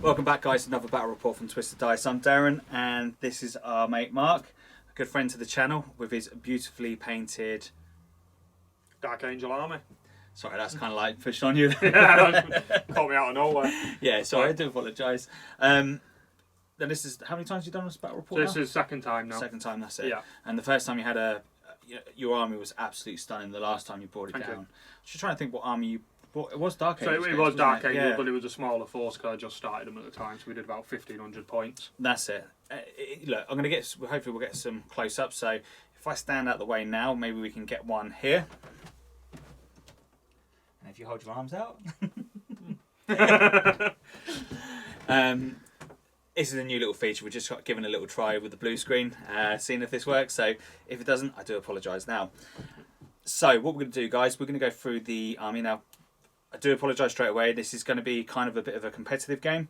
Welcome back, guys, to another battle report from Twisted Dice. I'm Darren, and this is our mate Mark, a good friend to the channel, with his beautifully painted Dark Angel army. Sorry, that's kind of like pushed on you. Yeah, caught me out of nowhere. Yeah, sorry, I do apologise. Then this is, how many times have you done this battle report? So this is the second time now. Second time, that's it. Yeah. And the first time you had your army was absolutely stunning. The last time you brought it down. Just trying to think what army you brought. It was Dark Angel. So it was Dark Angel, but it was a smaller force because I just started them at the time, so we did about 1,500 points. That's it. Look, I'm going to get, hopefully we'll get some close-ups. So if I stand out the way now, maybe we can get one here. And if you hold your arms out. This is a new little feature. We're just giving a little try with the blue screen, seeing if this works. So if it doesn't, I do apologise now. So what we're going to do, guys, we're going to go through the army now. I do apologise straight away. This is going to be kind of a bit of a competitive game.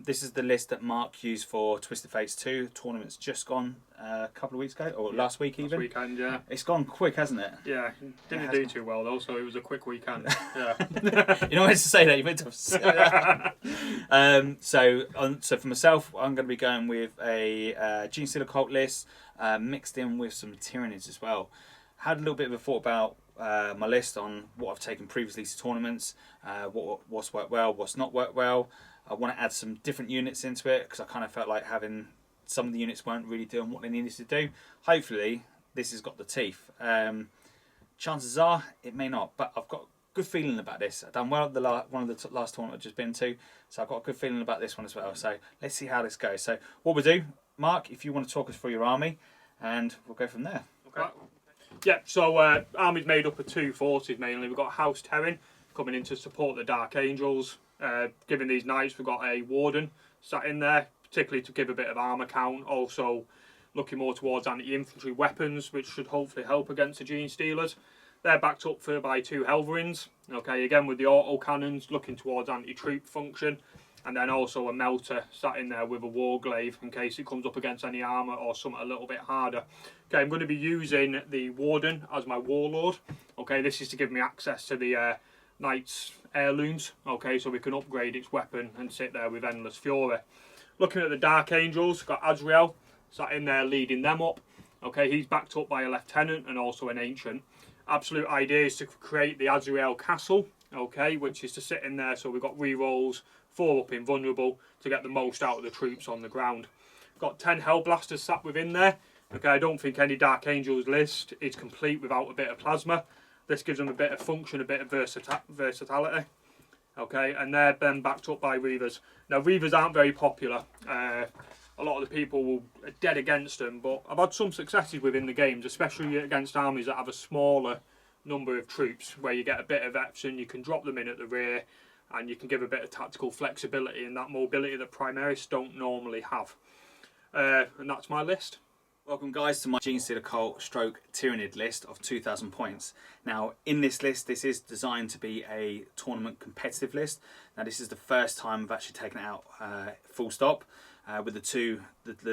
This is the list that Mark used for Twisted Fates 2. Tournament's just gone a couple of weeks ago, or last week even. Last weekend, yeah. It's gone quick, hasn't it? Yeah, didn't do too well though, so it was a quick weekend. Yeah. You know, I meant to say that. You meant to say that. So for myself, I'm going to be going with a Genestealer Cult list, mixed in with some Tyranids as well. Had a little bit of a thought about my list on what I've taken previously to tournaments, what's worked well, what's not worked well. I want to add some different units into it because I kind of felt like having some of the units weren't really doing what they needed to do. Hopefully this has got the teeth. Chances are it may not, but I've got a good feeling about this. I've done well at one of the last tournament I've just been to, so I've got a good feeling about this one as well. So let's see how this goes. So what we'll do, Mark, if you want to talk us through your army, and we'll go from there. Okay. Yeah, so army's made up of two forces mainly. We've got House Terran coming in to support the Dark Angels. Given these knights, we've got a Warden sat in there, particularly to give a bit of armour count. Also looking more towards anti-infantry weapons, which should hopefully help against the Genestealers. They're backed up by two Helverins. Okay, again with the auto cannons, looking towards anti-troop function. And then also a Melter sat in there with a Warglaive in case it comes up against any armour or something a little bit harder. Okay, I'm going to be using the Warden as my Warlord. Okay, this is to give me access to the Knight's heirlooms. Okay, so we can upgrade its weapon and sit there with Endless Fury. Looking at the Dark Angels, got Azrael sat in there leading them up. Okay, he's backed up by a Lieutenant and also an Ancient. Absolute idea is to create the Azrael Castle. Okay, which is to sit in there so we've got rerolls, 4 up invulnerable to get the most out of the troops on the ground. Got 10 Hellblasters sat within there. Okay, I don't think any Dark Angels list is complete without a bit of plasma. This gives them a bit of function, a bit of versatility. Okay, and they're then backed up by Reavers. Now, Reavers aren't very popular. A lot of the people are dead against them, but I've had some successes within the games, especially against armies that have a smaller number of troops, where you get a bit of action, you can drop them in at the rear, and you can give a bit of tactical flexibility and that mobility that Primarists don't normally have. And that's my list. Welcome, guys, to my Genestealer Cult stroke Tyranid list of 2,000 points. Now, in this list, this is designed to be a tournament competitive list. Now, this is the first time I've actually taken it out full stop with the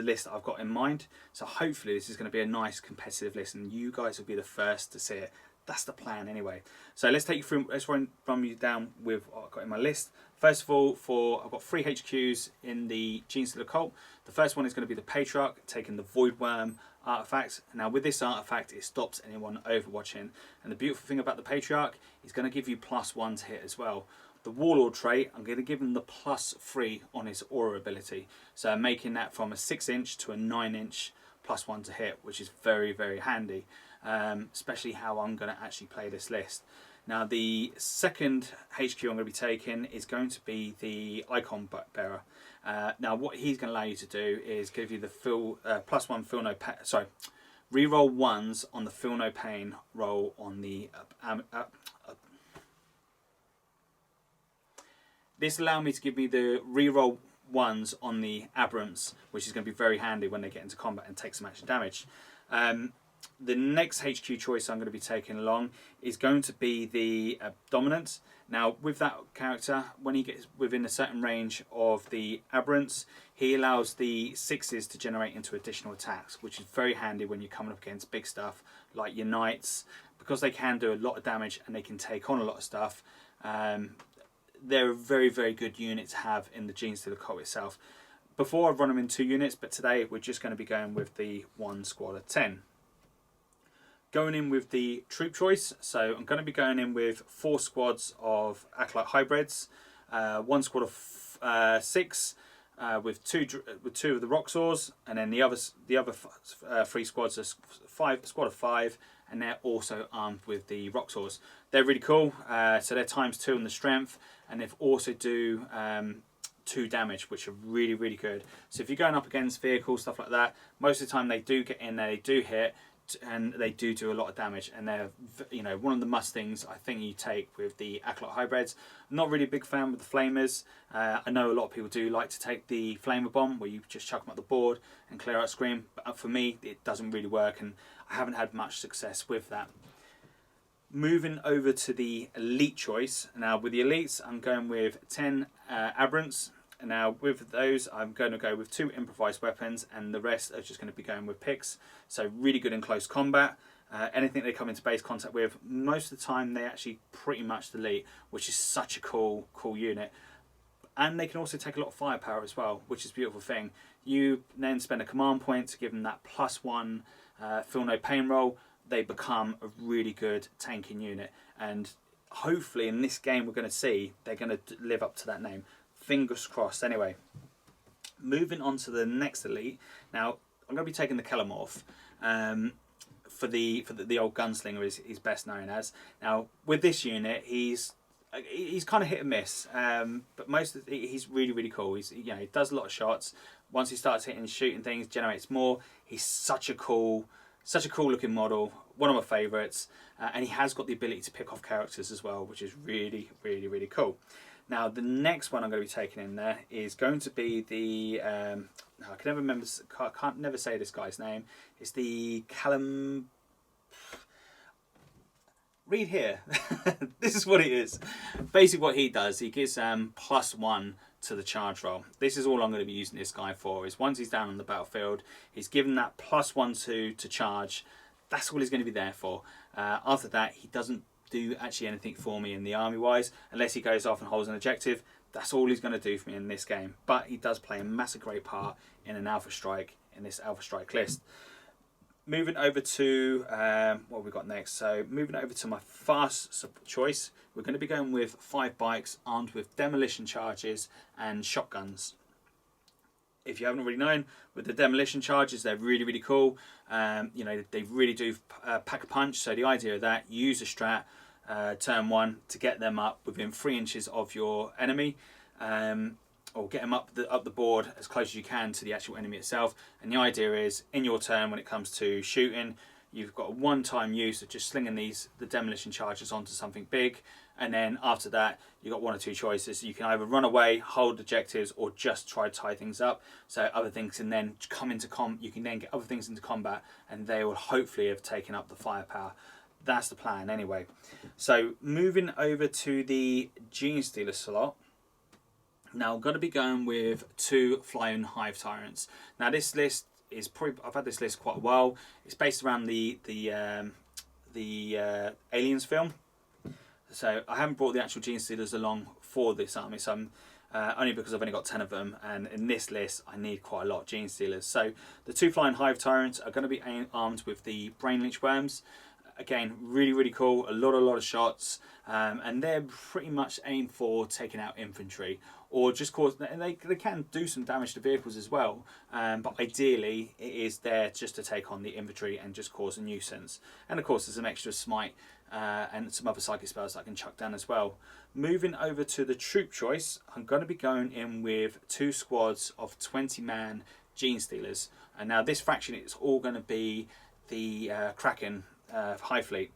list that I've got in mind. So hopefully this is going to be a nice competitive list and you guys will be the first to see it. That's the plan anyway. So let's take you through, let's run you down with what I've got in my list. First of all, I've got 3 HQs in the Genestealer Cult. The first one is going to be the Patriarch, taking the Voidworm artifact. Now with this artifact, it stops anyone overwatching. And the beautiful thing about the Patriarch is going to give you +1 to hit as well. The Warlord trait, I'm going to give him the +3 on his aura ability. So I'm making that from a 6-inch to a 9-inch +1 to hit, which is very, very handy. Especially how I'm going to actually play this list. Now the second HQ I'm going to be taking is going to be the Icon Bearer. Now what he's going to allow you to do is give you the +1 feel no pain. Sorry, reroll 1s on the feel no pain roll on the. This allows me to give me the reroll 1s on the Aberrants, which is going to be very handy when they get into combat and take some extra damage. The next HQ choice I'm going to be taking along is going to be the Dominant. Now with that character, when he gets within a certain range of the Aberrants, he allows the 6s to generate into additional attacks, which is very handy when you're coming up against big stuff like your Knights, because they can do a lot of damage and they can take on a lot of stuff. they're a very, very good unit to have in the Genestealer Cult itself. Before I've run them in 2 units, but today we're just going to be going with the 1 squad of 10. Going in with the troop choice, so I'm going to be going in with 4 squads of Acolyte Hybrids, 1 squad of 6 with two of the Roxors, and then the other 3 squads are squad of 5, and they're also armed with the Roxors. They're really cool, so they're ×2 on the strength, and they've also do 2 damage, which are really, really good. So if you're going up against vehicles, stuff like that, most of the time they do get in there, they do hit, and they do a lot of damage, and they're, you know, one of the must things I think you take with the Acolyte Hybrids. I'm not really a big fan with the Flamers. I know a lot of people do like to take the Flamer Bomb, where you just chuck them at the board and clear out screen, but for me it doesn't really work, and I haven't had much success with that. Moving over to the Elite choice. Now with the Elites, I'm going with 10 Aberrants. Now with those, I'm going to go with 2 improvised weapons, and the rest are just going to be going with picks. So really good in close combat. Anything they come into base contact with, most of the time they actually pretty much delete, which is such a cool unit. And they can also take a lot of firepower as well, which is a beautiful thing. You then spend a command point to give them that +1 feel no pain roll. They become a really good tanking unit, and hopefully in this game we're going to see they're going to live up to that name. Fingers crossed. Anyway, moving on to the next elite. Now I'm going to be taking the Kellamorph for the old gunslinger is he's best known as. Now with this unit, he's kind of hit and miss, but he's really, really cool. He does a lot of shots. Once he starts hitting and shooting things, generates more. He's such a cool looking model, one of my favourites, and he has got the ability to pick off characters as well, which is really, really, really cool. Now the next one I'm going to be taking in there is going to be the I can't never say this guy's name. It's the Callum. Read here. This is what it is. Basically what he does, he gives +1 to the charge roll. This is all I'm going to be using this guy for, is once he's down on the battlefield, he's given that +1 to charge. That's all he's going to be there for. After that, he doesn't do actually anything for me in the army wise, unless he goes off and holds an objective. That's all he's going to do for me in this game. But he does play a massive great part in an Alpha Strike, in this Alpha Strike list. Moving over to what we got next. So moving over to my fast choice, we're going to be going with 5 bikes armed with demolition charges and shotguns. If you haven't already known, with the demolition charges, they're really, really cool. They really do pack a punch. So the idea of that, you use a strat turn 1 to get them up within 3 inches of your enemy, or get them up the board as close as you can to the actual enemy itself. And the idea is, in your turn, when it comes to shooting, you've got a one-time use of just slinging the demolition charges onto something big, and then after that you've got 1 or 2 choices. You can either run away, hold objectives, or just try to tie things up, so other things can then come into you can then get other things into combat, and they will hopefully have taken up the firepower. That's the plan anyway. So moving over to the Genestealer slot. Now I'm going to be going with 2 Flying Hive Tyrants. Now this list is probably, I've had this list quite a while. It's based around the Aliens film. So I haven't brought the actual Genestealers along for this army, so I'm only because I've only got 10 of them, and in this list I need quite a lot of Genestealers. So the 2 Flying Hive Tyrants are going to be armed with the Brain Leech Worms. Again, really, really cool. A lot of shots, and they're pretty much aimed for taking out infantry, or just cause. And they can do some damage to vehicles as well, but ideally it is there just to take on the infantry and just cause a nuisance. And of course, there's some extra smite and some other psychic spells that I can chuck down as well. Moving over to the troop choice, I'm going to be going in with 2 squads of 20-man Genestealers, and now this faction is all going to be the Kraken High Fleet.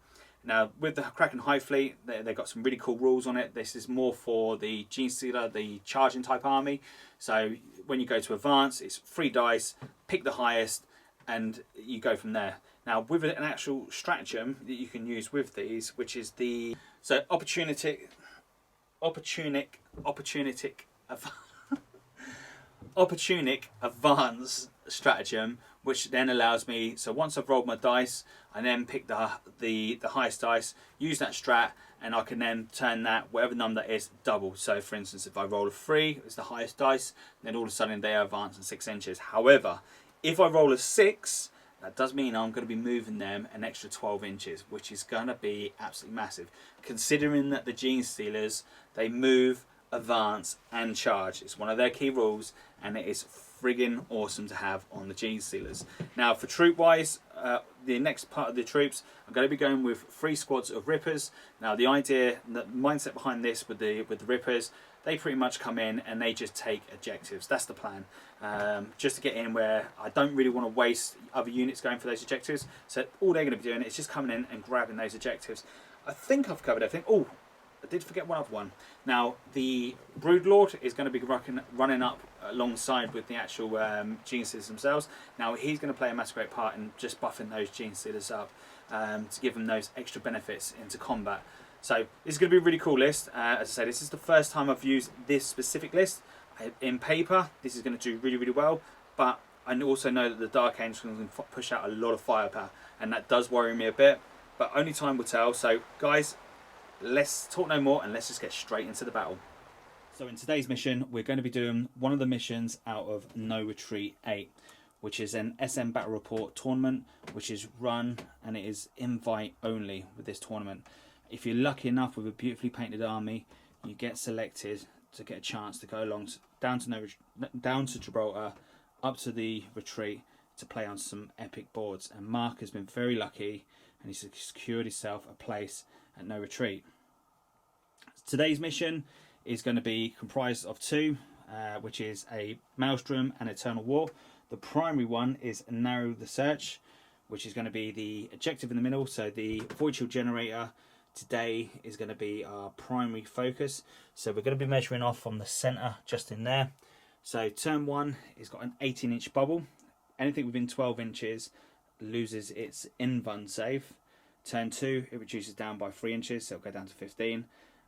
Now with the Kraken High Fleet, they've got some really cool rules on it. This is more for the Genestealer, the charging type army. So when you go to advance, it's 3 dice, pick the highest, and you go from there. Now with an actual stratagem that you can use with these, which is the opportunistic advance stratagem, which then allows me, so once I've rolled my dice, I then pick the highest dice, use that strat, and I can then turn that, whatever number that is, double. So for instance, if I roll a 3, it's the highest dice, then all of a sudden they advance in 6 inches. However, if I roll a 6, that does mean I'm going to be moving them an extra 12 inches, which is going to be absolutely massive. Considering that the Genestealers, they move, advance and charge. It's one of their key rules, and it is friggin' awesome to have on the Genestealers. Now for troop wise, the next part of the troops, I'm going to be going with 3 squads of Rippers. Now the idea, the mindset behind this with the Rippers, they pretty much come in and they just take objectives. That's the plan. Just to get in where I don't really want to waste other units going for those objectives. So all they're going to be doing is just coming in and grabbing those objectives. I think I've covered everything. Oh, I did forget one other one. Now the Broodlord is going to be running up alongside with the actual Genestealers themselves. Now he's going to play a massive great part in just buffing those Genestealers up to give them those extra benefits into combat. So this is going to be a really cool list. As I say, this is the first time I've used this specific list. In paper, this is going to do really, really well, but I also know that the Dark Angels can push out a lot of firepower, and that does worry me a bit, but only time will tell. So guys, let's talk no more and let's just get straight into the battle. So in today's mission, we're going to be doing one of the missions out of No Retreat 8, which is an SM Battle Report tournament, which is run, and it is invite only with this tournament. If you're lucky enough with a beautifully painted army, you get selected to get a chance to go along down to Gibraltar, up to the retreat to play on some epic boards. And Mark has been very lucky, and he's secured himself a place at No Retreat. Today's mission is going to be comprised of 2, which is a Maelstrom and Eternal War. The primary one is Narrow the Search, which is going to be the objective in the middle. So the Void Shield Generator today is going to be our primary focus. So we're going to be measuring off from the centre just in there. So turn 1 has got an 18-inch bubble. Anything within 12 inches loses its invuln save. Turn 2, it reduces down by 3 inches, so it'll go down to 15,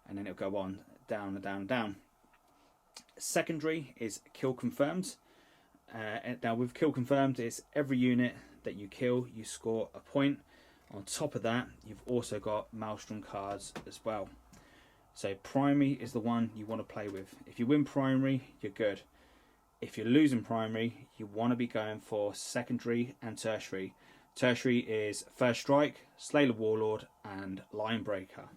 and then it'll go on down and down and down. Secondary is kill confirmed. Now with kill confirmed, it's every unit that you kill, you score a point. On top of that, you've also got Maelstrom cards as well. So primary is the one you want to play with. If you win primary, you're good. If you're losing primary, you want to be going for secondary and tertiary. Tertiary is First Strike, Slay the Warlord, and Linebreaker.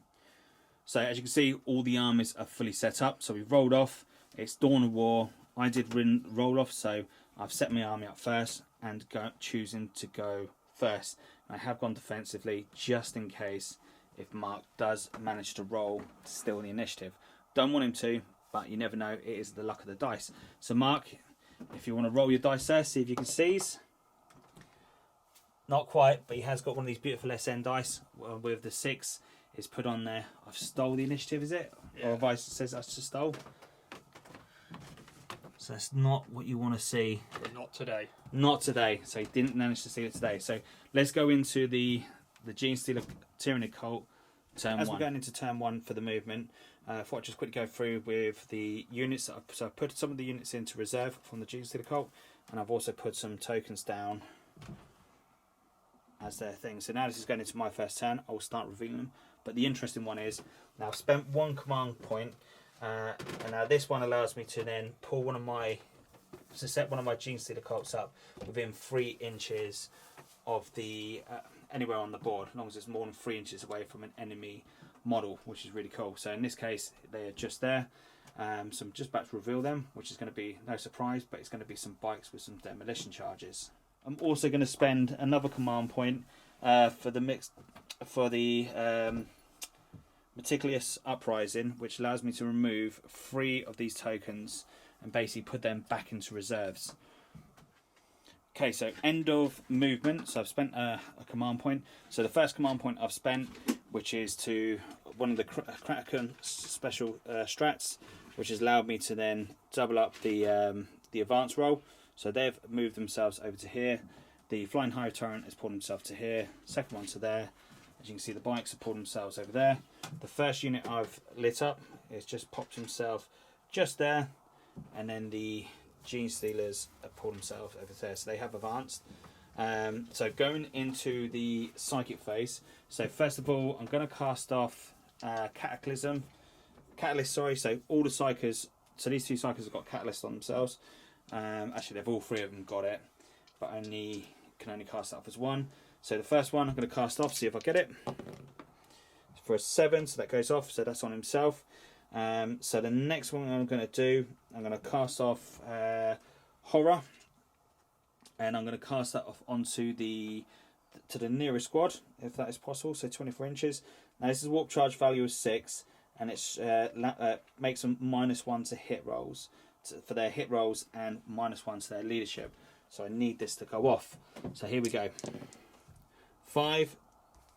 So as you can see, all the armies are fully set up. So we've rolled off. It's Dawn of War. I did roll off, so I've set my army up first and choosing to go first. I have gone defensively just in case if Mark does manage to roll still the initiative. Don't want him to, but you never know. It is the luck of the dice. So Mark, if you want to roll your dice there, see if you can seize. Not quite, but he has got one of these beautiful SN dice with the 6 is put on there. I've stole the initiative, is it? Yeah. Or if I says that's just stole. So that's not what you want to see. Not today. Not today. So he didn't manage to see it today. So let's go into the Genestealer Cult turn 1. As we're going into turn 1 for the movement, I thought I'd just quickly go through with the units. So I've put some of the units into reserve from the Genestealer Cult, and I've also put some tokens down as their thing. So now this is going into my first turn. I'll start revealing them. But the interesting one is, now I've spent 1 command point, and now this one allows me to then pull set one of my Genestealer Cults up within 3 inches of the anywhere on the board, as long as it's more than 3 inches away from an enemy model, which is really cool. So in this case, they are just there. So I'm just about to reveal them, which is going to be no surprise, but it's going to be some bikes with some demolition charges. I'm also going to spend another command point for the Meticulous Uprising, which allows me to remove 3 of these tokens and basically put them back into reserves. Okay, so end of movement. So I've spent a command point. So the first command point I've spent, which is to one of the Kraken special strats, which has allowed me to then double up the advance roll. So they've moved themselves over to here. The Flying High Torrent has pulled himself to here. Second one to there. As you can see, the bikes have pulled themselves over there. The first unit I've lit up is just popped himself just there. And then the Genestealers have pulled themselves over there. So they have advanced. So going into the psychic phase. So first of all, I'm going to cast off Catalyst, sorry. So all the psychers, so these two psychers have got Catalyst on themselves. Actually, they've all three of them got it, but can only cast it off as one. So the first one I'm going to cast off, see if I get it. It's for a 7, so that goes off, so that's on himself. So the next one I'm going to do, I'm going to cast off Horror, and I'm going to cast that off onto the nearest squad, if that is possible, so 24 inches. Now this is a warp charge value of 6, and it makes them -1 to hit rolls, for their hit rolls, and -1 to their leadership. So I need this to go off. So here we go. 5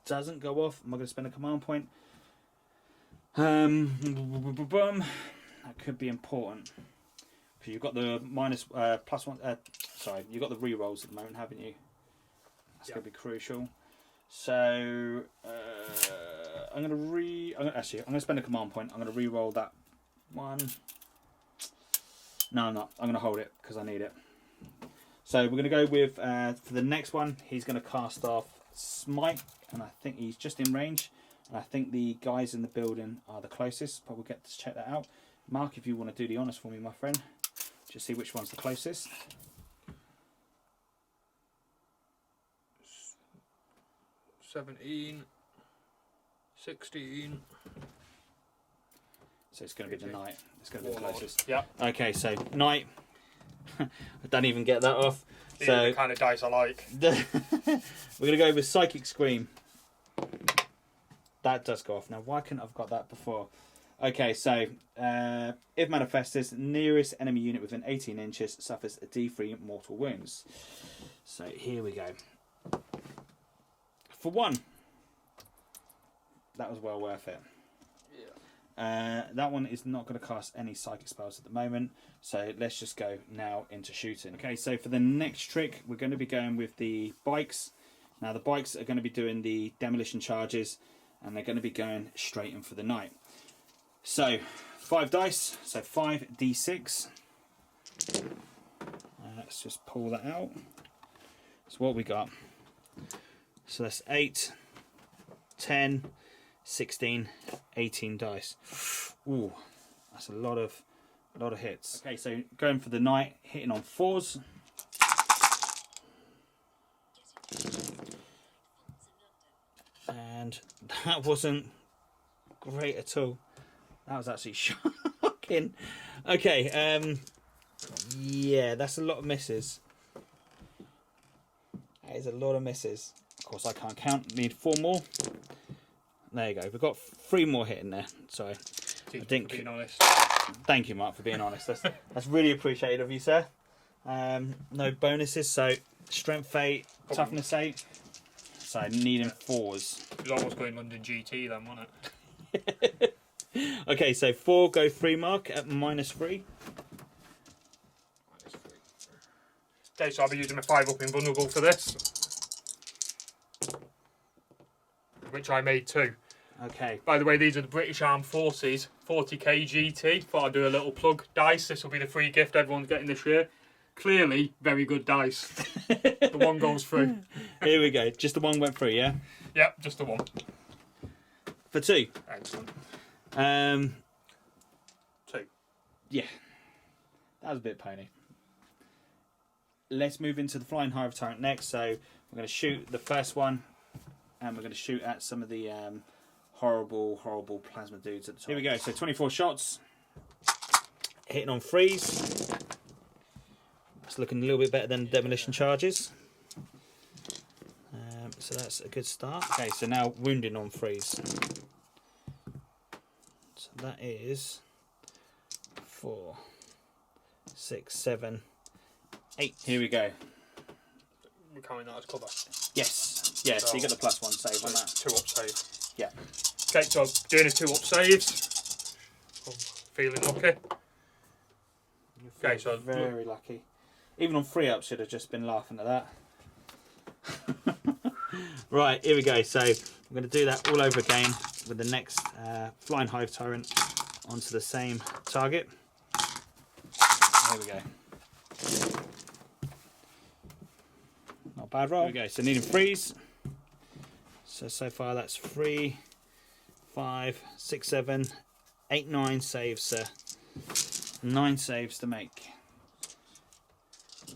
doesn't go off. Am I going to spend a command point? That could be important. Because you've got the +1. Sorry, you've got the re-rolls at the moment, haven't you? That's going to be crucial. So I'm going to spend a command point. I'm going to re-roll that one. No, I'm not. I'm going to hold it because I need it. So we're going to go with, for the next one, he's going to cast off Smite, and I think he's just in range. And I think the guys in the building are the closest, but we'll get to check that out. Mark, if you want to do the honours for me, my friend, just see which one's the closest. 17, 16. So it's going to be the Knight. It's going to be the closest. Yeah. Okay, so Knight. I don't even get that off. These are the kind of dice I like. We're going to go with Psychic Scream. That does go off. Now, why couldn't I have got that before? Okay, so if manifested, nearest enemy unit within 18 inches suffers a D3 mortal wounds. So here we go. For 1. That was well worth it. That one is not going to cast any psychic spells at the moment, so let's just go now into shooting. Okay, so for the next trick, we're going to be going with the bikes. Now the bikes are going to be doing the demolition charges, and they're going to be going straight in for the Knight. So 5 dice, so 5d6. Let's just pull that out. So what we got? So that's 8, 10, 16, 18 dice. Ooh, that's a lot of hits. Okay, so going for the Knight, hitting on 4s. And that wasn't great at all. That was actually shocking. Okay, yeah, that's a lot of misses. That is a lot of misses. Of course, I can't count. Need 4 more. There you go. We've got 3 more hitting there. Sorry. I think. Being honest. Thank you, Mark, for being honest. That's really appreciated of you, sir. No bonuses. So strength 8, toughness 8. So needing 4s. It was almost going London GT then, wasn't it? Okay, so 4 go 3 mark at -3. Okay, so I'll be using my 5 up invulnerable for this, which I made 2. Okay. By the way, these are the British Armed Forces 40k GT. Thought I'd do a little plug. Dice, this will be the free gift everyone's getting this year. Clearly, very good dice. The one goes through. Here we go. Just the one went through, yeah? Yep, just the one. For 2. Excellent. 2. Yeah. That was a bit pony. Let's move into the Flying Hive Tyrant next. So we're going to shoot the first one, and we're going to shoot at some of the horrible plasma dudes at the top. Here we go. So 24 shots. Hitting on 3s. That's looking a little bit better than demolition charges. So that's a good start. Okay, so now wounding on 3s. So that is 4, 6, 7, 8. Here we go. We're counting that as cover. Yes. Yeah, so you got the +1 save on that. 2 up save. Yeah. Okay, so doing a 2 up saves. I'm feeling lucky. Okay, so very lucky. Even on 3 ups, should have just been laughing at that. Right, here we go. So we're going to do that all over again with the next Flying Hive Tyrant onto the same target. There we go. Not bad roll. Here we go. So needing 3s. So far that's 3, 5, 6, 7, 8, 9 saves, sir. 9 saves to make.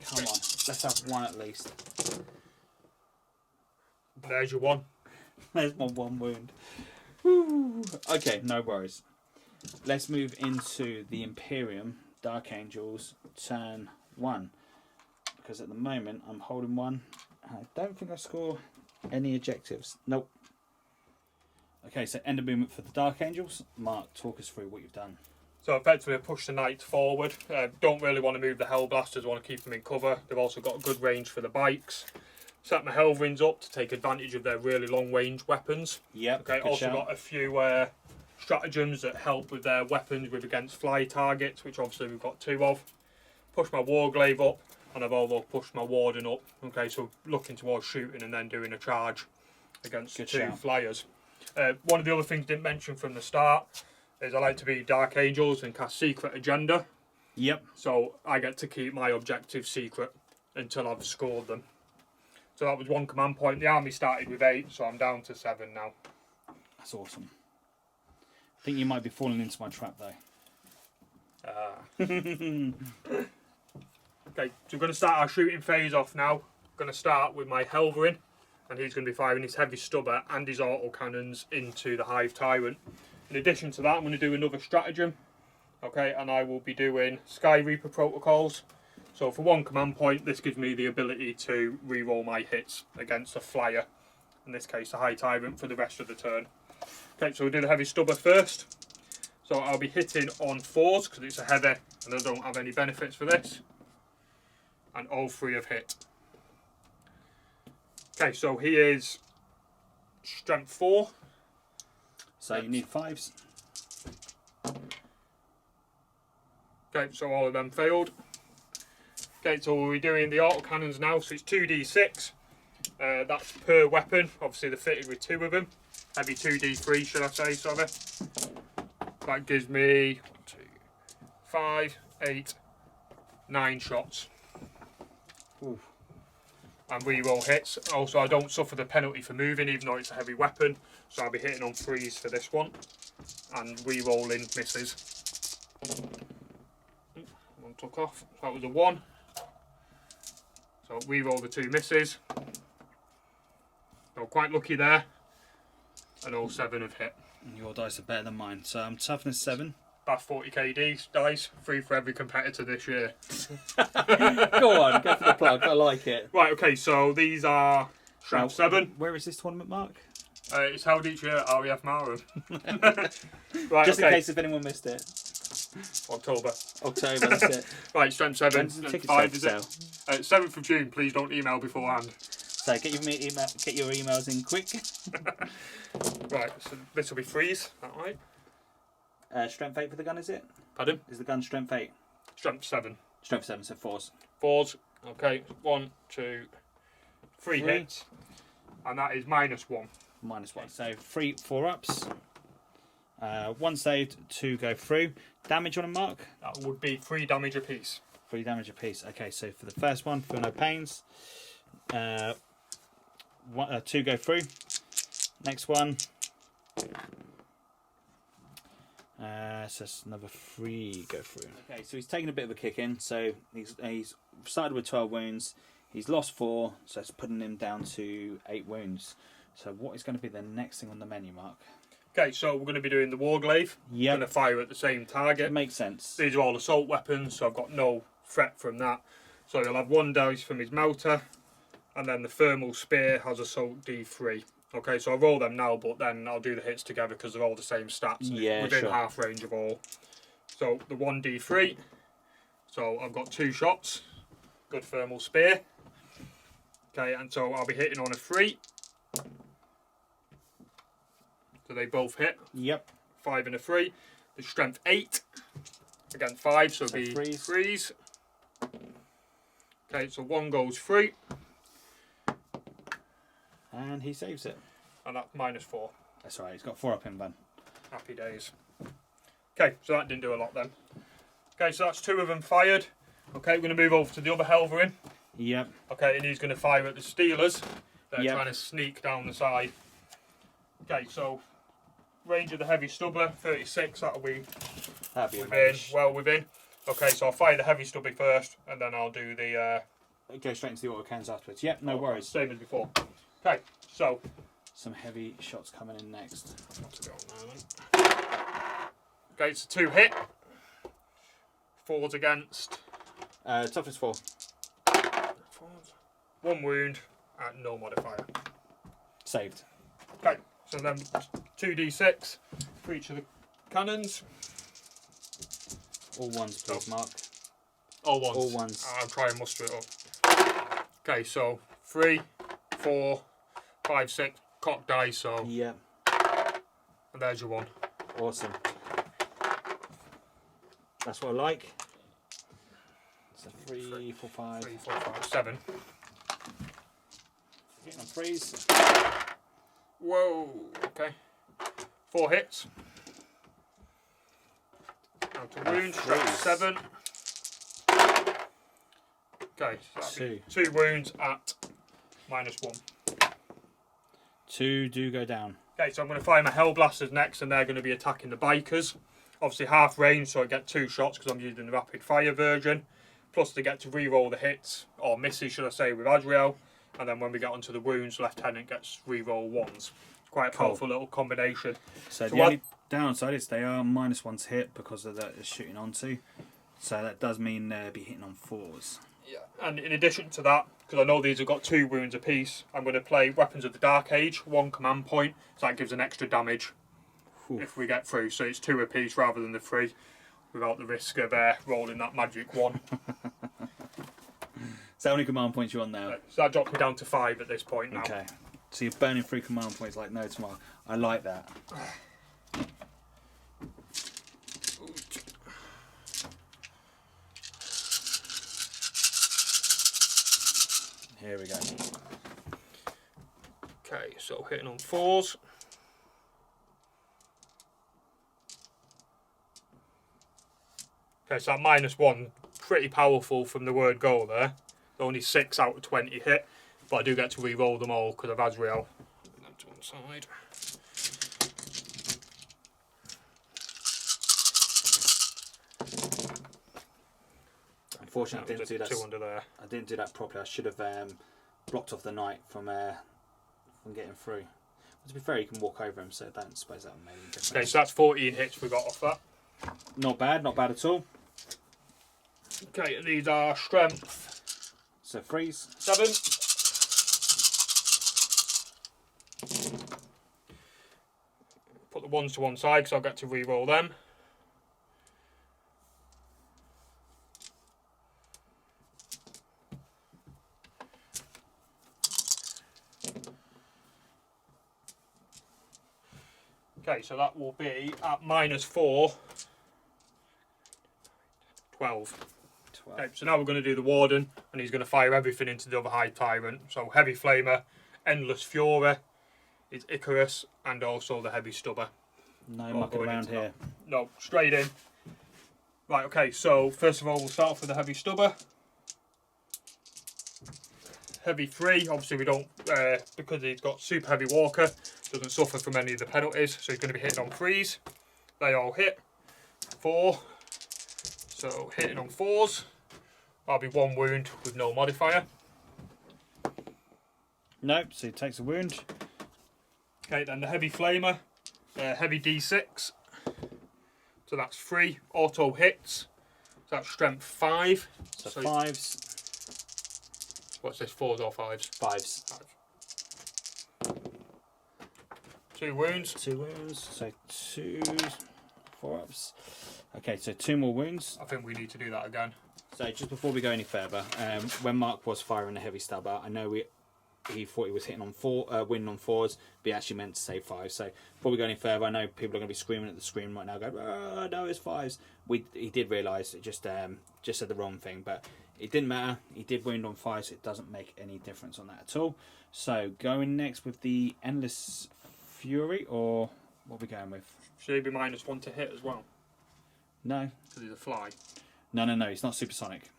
Come on, let's have one at least. There's your one. There's my one wound. Woo. Okay, no worries. Let's move into the Imperium Dark Angels turn 1. Because at the moment I'm holding 1. And I don't think I score any objectives. Nope. Okay, so end of movement for the Dark Angels. Mark, talk us through what you've done. So effectively I push the knights forward. Don't really want to move the Hellblasters, want to keep them in cover. They've also got a good range for the bikes. Set my Helverins up to take advantage of their really long range weapons. Yep. Okay, also got a few stratagems that help with their weapons with against fly targets, which obviously we've got 2 of. Push my Warglaive up, and I've also pushed my Warden up. Okay, so looking towards shooting and then doing a charge against 2 flyers. One of the other things I didn't mention from the start is I like to be Dark Angels and cast Secret Agenda. Yep. So I get to keep my objectives secret until I've scored them. So that was 1 command point. The army started with 8, so I'm down to 7 now. That's awesome. I think you might be falling into my trap though. Okay, so we're going to start our shooting phase off now. Going to start with my Helverin, and he's going to be firing his heavy stubber and his autocannons into the Hive Tyrant. In addition to that, I'm going to do another stratagem. Okay, and I will be doing Sky Reaper protocols. So for 1 command point, this gives me the ability to re-roll my hits against a flyer. In this case, a High Tyrant for the rest of the turn. Okay, so we'll do the heavy stubber first. So I'll be hitting on 4s because it's a heavy and I don't have any benefits for this. And all 3 have hit. Okay, so he is strength 4. So you need 5s. Okay, so all of them failed. Okay, so we'll be doing the autocannons now, so it's 2d6. That's per weapon. Obviously they're fitted with 2 of them. Heavy 2d3, should I say, sorry. That gives me 2, 5, 8, 9 shots. Ooh. And re-roll hits. Also, I don't suffer the penalty for moving, even though it's a heavy weapon. So I'll be hitting on 3s for this one. And re-rolling misses. One took off. So that was a 1. So re-roll the 2 misses. So quite lucky there. And all 7 have hit. And your dice are better than mine. So I'm toughness 7. That's 40k dice. 3 for every competitor this year. Go on, go for the plug. I like it. Right, okay, so these are strength 7. Where is this tournament, Mark? It's held each year at REF Marham. Right, Just okay. in case if anyone missed it. October, that's it. Right, strength 7. When's the ticket 5 sale? is it? 7th of June. Please don't email beforehand. So get your emails in quick. Right, so this will be 3s. Is that right? Strength 8 for the gun, is it? Pardon? Is the gun strength 8? Strength 7. Strength 7, so 4s. 4s. Okay, 1, 2, 3 hits. And that is -1. -1. So 4 ups. 1 saved, 2 go through. Damage on a mark? That would be 3 damage apiece. 3 damage apiece. Okay, so for the first one, feel no pains. 2 go through. Next one. So it's another 3 go through. Okay, so he's taken a bit of a kick in. So he's started with 12 wounds. He's lost 4, so it's putting him down to 8 wounds. So what is going to be the next thing on the menu, Mark? Okay, so we're going to be doing the Warglaive. Yep. Going to fire at the same target. It makes sense. These are all assault weapons, so I've got no threat from that. So he'll have 1 dice from his melter, and then the thermal spear has assault D3. Okay, so I'll roll them now, but then I'll do the hits together because they're all the same stats. Yeah, within sure. half range of all. So the 1d3. So I've got 2 shots. Good thermal spear. Okay, and so I'll be hitting on a 3. So they both hit. Yep. 5 and a 3. The strength 8 against 5, so it'll be 3s. Okay, so 1 goes through. And he saves it. And that's -4. That's right, he's got 4 up in van. Happy days. Okay, so that didn't do a lot then. Okay, so that's 2 of them fired. Okay, we're going to move over to the other Helverin. Yep. Okay, and he's going to fire at the Steelers. They're Yep. trying to sneak down the side. Okay, so range of the heavy stubber, 36, that'll be within. well within. Okay, so I'll fire the heavy stubby first, and then I'll do the... Go straight into the auto cans afterwards. Yep, no worries. Same as before. Okay, so... Some heavy shots coming in next. Okay, it's a 2 hit. 4s against. Toughness 4. 1 wound at no modifier. Saved. Okay, so then 2d6 for each of the cannons. All ones, please, Mark. All ones. All ones. I'll try and muster it up. Okay, so 3, 4, 5, 6. Cock dice, so. Yeah. And there's your 1. Awesome. That's what I like. So 3, 4, 5. 3, 4, 5, 7. Hitting on 3s. Whoa. Okay. 4 hits. Now to wounds. That's 7. Okay. So 2 wounds at -1. 2 do go down. Okay, so I'm going to fire my Hellblasters next, and they're going to be attacking the bikers. Obviously half range, so I get 2 shots because I'm using the rapid fire version. Plus they get to re-roll the hits, or misses should I say, with Adriel. And then when we get onto the wounds, Lieutenant gets re-roll 1s. Quite a powerful little combination. So the only downside is they are -1 to hit because of that shooting onto. So that does mean they'll be hitting on 4s. Yeah. And in addition to that, because I know these have got 2 wounds apiece, I'm going to play Weapons of the Dark Age, 1 command point, so that gives an extra damage if we get through. So it's 2 apiece rather than the 3, without the risk of rolling that magic 1. So how many command points you on now? So that drops me down to 5 at this point now. Okay. So you're burning through command points like no tomorrow. I like that. Here we go. Okay, so hitting on 4s. Okay, so that -1, pretty powerful from the word go there. Only 6 out of 20 hit, but I do get to re-roll them all because of Azrael. Put them to one side. Unfortunately, I didn't do that. 2 under there. I didn't do that properly. I should have blocked off the knight from getting through. But to be fair, you can walk over him, so I don't suppose that would make any difference. Okay, so that's 14 hits we got off that. Not bad at all. Okay, and these are strength. So 3s. 7. Put the 1s to one side because I'll get to re-roll them. Okay, so that will be at -4, 12. Okay, so now we're going to do the Warden, and he's going to fire everything into the other High Tyrant. So Heavy Flamer, Endless Fury, is Icarus, and also the Heavy Stubber. No mucking around here. No, straight in. Right, okay, so first of all we'll start off with the Heavy Stubber. Heavy 3, obviously we don't, because he's got Super Heavy Walker, doesn't suffer from any of the penalties, so he's going to be hitting on 3s. They all hit. 4. So hitting on 4s. That'll be 1 wound with no modifier. Nope, so he takes a wound. Okay, then the Heavy Flamer, Heavy D6. So that's 3 auto hits. So that's strength 5. So 5s. What's this, 4s or 5s? 5s. 2 wounds. 2 wounds, so 2s, 4-ups. Okay, so 2 more wounds. I think we need to do that again. So just before we go any further, when Mark was firing the Heavy Stubber, I know he thought he was hitting on winning on 4s, but he actually meant to say 5. So before we go any further, I know people are going to be screaming at the screen right now, going, "Oh, no, it's 5s." He did realise it just said the wrong thing, but it didn't matter. He did wound on 5, so it doesn't make any difference on that at all. So going next with the Endless Fury, or what are we going with? Should he be -1 to hit as well? No. Because he's a fly. No, he's not supersonic.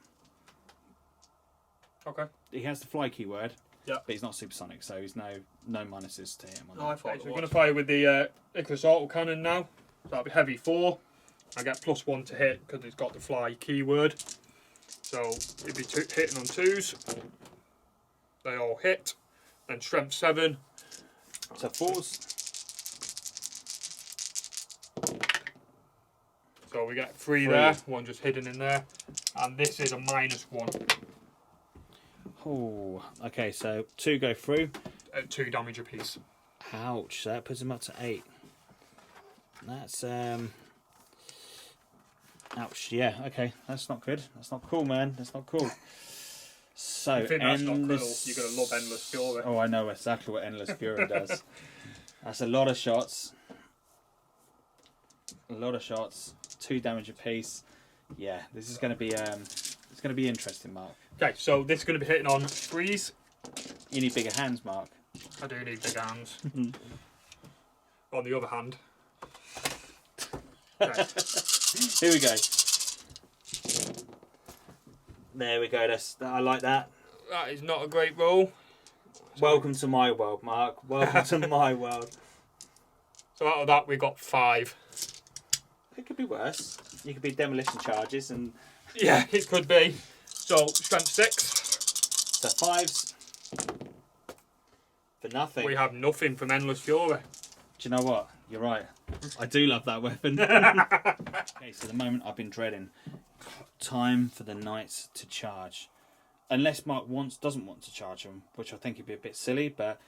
Okay. He has the fly keyword, Yeah. But he's not supersonic, so he's no minuses to him. Okay, so we're going to fire with the Icarus autocannon now. So that'll be heavy 4. I get +1 to hit because it's got the fly keyword. So it'd be hitting on 2s. They all hit. Then strength 7. So 4s. So we get 3 there. 1 just hidden in there. And this is a -1. Oh, okay, so 2 go through. 2 damage apiece. Ouch, so that puts him up to 8. That's, ouch, yeah, okay, that's not good. That's not cool, man, that's not cool. So, I think that's not cool. You're going to love Endless Fury. Oh, I know exactly what Endless Fury does. That's a lot of shots. A lot of shots. 2 damage apiece. Yeah, this is going to be, it's going to be interesting, Mark. Okay, so this is going to be hitting on 3s. You need bigger hands, Mark. I do need big hands. On the other hand. Okay. Here we go. There we go. I like that. That is not a great roll. Welcome to my world, Mark. Welcome to my world. So out of that, we got 5. It could be worse. You could be demolition charges and... Yeah, it could be. So, strength 6. So 5s. For nothing. We have nothing from Endless Fury. Do you know what? You're right. I do love that weapon. Okay, so the moment I've been dreading. Time for the knights to charge. Unless Mark doesn't want to charge them, which I think would be a bit silly, but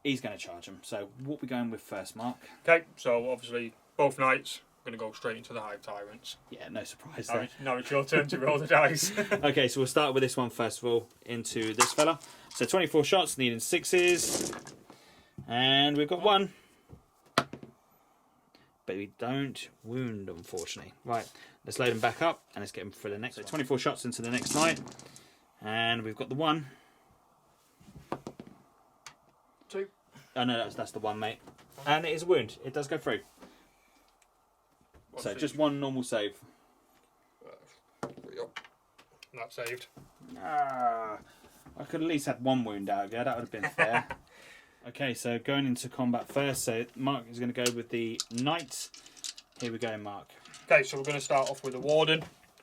he's going to charge them. So what are we going with first, Mark? Okay, so obviously both knights are going to go straight into the Hive Tyrants. Yeah, no surprise there. Now it's your turn to roll the dice. Okay, so we'll start with this one first of all, into this fella. So 24 shots, needing 6s. And we've got 1. But we don't wound, unfortunately. Right, let's load him back up and let's get him for the next. So 24 shots into the next knight. And we've got the 1. 2. Oh no, that's the 1, mate. And it is a wound. It does go through. So just 1 normal save. Not saved. I could at least have 1 wound out of you. That would have been fair. Okay, so going into combat first. So Mark is going to go with the knight. Here we go, Mark. Okay, so we're going to start off with the Warden.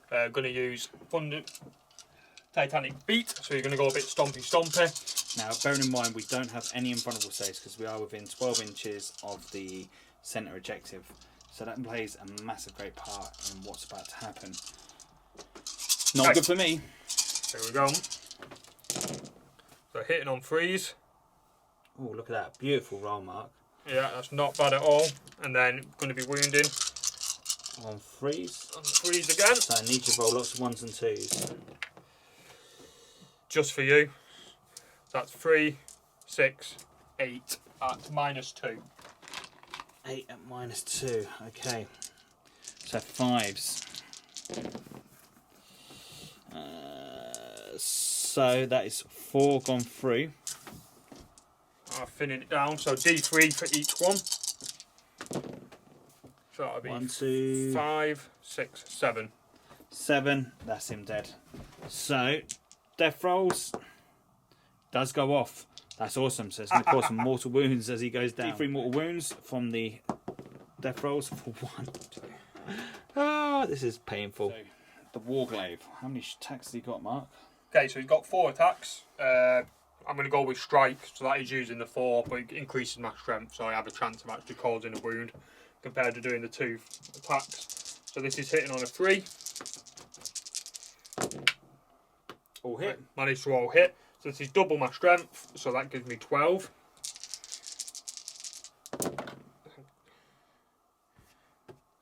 Going to use Titanic Beat. So you're going to go a bit stompy. Now, bearing in mind we don't have any invulnerable saves because we are within 12 inches of the centre objective. So that plays a massive great part in what's about to happen. Not good for me. There we go. So hitting on 3s. Oh, look at that. Beautiful roll, Mark. Yeah, that's not bad at all. And then going to be wounding. On 3s. On the 3s again. So I need to roll lots of 1s and 2s. Just for you. So that's 3, 6, 8 at -2. 8 at -2. Okay. So 5s. So that is 4 gone through. I've thinning it down. So D3 for each one. So that'll be 1, 2, 5, 6, 7. 7. That's him dead. So death rolls does go off. That's awesome. So it's going to cause some mortal wounds as he goes down. D3 mortal wounds from the death rolls for 1. Ah, this is painful. So, the Warglaive. How many attacks has he got, Mark? Okay, so he's got 4 attacks. I'm going to go with strike, so that is using the 4, but it increases my strength, so I have a chance of actually causing a wound compared to doing the 2 attacks. So this is hitting on a 3. All hit. Managed to all hit. So this is double my strength, so that gives me 12.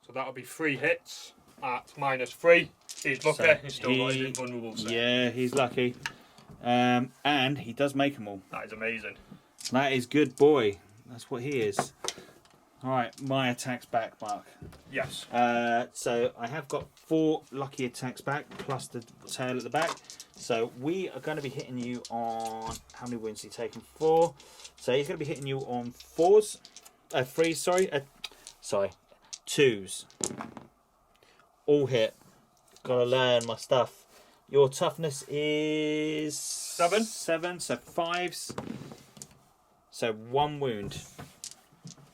So that'll be 3 hits at -3. He's lucky, so he's still got his invulnerable set. Yeah, he's lucky. And he does make them all. That is amazing. That is good boy. That's what he is. Alright, my attacks back, Mark. Yes. So I have got 4 lucky attacks back, plus the tail at the back. So we are going to be hitting you on... How many wounds has he taken? 4. So he's going to be hitting you on 4s. 3s, sorry. Sorry. 2s. All hit. Got to learn my stuff. Your toughness is 7. 7, so 5s. So 1 wound.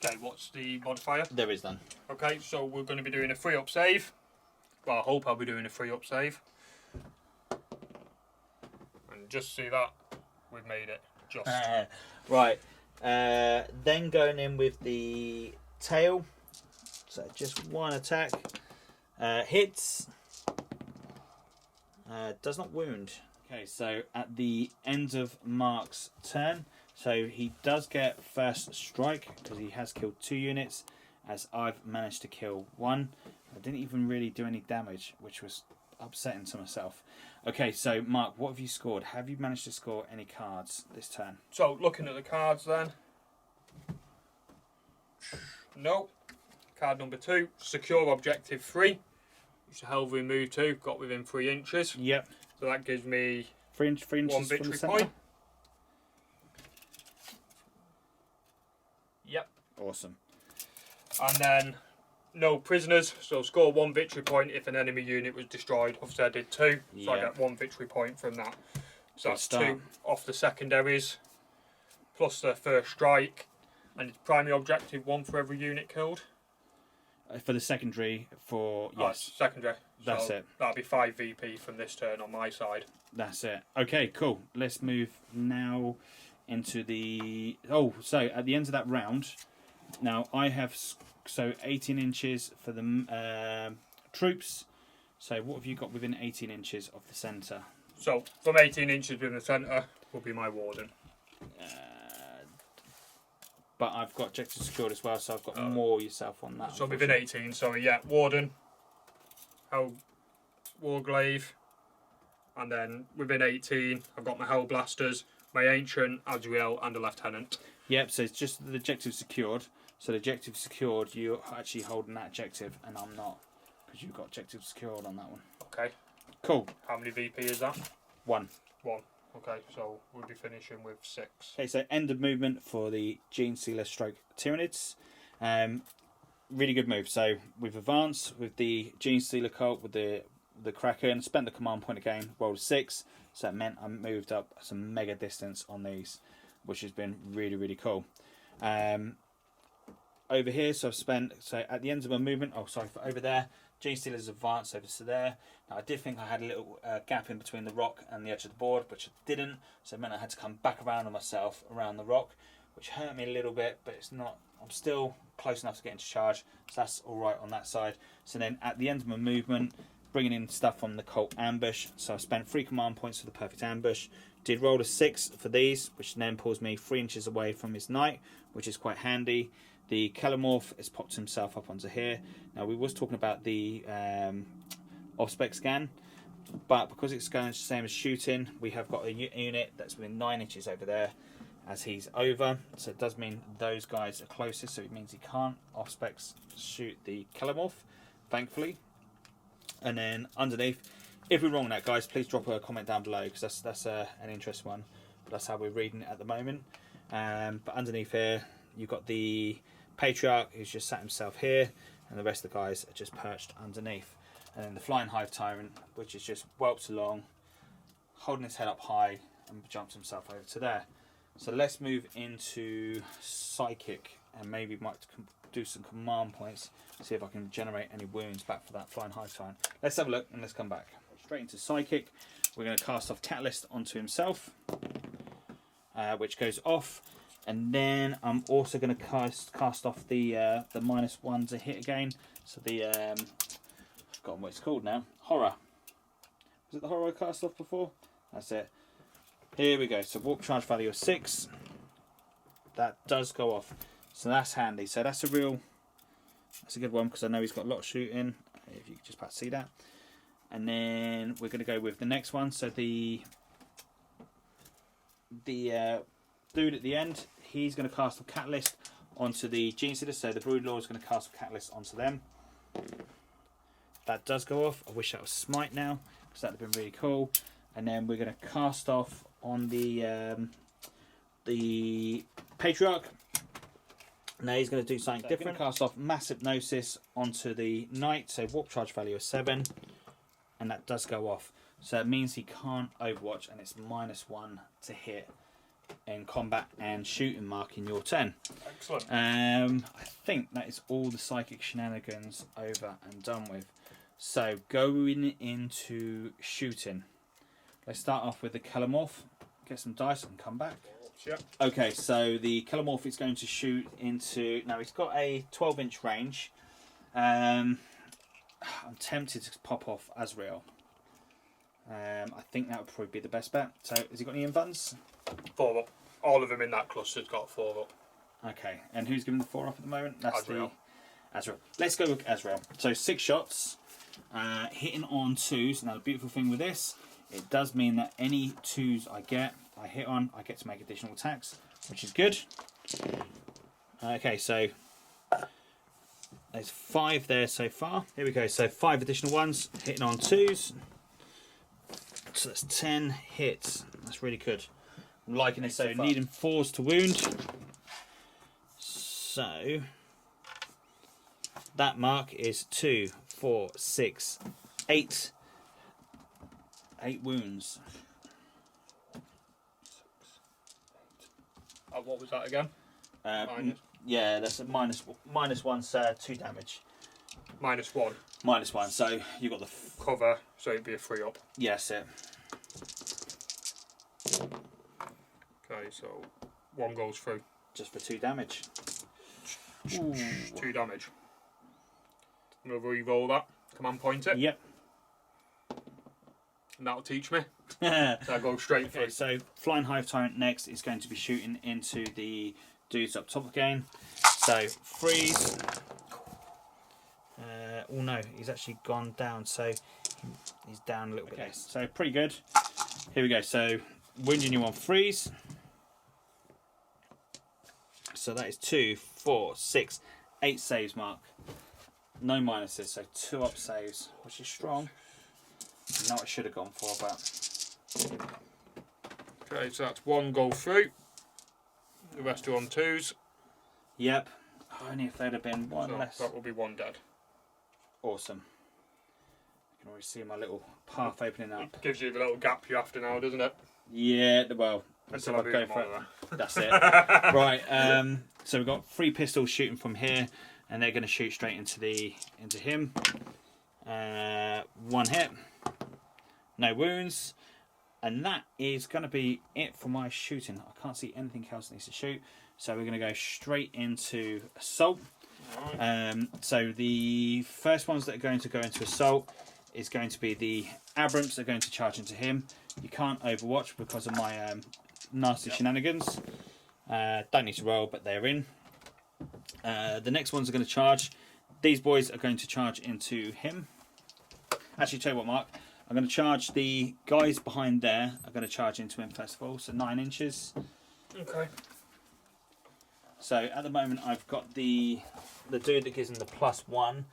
Okay, what's the modifier? There is none. Okay, so we're going to be doing a 3-up save. Well, I hope I'll be doing a 3-up save. And just see that, we've made it. Just. Right. Then going in with the tail. So just 1 attack. Hits. Does not wound. Okay, so at the end of Mark's turn, so he does get first strike because he has killed 2 units, as I've managed to kill 1. I didn't even really do any damage, which was upsetting to myself. Okay, so Mark, what have you scored? Have you managed to score any cards this turn? So looking at the cards then. No. Card number 2, secure objective 3. Which hell we moved to, got within 3 inches. Yep. So that gives me 3 inches 1 from victory the centre? point. Yep. Awesome. And then no prisoners, so score 1 victory point if an enemy unit was destroyed. Obviously I did 2, so I get 1 victory point from that. So Good that's start. 2 off the secondaries, plus the first strike, and it's primary objective 1 for every unit killed. For the secondary, yes. Secondary. That's so it. That'll be 5 VP from this turn on my side. That's it. Okay, cool. Let's move now into the... so at the end of that round, now I have 18 inches for the troops. So what have you got within 18 inches of the centre? So from 18 inches within the centre will be my warden. But I've got objective secured as well, so I've got more yourself on that. So within 18, sorry, yeah, warden, warglaive, and then within 18, I've got my hell blasters, my ancient, Azrael, and a lieutenant. Yep, so it's just the objective secured. So the objective secured, you're actually holding that objective, and I'm not, because you've got objective secured on that one. Okay. Cool. How many VP is that? 1. 1. Okay, so we'll be finishing with 6. Okay, so end of movement for the Genestealer Tyranids. Really good move. So we've advanced with the Genestealer Cult, with the Kraken, spent the command point again, rolled a 6. So that meant I moved up some mega distance on these, which has been really, really cool. Over here, so I've spent, so at the end of my movement, over there, Genestealer's advanced over to there. Now I did think I had a little gap in between the rock and the edge of the board, which I didn't, so it meant I had to come back around on myself around the rock, which hurt me a little bit, but it's not, I'm still close enough to get into charge, so that's alright on that side. So then at the end of my movement, bringing in stuff from the Cult Ambush, so I spent 3 command points for the Perfect Ambush, did roll a 6 for these, which then pulls me 3 inches away from his knight, which is quite handy. The Kellamorph has popped himself up onto here. Now we was talking about the off-spec scan, but because it's going the same as shooting, we have got a unit that's within 9 inches over there as he's over. So it does mean those guys are closest, so it means he can't off-specs shoot the Kellamorph, thankfully. And then underneath, if we're wrong on that, guys, please drop a comment down below, because that's an interesting one. But that's how we're reading it at the moment. But underneath here, you've got the Patriarch, who's just sat himself here, and the rest of the guys are just perched underneath. And then the Flying Hive Tyrant, which is just whelps along, holding his head up high, and jumps himself over to there. So let's move into Psychic, and maybe might do some command points, see if I can generate any wounds back for that Flying Hive Tyrant. Let's have a look, and let's come back. Straight into Psychic, we're going to cast off Catalyst onto himself, which goes off. And then I'm also going to cast off the -1 to hit again. So the I've forgotten what it's called now. Horror. Was it the horror I cast off before? That's it. Here we go. So warp charge value of 6. That does go off. So that's handy. So that's a good one, because I know he's got a lot of shooting. If you could just about see that. And then we're going to go with the next one. So the dude at the end, he's going to cast a Catalyst onto the Genestealer, so the Broodlord is going to cast a Catalyst onto them. That does go off. I wish that was Smite now, because that would have been really cool. And then we're going to cast off on the Patriarch. Now he's going to do something different. Cast off Mass Hypnosis onto the Knight, so warp charge value of 7, and that does go off. So it means he can't overwatch, and it's -1 to hit in combat and shooting mark in your turn. Excellent. I think that is all the psychic shenanigans over and done with. So going into shooting, let's start off with the Kellamorph. Get some dice and come back. Yep. Okay, so the Kellamorph is going to shoot into. Now he's got a 12-inch range. I'm tempted to pop off Azrael. I think that would probably be the best bet. So, has he got any invuns? 4 up. All of them in that cluster's got 4 up. Okay, and who's giving the 4 up at the moment? That's Azrael. the Azrael. Let's go with Azrael. So 6 shots, hitting on 2s. Now the beautiful thing with this, it does mean that any 2s I hit on, I get to make additional attacks, which is good. Okay, so there's 5 there so far. Here we go. So 5 additional ones, hitting on 2s. So that's 10 hits. That's really good. I'm liking this so far. Needing 4s to wound. So that mark is 2, 4, 6, 8. 8 wounds. What was that again? Yeah, that's a -1's 2 damage. -1. -1. So you got the Cover, so it'd be a 3 up. Yes, it. Okay, so 1 goes through. Just for 2 damage. Ooh. 2 damage. I'm going to re-roll that. Command point it. Yep. And that'll teach me. So I go straight through. So Flying Hive Tyrant next is going to be shooting into the dudes up top again. So freeze. Oh no, he's actually gone down, so he's down a little bit. So pretty good. Here we go. So wounding you on freeze. So that is 2, 4, 6, 8 saves, Mark. No minuses, so 2 up saves, which is strong. Not what I should have gone for, but. Okay, so that's 1 go through. The rest are on 2s. Yep. Only if there'd have been 1 so less. That will be 1 dead. Awesome. You can always see my little path opening up. It gives you the little gap you have to now, doesn't it? Yeah, well, Until I go for it. That's it. Right. So we've got 3 pistols shooting from here, and they're going to shoot straight into him. 1 hit, no wounds, and that is going to be it for my shooting. I can't see anything else that needs to shoot, so we're going to go straight into assault. So the first ones that are going to go into assault is going to be the Abrams that are going to charge into him. You can't overwatch because of my nasty shenanigans. Don't need to roll, but they're in. The next ones are going to charge. These boys are going to charge into him. Actually, tell you what, Mark. I'm going to charge the guys behind there. I'm going to charge into him first of all. So 9 inches. Okay. So at the moment, I've got the dude that gives him the +1.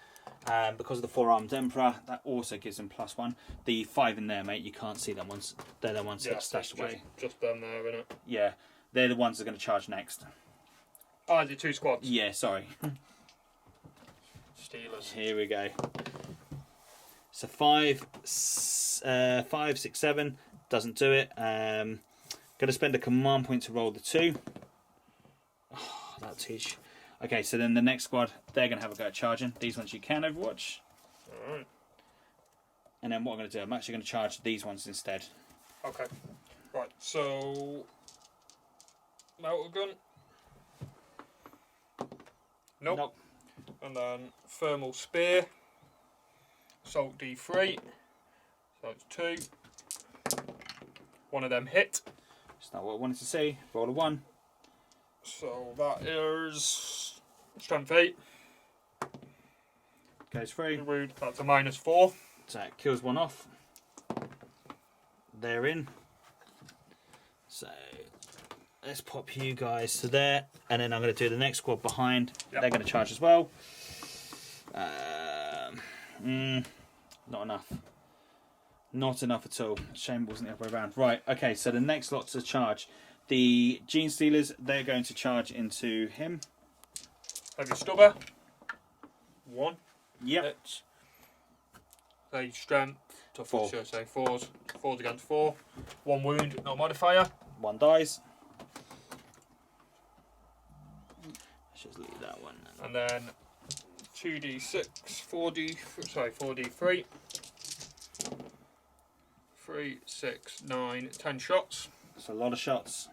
Because of the 4-armed Emperor, that also gives him +1. The 5 in there, mate, you can't see them ones. They're the ones that are stashed away. Just them there, innit? Yeah, they're the ones that are going to charge next. Oh, is it 2 squads? Yeah, sorry. Steelers. Here we go. So 5, 6, 7 doesn't do it. Going to spend a command point to roll the 2. Oh, that'll teach. Okay, so then the next squad, they're going to have a go at charging. These ones you can overwatch. Alright. And then what I'm going to do, I'm actually going to charge these ones instead. Okay. Right, so melter gun. Nope. And then thermal spear. Assault D3. So it's 2. One of them hit. It's not what I wanted to see. Roll a 1. So that is strength 8. Goes through. Rude. That's a -4. So it kills 1 off. They're in. So let's pop you guys to there. And then I'm going to do the next squad behind. Yep. They're going to charge as well. Not enough. Not enough at all. Shame it wasn't the other way around. Right, okay, so the next lot to charge. The Genestealers, they're going to charge into him. Heavy stubber. 1. Yep. Hits. Okay, strength. Tough 4. should I say 4s. 4s against 4. 1 wound, no modifier. 1 dies. Let's just leave that one. And then 2d6, 4d3. 3, 6, 9, 10 shots. That's a lot of shots.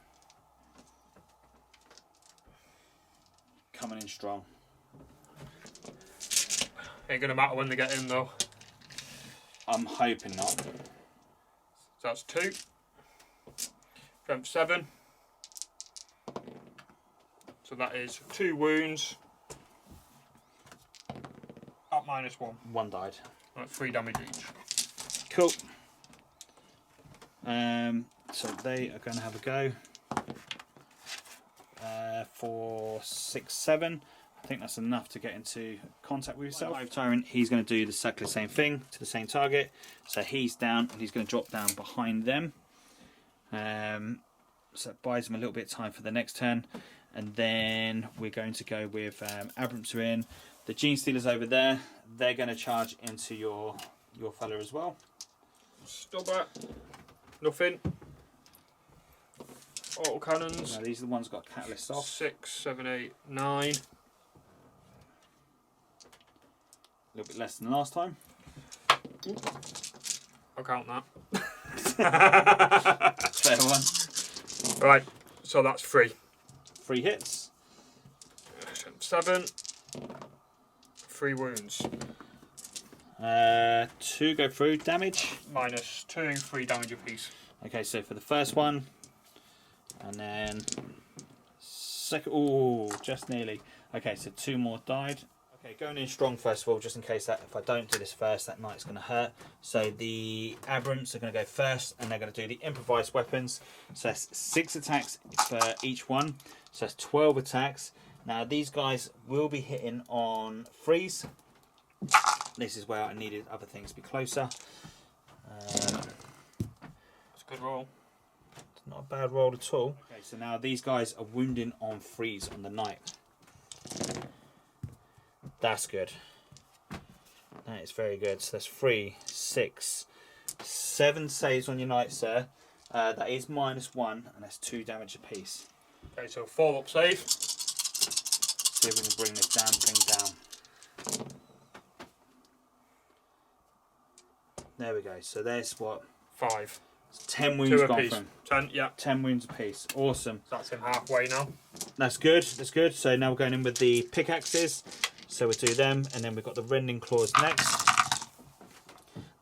Coming in strong. Ain't gonna matter when they get in though. I'm hoping not. So that's 2. Strength 7. So that is 2 wounds. At -1. 1 died. That's 3 damage each. Cool. So they are going to have a go. 4, 6, 7. I think that's enough to get into contact with yourself. Tyrant, he's going to do exactly the same thing to the same target. So he's down and he's going to drop down behind them. So it buys him a little bit of time for the next turn. And then we're going to go with Abrams are in. The Genestealers over there, they're going to charge into your fella as well. Stubber. Nothing. Auto cannons. Now these are the ones got catalyst off. 6, 7, 8, 9. A little bit less than last time. I'll count that. Fair one. Right, so that's 3. 3 hits. 7. 3 wounds. 2 go through damage. -2, 3 damage apiece. Okay, so for the first one, and then second. Oh, just nearly. Okay, so 2 more died. Okay, going in strong first of all, just in case that if I don't do this first, that knight's going to hurt. So the Abrams are going to go first, and they're going to do the improvised weapons. So that's 6 attacks for each one. So that's 12 attacks. Now these guys will be hitting on freeze. This is where I needed other things to be closer. That's a good roll. It's not a bad roll at all. Okay, so now these guys are wounding on freeze on the knight. That's good. That is very good. So that's 3, 6, 7 saves on your knight, sir. That is -1, and that's 2 damage apiece. Okay, so 4 up save. See if we can bring this damn thing down. There we go. So there's what? 5. 10 wounds 2 gone apiece. from. 10, yeah. 10 wounds apiece. Awesome. That's him halfway now. That's good. That's good. So now we're going in with the pickaxes. So we'll do them, and then we've got the rending claws next.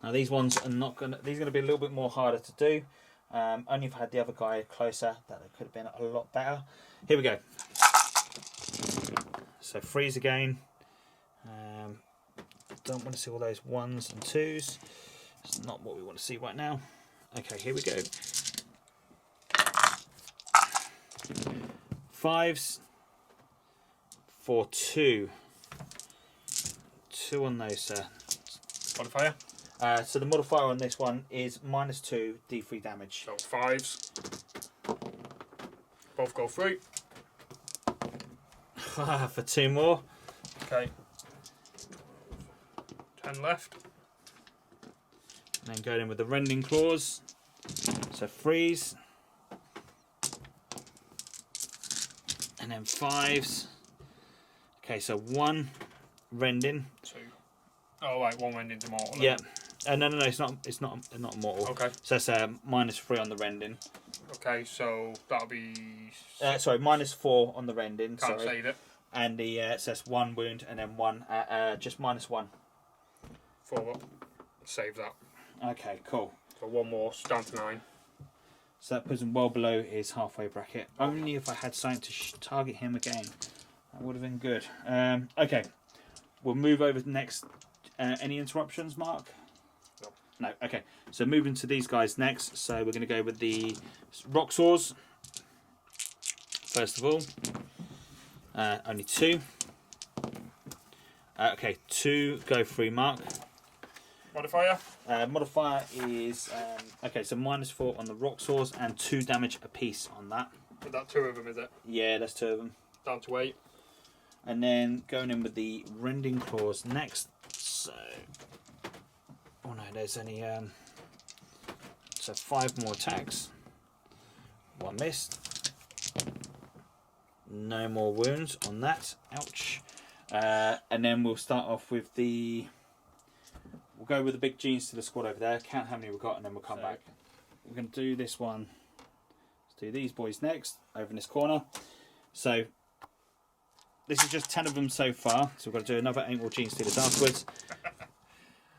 Now these ones are not gonna. These are gonna be a little bit more harder to do. Only if I had the other guy closer, that could have been a lot better. Here we go. So freeze again. Don't want to see all those 1s and 2s. It's not what we want to see right now. Okay, here we go. 5s for 2. 2 on those, sir. Modifier. So the modifier on this one is -2 D3 damage. So 5s. Both go through. For 2 more. Okay. 10 left. And then go in with the rending claws. So freeze. And then 5s. Okay, so 1 rending. 2. Oh, right, 1 went into mortal. Yeah. No, it's not. It's not mortal. Okay. So that's -3 on the rending. Okay, so that'll be. Sorry, -4 on the rending. Can't sorry. save it. And the so that's 1 wound and then 1. Just -1. 4 up. Save that. Okay, cool. So 1 more, down to 9. So that puts him well below his halfway bracket. Only if I had something to target him again. That would have been good. Okay, we'll move over next. Any interruptions, Mark? No. No, okay. So moving to these guys next. So we're going to go with the rock saws. First of all. Only 2. Okay, 2 go through, Mark. Modifier? Modifier is okay, so -4 on the rock saws and 2 damage apiece on that. Is that 2 of them, is it? Yeah, that's 2 of them. Down to 8. And then going in with the rending claws next. So Oh no, there's only so 5 more attacks. 1 missed. No more wounds on that. Ouch. And then we'll start off with the. We'll go with the big Genestealer squad over there. Count how many we've got, and then we'll come back. We're going to do this one. Let's do these boys next, over in this corner. So this is just 10 of them so far. So we've got to do another 8 more Genestealers afterwards,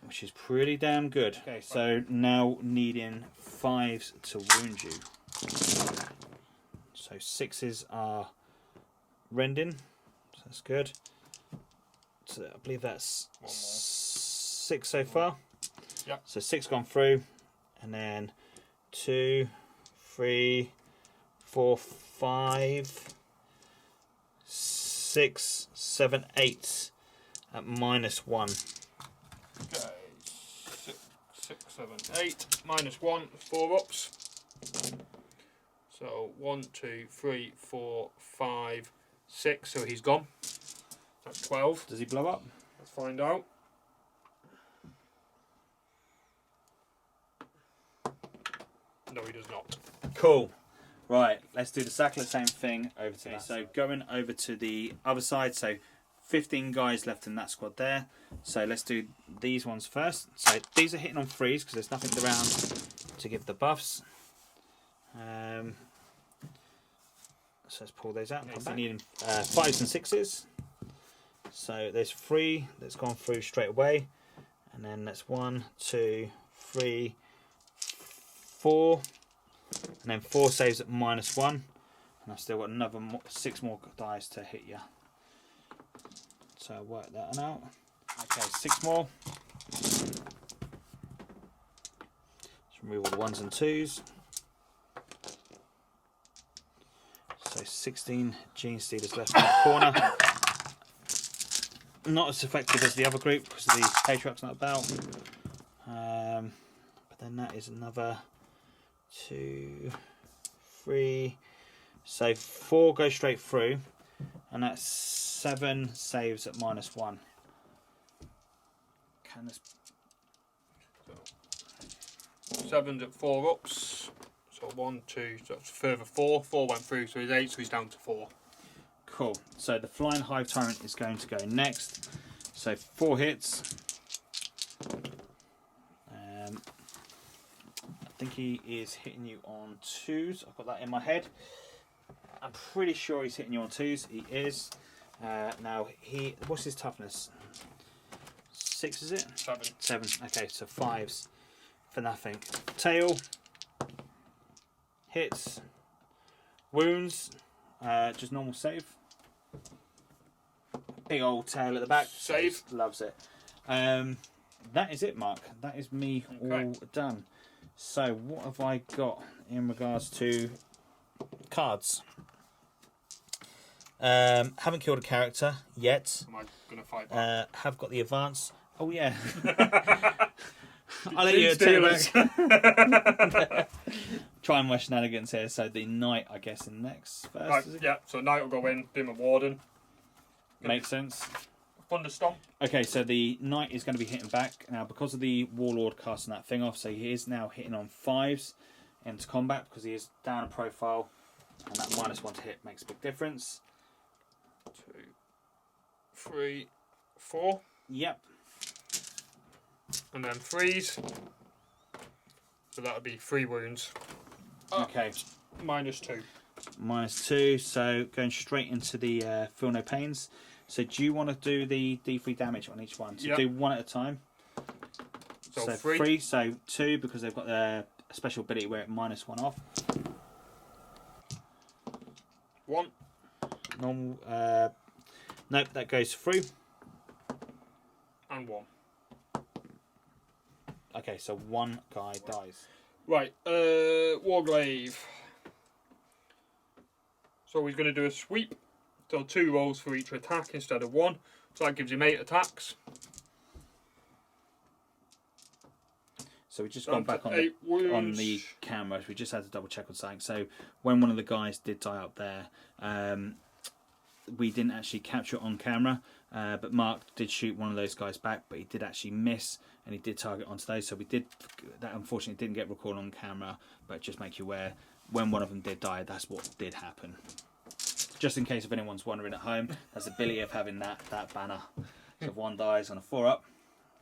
which is pretty damn good. Okay, so now needing 5s to wound you. So 6s are rending. So that's good. So I believe that's 6 so far. Yep. So 6 gone through, and then 2, 3, 4, 5, 6, 7, 8 at -1. Okay, 6, 7, 8 -1, 4 ups. So 1, 2, 3, 4, 5, 6. So he's gone. That's 12. Does he blow up? Let's find out. No, he does not. Cool. Right, let's do exactly the same thing over to that. So going over to the other side, so 15 guys left in that squad there. So let's do these ones first. So these are hitting on 3s because there's nothing around to give the buffs. So let's pull those out and come back. Needing 5s and 6s. So there's 3 that's gone through straight away, and then that's 1, 2, 3, 4, and then 4 saves at -1, and I've still got another 6 more dice to hit you. So I'll work that out. Okay, 6 more. Let's remove all the 1s and 2s. So 16 Genestealers left in the corner. Not as effective as the other group because the Patriarch's not about. But then that is another 2, 3. So 4 go straight through, and that's 7 saves at -1. Can this? 7's at 4 ups. So 1, 2. So that's further 4. 4 went through. So he's 8. So he's down to 4. Cool. So the Flying Hive Tyrant is going to go next. So 4 hits. I think he is hitting you on 2s. I've got that in my head. I'm pretty sure he's hitting you on 2s. He is. Now what's his toughness? 6 is it? 7. 7. Okay, so 5s for nothing. Tail. Hits. Wounds. Just normal save. Big old tail at the back. Save. Loves it. That is it, Mark. That is me all done. So what have I got in regards to cards? Haven't killed a character yet. Am I going to fight back? Have got the advance. Oh yeah. I'll let you tell it. Trying my shenanigans here. So the knight, I guess, in next first. Right, yeah, so knight will go in, do my warden. Makes sense. Thunderstomp. Okay, so the knight is going to be hitting back now because of the warlord casting that thing off. So he is now hitting on 5s into combat because he is down a profile, and that -1 to hit makes a big difference. 2, 3, 4. Yep. And then 3s. So that would be 3 wounds. Okay. -2. -2. So going straight into the feel no pains. So do you want to do the D3 damage on each one? So do 1 at a time. So 3. So 2 because they've got their special ability where it -1 off. 1. Normal. Nope, that goes through. And 1. Okay, so 1 guy dies. Right, Warglaive. So he's going to do a sweep. So 2 rolls for each attack instead of 1. So that gives him 8 attacks. So we've just gone back on the cameras. We just had to double check on something. So when one of the guys did die up there, we didn't actually capture it on camera. but Mark did shoot one of those guys back, but he did actually miss, and he did target onto those. So that unfortunately didn't get recorded on camera, but just make you aware, when one of them did die, that's what did happen. Just in case if anyone's wondering at home, that's the ability of having that banner. So if one dies on a 4-up,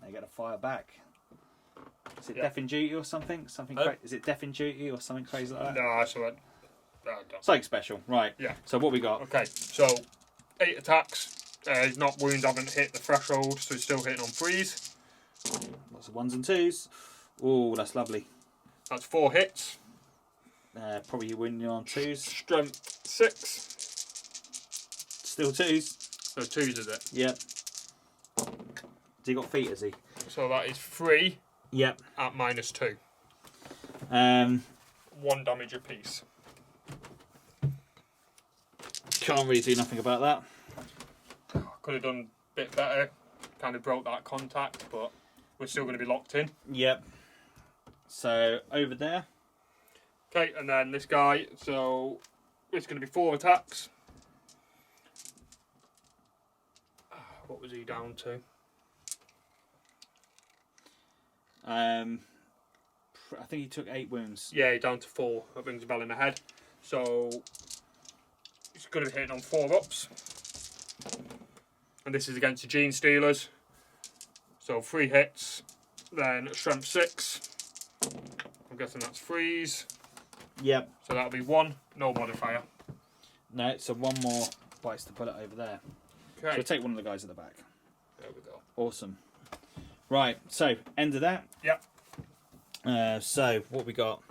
they get a fire back. Is it Death in Duty or something? Is it Death in Duty or something crazy like that? No, that's all right. Something special, right? Yeah. So what we got? Okay, so 8 attacks. His knock wounds haven't hit the threshold, so he's still hitting on 3s. Lots of 1s and 2s. Oh, that's lovely. That's 4 hits. Probably you win on 2s. Strength 6. Still 2s. So 2s is it? Yep. Has he got feet? Has he? So that is 3. Yep. At -2. 1 damage apiece. Can't really do nothing about that. Could have done a bit better. Kind of broke that contact, but we're still going to be locked in. Yep. So over there. Okay, and then this guy. So it's going to be 4 attacks. What was he down to? I think he took 8 wounds. Yeah, down to 4. That rings a bell in my head. So he's going to be hitting on 4-ups. And this is against the Genestealers. So 3 hits, then strength 6. I'm guessing that's 3s. Yep. So that'll be 1, no modifier. No, so 1 more bites to put it over there. Okay. So we'll take one of the guys at the back. There we go. Awesome. Right, so end of that. Yep. So what we got?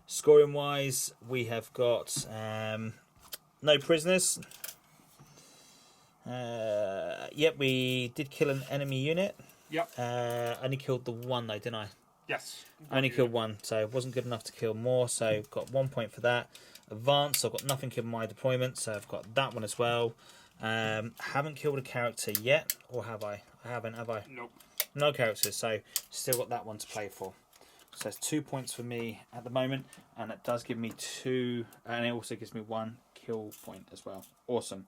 Scoring wise, we have got no prisoners. Yep, we did kill an enemy unit. Yep. Only killed the 1 though, didn't I? Yes. Only killed 1, so it wasn't good enough to kill more, so got 1 point for that. Advance, I've got nothing in my deployment, so I've got that one as well. Haven't killed a character yet, or have I? I haven't, have I? Nope. No characters, so still got that one to play for. So that's 2 points for me at the moment, and it does give me 2, and it also gives me 1 kill point as well. Awesome.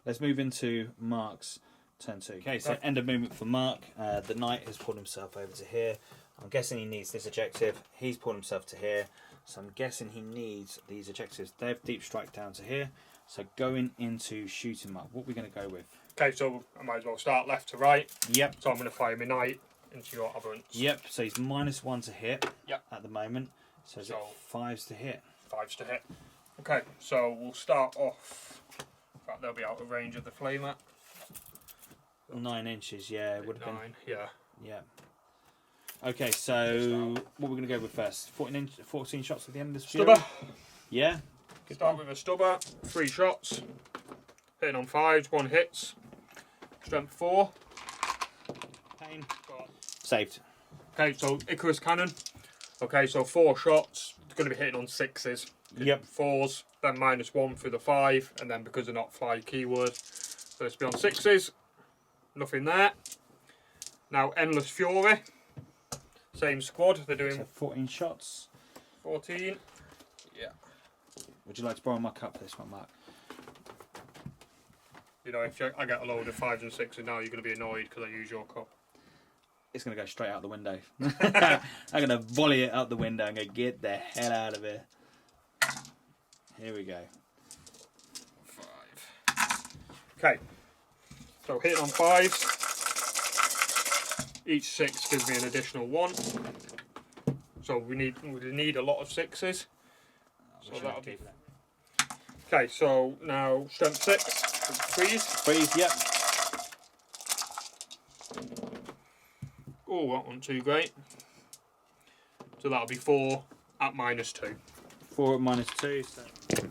Let's move into Mark's turn 2. Okay, so end of movement for Mark. The knight has pulled himself over to here. I'm guessing he needs this objective. He's pulled himself to here, so I'm guessing he needs these objectives. They have deep strike down to here. So going into shooting Mark, what are we going to go with? Okay, so I might as well start left to right. Yep. So I'm going to fire my knight into your aberrants. Yep, so he's -1 to hit. Yep. At the moment. So is it 5s to hit? 5s to hit. Okay, so we'll start off. In fact, they'll be out of range of the flamer. 9 inches, yeah, it would have been. 9, yeah. Yeah. Okay, so what are we going to go with first? 14 shots at the end of this Stubber. Yeah. Good Start one. with a stubber. 3 shots. Hitting on 5s, 1 hits. Strength 4. Pain. Saved. Okay, so Icarus cannon. Okay, so 4 shots. It's going to be hitting on 6s. Yep. 4s, then -1 for the 5, and then because they're not fly keyword, so it's be on 6s. Nothing there. Now Endless Fury. Same squad. They're doing So 14 shots. 14. Yeah. Would you like to borrow my cup for this one, Mark? You know, if I get a load of 5s and 6s now, you're going to be annoyed because I use your cup. It's going to go straight out the window. I'm going to volley it out the window and go, get the hell out of here. Here we go. 5. Okay. So hitting on 5s. Each 6 gives me an additional 1. So we need a lot of 6s. So that'll be. Okay, so now strength 6. 3s. 3s, yep. Oh, that wasn't too great. So that'll be 4 at -2. 4 at -2, so it's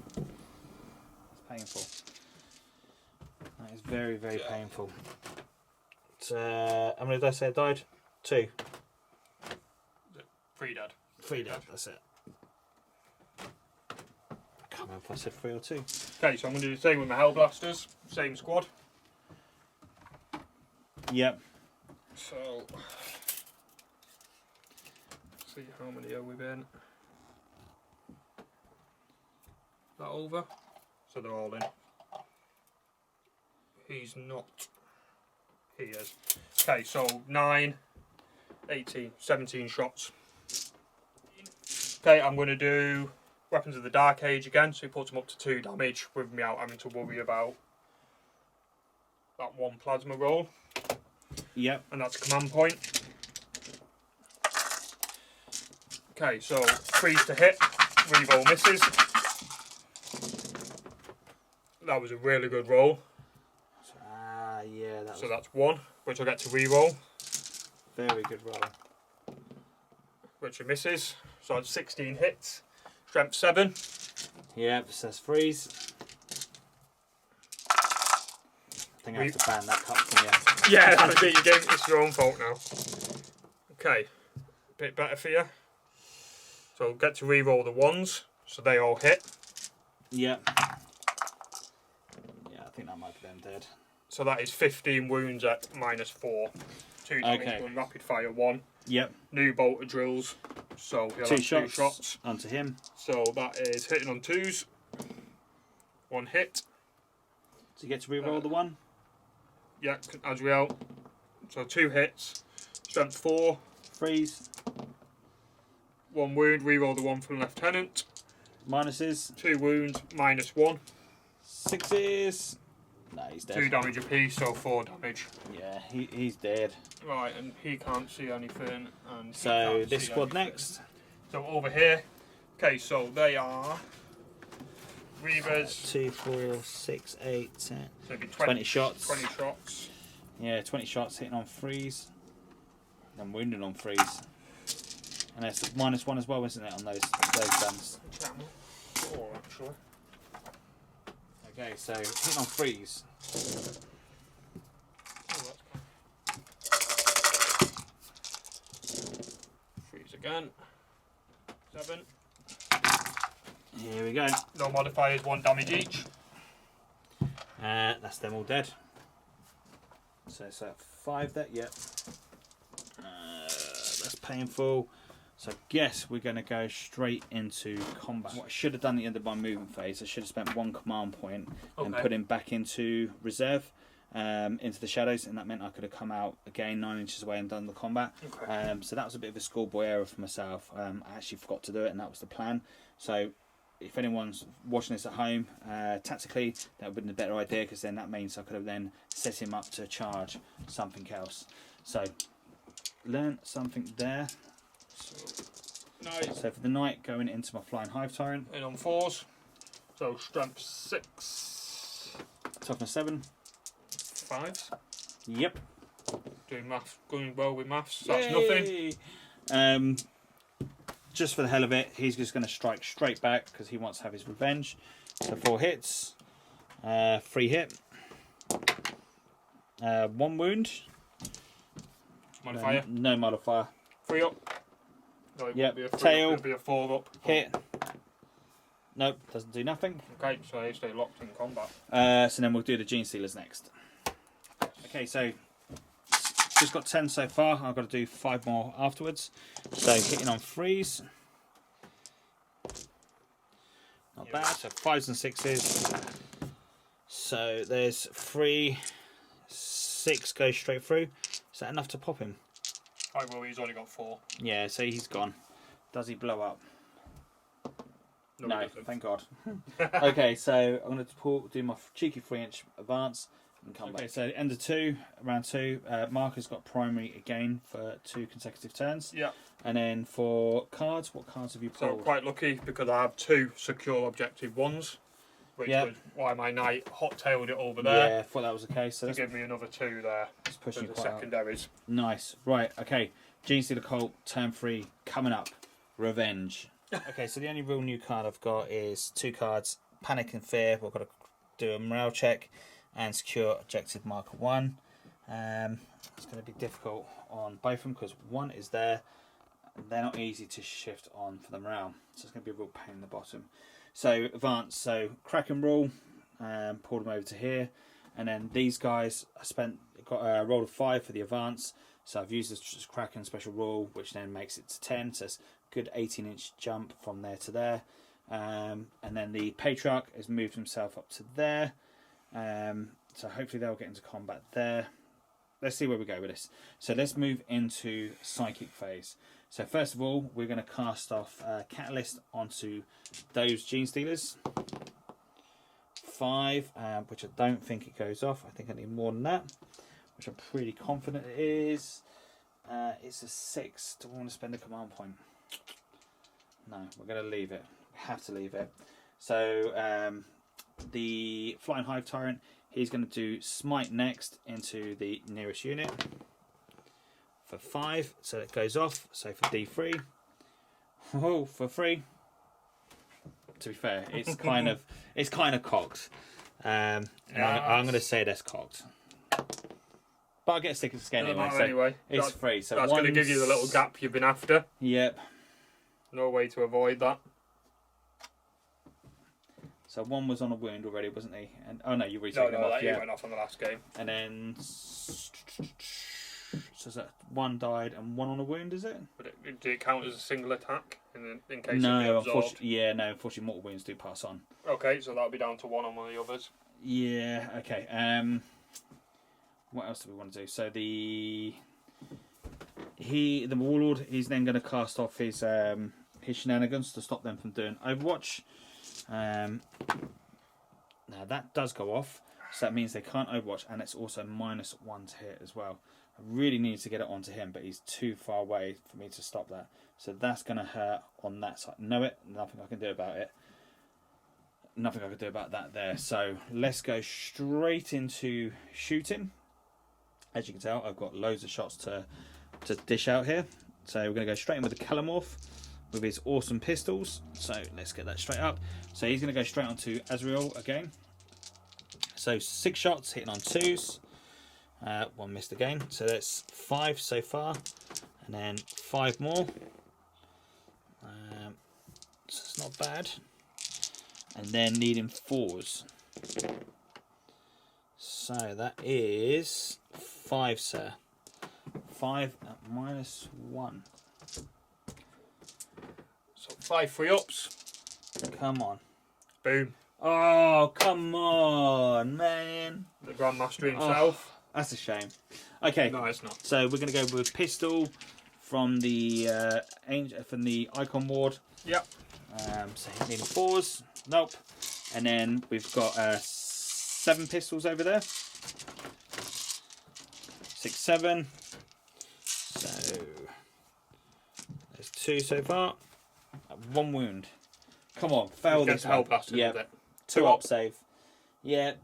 painful. That is very, very painful. How many did I say died? 2. 3 dead. 3 dead, that's it. I can't remember if I said 3 or 2. Okay, so I'm going to do the same with my Hellblasters. Same squad. Yep. So, see how many are we in. That over? So they're all in. He's not. He is. Okay, so 9, 18, 17 shots. Okay, I'm going to do Weapons of the Dark Age again, so he puts them up to 2 damage without having to worry about that 1 plasma roll. Yep. And that's command point. Okay, so freeze to hit, reroll misses. That was a really good roll. Yeah. So that's 1, which I get to reroll. Very good roll. Which are misses. So that's 16 hits. Strength 7. Yep, says freeze. I think I have to ban that cup from you. Yeah, that's it. You gave it's your own fault now. Okay, bit better for you. So get to re-roll the 1s, so they all hit. Yep. Yeah, I think that might be them dead. So that is 15 wounds at -4. 2 damage on rapid fire 1. Yep. New bolter drills. So he'll have 2 shots onto him. So that is hitting on 2s. 1 hit. So you get to re-roll the 1? Yeah, as well. So 2 hits. Strength 4. Freeze. 1 wound. Re-roll the 1 from Lieutenant. Minuses. 2 wounds. -1. 6s. No, he's dead. 2 damage apiece, so 4 damage. Yeah, he's dead. Right, and he can't see anything. And so this squad next. So over here. Okay, so they are Reavers. 2, 4, 6, 8, 10. So it'd be 20 shots. 20 shots. Yeah, 20 shots hitting on freeze. And wounding on freeze. And there's -1 as well, isn't it, on those guns? 4 actually. Okay, so hitting on freeze. Freeze again. 7. Here we go. No modifiers, 1 damage each. That's them all dead. So 5 there, yep. That's painful. So I guess we're going to go straight into combat. What I should have done at the end of my movement phase, I should have spent 1 command point and put him back into reserve, into the shadows, and that meant I could have come out again 9 inches away and done the combat. So that was a bit of a schoolboy error for myself. I actually forgot to do it, and that was the plan. So if anyone's watching this at home, tactically that would have been a better idea, because then that means I could have then set him up to charge something else. So learn something there. So for the night, going into my flying hive tyrant. In on 4s. So strength 6. Toughness 7. 5s. Yep. Doing maths, going well with maths. Yay! That's nothing. Just for the hell of it, he's just going to strike straight back because he wants to have his revenge. So 4 hits, 3 hit, 1 wound. Modifier? No modifier. 3 up. No, Yep. Be a 3 Tail. Up, it'll be a 4 up. Hit. Nope, doesn't do nothing. Okay, so they stay locked in combat. So then we'll do the Genestealers next. Okay, so just got 10 so far. I've got to do 5 more afterwards. So hitting on freeze. Not bad. So 5s and 6s. So there's 3, 6 goes straight through. Is that enough to pop him? Oh well, he's only got 4. Yeah, so he's gone. Does he blow up? No, thank God. Okay, so I'm going to do my cheeky 3-inch advance and come back. Okay, so end of 2, round 2, Mark has got primary again for 2 consecutive turns. Yeah. And then for cards, what cards have you pulled? So quite lucky because I have 2 secure objective 1s, which was why my knight hot-tailed it over there. Yeah, I thought that was the case. So to give me another 2 there. Let's push you the quite secondaries. Up. Nice. Right, okay. Genestealer Cult, turn 3, coming up. Revenge. Okay, so the only real new card I've got is 2 cards, Panic and Fear. We've got to do a morale check and secure objective marker 1. It's going to be difficult on both of them because 1 is there. They're not easy to shift on for the morale, so it's going to be a real pain in the bottom. So advance, so Kraken rule, pulled them over to here, and then these guys got a roll of 5 for the advance. So I've used this Kraken special rule, which then makes it to 10. So it's a good 18-inch jump from there to there. And then the Patriarch has moved himself up to there. So hopefully they'll get into combat there. let's see where we go with this. So let's move into psychic phase. So first of all, we're going to cast off Catalyst onto those Genestealers. 5, which I don't think it goes off. I think I need more than that, which I'm pretty confident it is. It's a 6. Do I want to spend a command point? No, we're going to leave it. We have to leave it. So the Flying Hive Tyrant, he's going to do Smite next into the nearest unit for 5. So it goes off. So for D3. Oh, for 3. To be fair, it's kind of cocked. And I'm going to say that's cocked. But I'll get a stick of skin anyway. It's free. So that's going to give you the little gap you've been after. Yep. No way to avoid that. So one was on a wound already, wasn't he? And oh no, you he went off on the last game. And then so that one died and one on a wound, is it? But did it count as a single attack in case no, it be absorbed? Unfortunately mortal wounds do pass on. Okay, so that'll be down to one on one of the others. Yeah. Okay. What else do we want to do? So the Warlord, he's then going to cast off his shenanigans to stop them from doing Overwatch. Now that does go off, so that means they can't Overwatch, and it's also -1 to hit as well. I really need to get it onto him, but he's too far away for me to stop that. So that's going to hurt on that side. Nothing I can do about it. Nothing I can do about that there. So let's go straight into shooting. As you can tell, I've got loads of shots to dish out here. So we're going to go straight in with the Calamorph with his awesome pistols. So let's get that straight up. So he's going to go straight onto Azrael again. So 6 shots hitting on 2s. 1 missed again. So that's 5 so far. And then 5 more. So it's not bad. And then needing 4s. So that is 5, sir. 5 at -1. So 5 free ups. Come on. Boom. Oh, come on, man. The Grandmaster himself. Oh, that's a shame. Okay. No, it's not. So we're going to go with pistol from the Icon Ward. Yep. So he's needing 4s. Nope. And then we've got 7 pistols over there. 6, 7. So there's 2 so far. 1 wound. Come on, fail this one. Yep. 2 up save. Yep.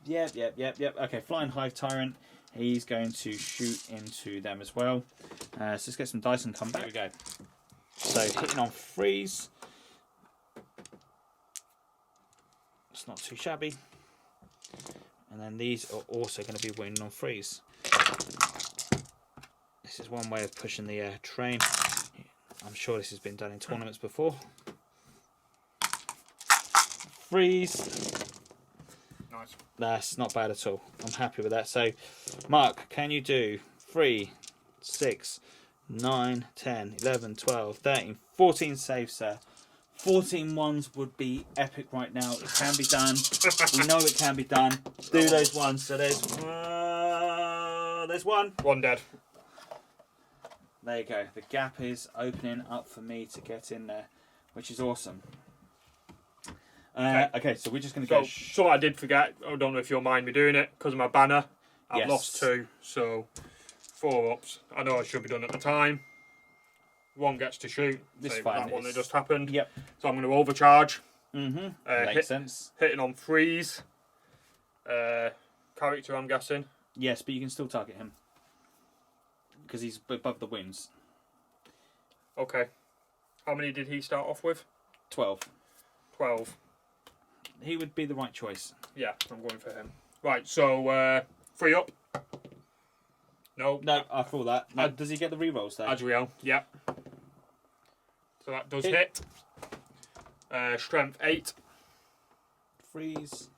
Okay, Flying Hive Tyrant. He's going to shoot into them as well. So let's get some dice and come back. Here we go. So hitting on 3s. It's not too shabby. And then these are also going to be wounding on 3s. This is one way of pushing the train. I'm sure this has been done in tournaments before. 3s. Nice. That's not bad at all. I'm happy with that. So, Mark, can you do 3, 6, 9, 10, 11, 12, 13, 14 saves, sir? 14 ones would be epic right now. It can be done. We know it can be done. Do those ones. So there's 1. 1 dead. There you go. The gap is opening up for me to get in there, which is awesome. Okay, so we're just going to go... So I did forget, I don't know if you'll mind me doing it, because of my banner, I've lost 2, so 4 ups. I know I should be done at the time. 1 gets to shoot. This so fine. That one that just happened. Yep. So I'm going to overcharge. Makes sense. Hitting on 3s. Character, I'm guessing. Yes, but you can still target him. Because he's above the wounds. Okay. How many did he start off with? 12. 12. He would be the right choice. Yeah, I'm going for him. Right, so 3 up. No. I thought that. No, does he get the rerolls though? Adriel, yeah. So that does hit. Strength 8. Freeze.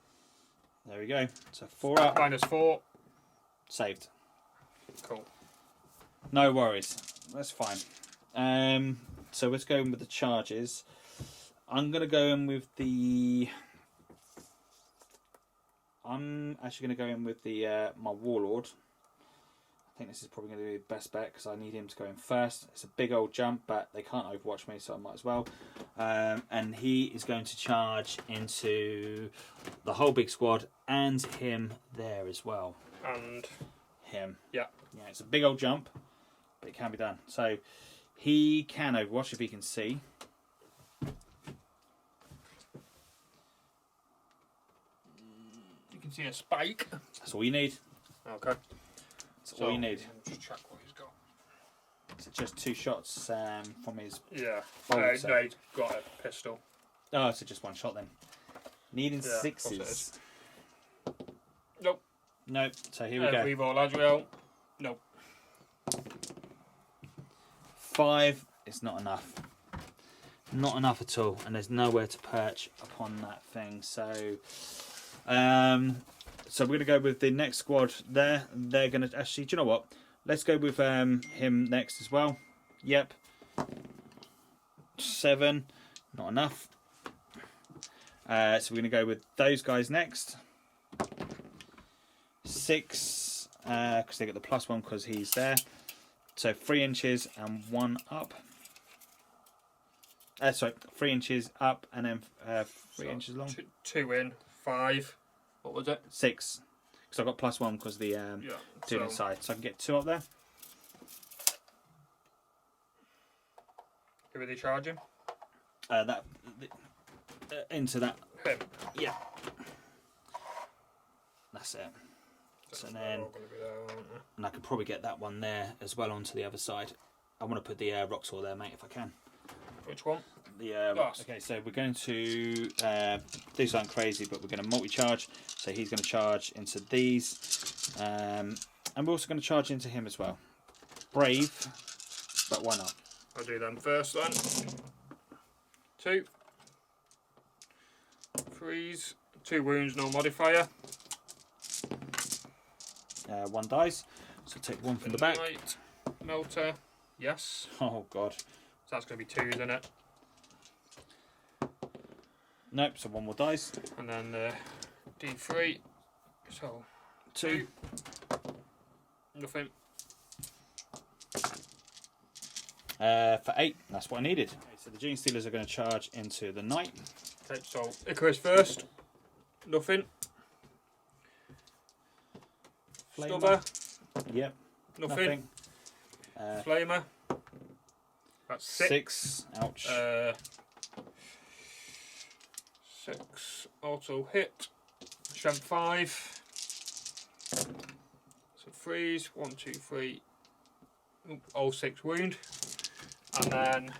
There we go. So 4 up. -4. Saved. Cool. No worries. That's fine. So let's go in with the charges. I'm going to go in with the... I'm actually going to go in with the my Warlord. I think this is probably going to be the best bet because I need him to go in first. It's a big old jump, but they can't overwatch me, so I might as well. And he is going to charge into the whole big squad and him there as well. And him. Yeah. Yeah, it's a big old jump, but it can be done. So he can overwatch if he can see. You can see a spike. That's all you need. Okay. That's all you need. Just check what he's got. It's just 2 shots from his... Yeah. bolter. No, he's got a pistol. Oh, so just 1 shot then. Needing Yeah, 6s. Nope. Nope. So here we go. Reroll Adriel. Nope. 5 is not enough. Not enough at all, and there's nowhere to perch upon that thing. So, so we're going to go with the next squad there. They're going to actually. Do you know what? Let's go with him next as well. Yep. 7, not enough. So we're going to go with those guys next. 6, because they get the +1 because he's there. So 3 inches and 1 up. Sorry, 3 inches up and then 3 inches long. 2 in, 5. What was it? 6, because I've got +1 because the 2 inside, so I can get 2 up there. Who are they charging? Into that. Him. Yeah. That's it. So then, and I could probably get that one there as well onto the other side. I want to put the Roxor there, mate, if I can. Which one? The okay, so we're going to do something crazy, but we're going to multi-charge. So he's going to charge into these, and we're also going to charge into him as well. Brave, but why not? I'll do them first then. 2. 3s. 2 wounds, no modifier. 1 dice, so take 1 from the back. Light. Melter. Yes. Oh god. So that's going to be 2s, isn't it? Nope, so 1 more dice. And then D3. So 2. Nothing. For 8, that's what I needed. Okay, so the Genestealers are going to charge into the Knight. Okay, so Icarus first. Nothing. Stubber. Yep. Nothing. Flamer. That's 6. Ouch. 6. Auto hit. Strength 5. So 3s. 1, 2, 3. All 6 wound. And then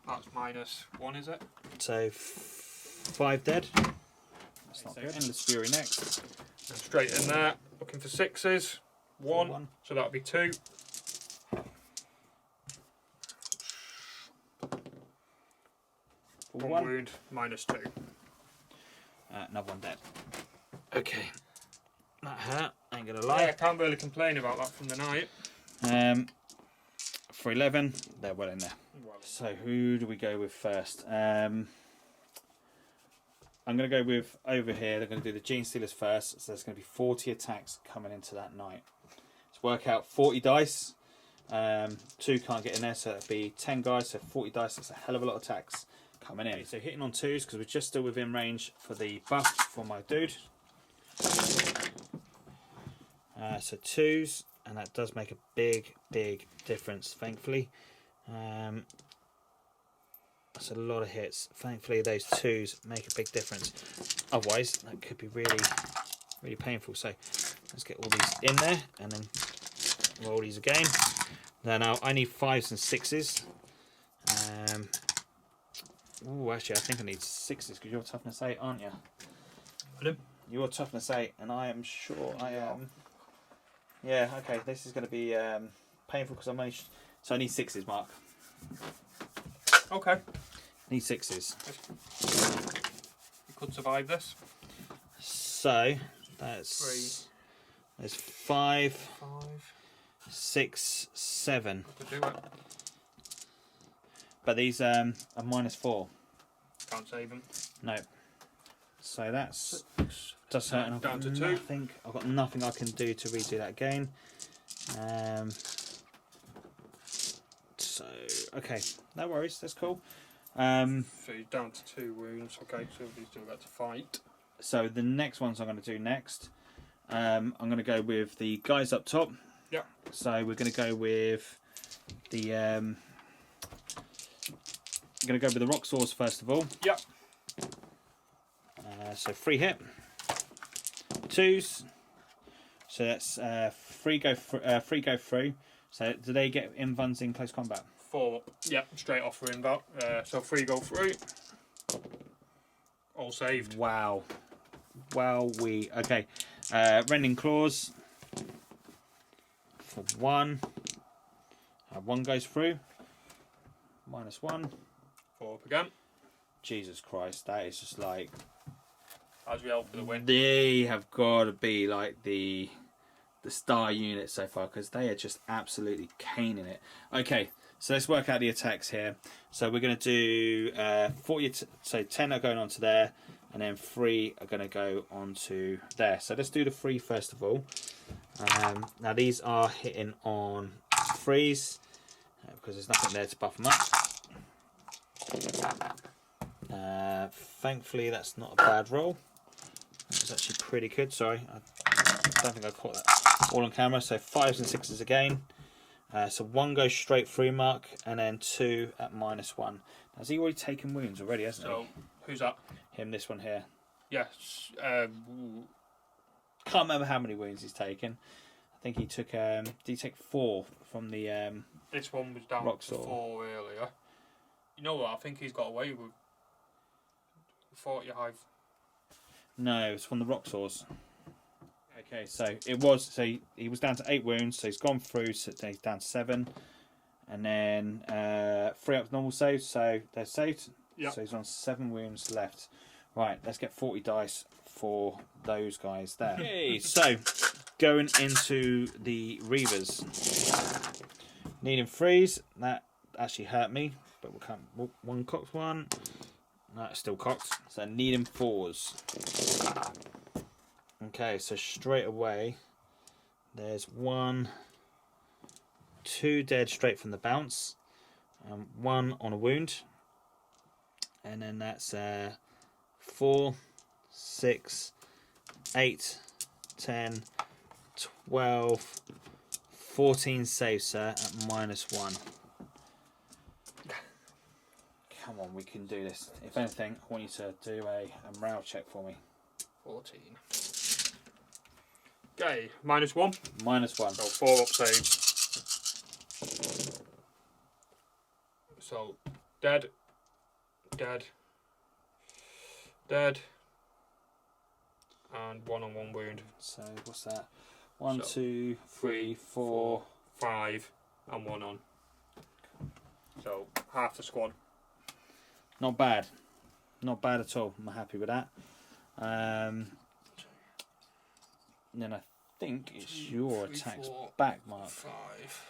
that's -1, is it? So 5 dead. That's not good. Endless Fury next. And straight in there. Looking for 6s. 1. So that'll be 2. One wound, -2. Another 1 dead. Okay. That hurt, ain't gonna lie. Yeah, I can't really complain about that from the night. For 11, they're well in there. So who do we go with first? I'm going to go with over here. They're going to do the Genestealers first. So there's going to be 40 attacks coming into that Knight. Let's work out 40 dice. 2 can't get in there, so it'll be 10 guys. So 40 dice. That's a hell of a lot of attacks coming in. So hitting on 2s because we're just still within range for the buff for my dude. So 2s, and that does make a big difference, thankfully. That's a lot of hits. Thankfully, those 2s make a big difference. Otherwise, that could be really painful. So let's get all these in there, and then roll these again. Now I need 5s and 6s. Actually, I think I need 6s because you're toughness 8, aren't you? Pardon? You're toughness 8, and I am sure I am. Yeah, okay, this is going to be painful because I'm only... So I need 6s, Mark. Okay. I need 6s. You could survive this. So, that's... 3. There's 5, 5. 6, 7. To do it. But these are -4. Can't save them. No. So that's... Does hurt. And Down to 2. I've got nothing I can do to redo that again. So okay, no worries, that's cool. So he's down to 2 wounds. Okay, so he's still got to fight. So the next ones I'm going to do next, I'm going to go with the guys up top. Yep. So we're going to go with the I'm going to go with the rock saws first of all. Yep. So 3 hit, 2s. So that's 3 go through. So do they get invuns in close combat? 4. Yep, straight off for inbound. So 3 go through. All saved. Wow. Okay. Rending claws for 1. 1 goes through. -1. 4 up again. Jesus Christ, that is just like. As we help for the win. They have got to be like the star unit so far, because they are just absolutely caning it. Okay, so let's work out the attacks here. So we're going to do 40. So 10 are going onto there, and then 3 are going to go onto there. So let's do the 3 first of all. Now these are hitting on 3s because there's nothing there to buff them up. Thankfully, that's not a bad roll. That was actually pretty good. Sorry, I don't think I caught that all on camera. So 5s and 6s again. So 1 goes straight through mark, and then 2 at -1. Has he already taken wounds already, hasn't he? So, who's that? Him, this one here. Yes. Can't remember how many wounds he's taken. I think he took. Did he take 4 from the? This one was down rock to saw. 4 earlier. You know what? I think he's got away with 40 high. No, it's from the rock saws. Okay, so it was. So he was down to 8 wounds. So he's gone through. So he's down to 7, and then 3 up normal saves. So they're saved. Yep. So he's on 7 wounds left. Right, let's get 40 dice for those guys there. Okay, so going into the Reavers. Needing 3s. That actually hurt me, but we can't. 1 cocked 1. No, it's still cocked. So needing 4s. Okay, so straight away, there's 1, 2 dead straight from the bounce, 1 on a wound, and then that's 4, 6, 8, 10, 12, 14 saves, sir, at -1. Come on, we can do this. If anything, I want you to do a morale check for me. 14. Okay, -1. -1. So 4 up saves. So dead, dead, dead, and 1 on 1 wound. So what's that? 1, So, 2, 3, 4, 5, and 1 on. So half the squad. Not bad. Not bad at all. I'm happy with that. Then I think it's your 3, attacks 4, back, Mark. 5.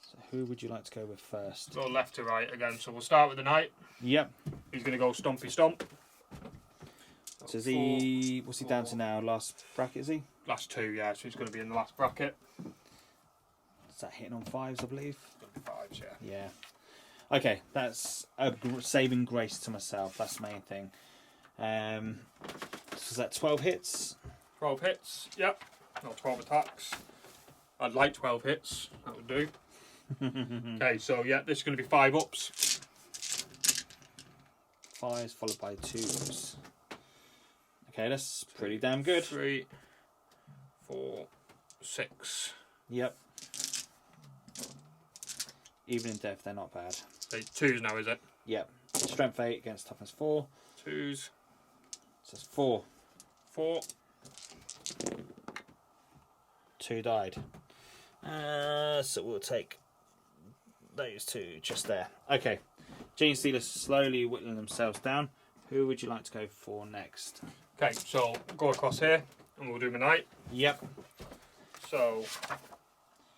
So who would you like to go with first? Go left to right again. So we'll start with the knight. Yep. He's going to go stompy stomp. So is he? What's he down to now? Last bracket, is he? Last 2, yeah. So he's going to be in the last bracket. Is that hitting on 5s, I believe? It's going to be 5s, yeah. Yeah. Okay, that's a saving grace to myself. That's the main thing. So is that 12 hits? 12 hits, yep. Not 12 attacks. I'd like 12 hits, that would do. Okay, so yeah, this is going to be 5 ups. 5s followed by 2s. Okay, that's pretty damn good. 3, 4, 6. Yep. Even in death, they're not bad. So 2s now, is it? Yep. Strength 8 against toughness 4. 2s. So it's 4. 4. 2 died. So we'll take those 2 just there. Okay. Genestealers slowly whittling themselves down. Who would you like to go for next? Okay, so go across here and we'll do my knight. Yep. So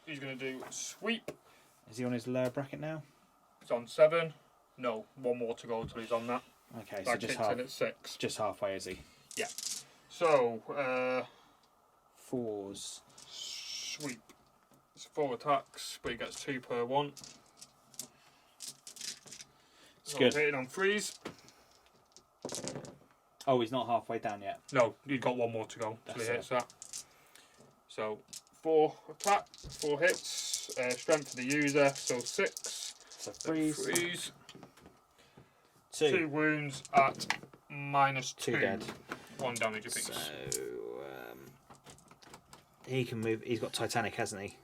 he's going to do sweep. Is he on his lower bracket now? He's on 7. No, 1 more to go till he's on that. Okay, so That just kicks in at 6. just halfway, is he? Yeah. So, 4s. Sweep. It's 4 attacks, but he gets 2 per one. It's good. Hitting on 3s. Oh, he's not halfway down yet. No, he's got 1 more to go till he hits that. So 4 attack, 4 hits. Strength for the user, so 6. So 3s. 2 wounds at -2. 2 dead. 1 damage apiece. So he can move. He's got Titanic, hasn't he?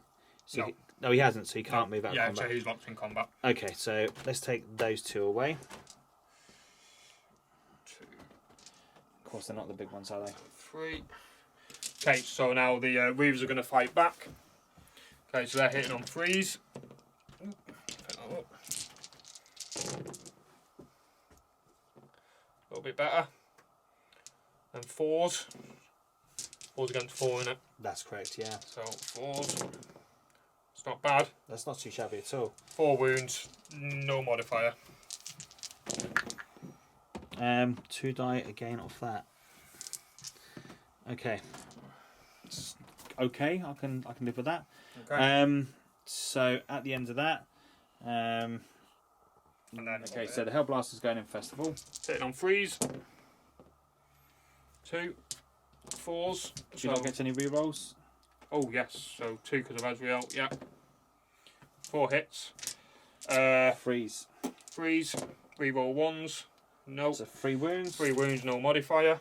So No. No, he hasn't. So he can't move out of combat. Yeah, so he's locked in combat. Okay, so let's take those 2 away. 2, Of course, they're not the big ones, are they? 3. Okay, so now the Reavers are going to fight back. Okay, so they're hitting on 3s. A little bit better. And 4s. 4s against 4, innit? That's correct. Yeah. So 4s. It's not bad. That's not too shabby at all. 4 wounds, no modifier. 2 die again off that. Okay. Okay, I can live with that. Okay. So at the end of that, And then okay, so the Hellblaster's going in first of all. hitting on 3s. 2, 4s. Do you not get any rerolls? Oh yes, so 2 because of Azrael. Yeah. 4 hits. Freeze. 3s. Reroll 1s. No. So 3 wounds. 3 wounds, no modifier.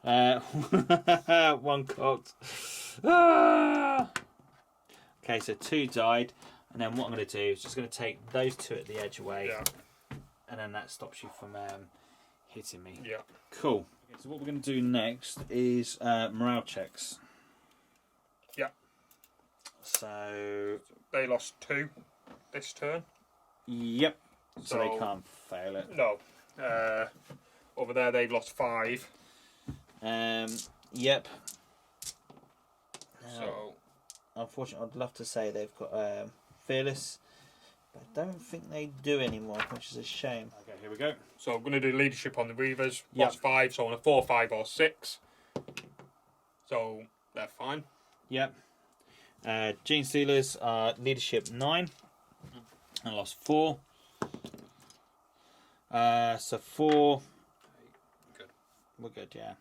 1 cocked. Ah! Okay, so 2 died, and then what I'm going to do is just going to take those 2 at the edge away, Yeah. and then that stops you from hitting me. Yeah. Cool. Okay, so what we're going to do next is morale checks. Yeah. So They lost 2 this turn. yep. So they So- can't fail it. No. Over there they've lost 5. Yep. So Unfortunately, I'd love to say they've got fearless, but I don't think they do anymore, which is a shame. Okay, here we go. So I'm going to do leadership on the Reavers. Yep. Lost 5, so on a 4, 5 or 6. So they're fine. Yep. Genestealers are leadership 9 and lost 4. So 4. Good. We're good, yeah.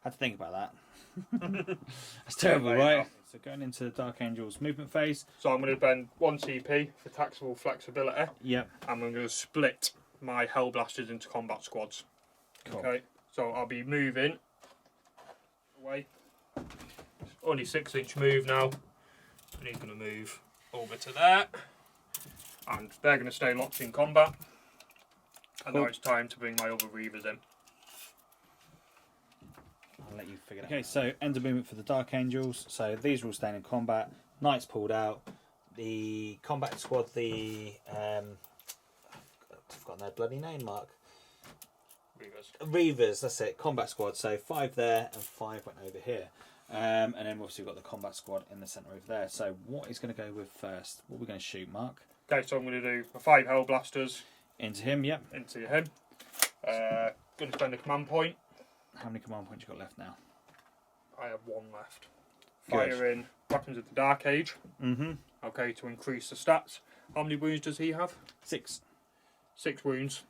Had to think about that. That's terrible, Yeah, right? yeah. So going into the Dark Angel's movement phase. So I'm going to spend 1 CP for taxable flexibility. Yep. And I'm going to split my Hellblasters into combat squads. Cool. Okay. So I'll be moving away. Only 6-inch move now. And he's going to move over to there. And they're going to stay locked in combat. And Cool. now it's time to bring my other Reavers in. I'll let you figure it out. Okay, so end of movement for the Dark Angels. So these are all staying in combat. Knights pulled out. The combat squad, I've forgotten their bloody name, Mark. Reavers. Reavers, that's it. Combat squad. So 5 there and 5 went over here. And then obviously we've got the combat squad in the centre over there. So what is going to go with first? What are we going to shoot, Mark? Okay, so I'm going to do 5 Hellblasters Into him, yep. into him. Going to spend a command point. How many command points you got left now? I have 1 left. Good. Fire in Weapons of the Dark Age. Mm-hmm. Okay, to increase the stats. How many wounds does he have? 6. 6 wounds.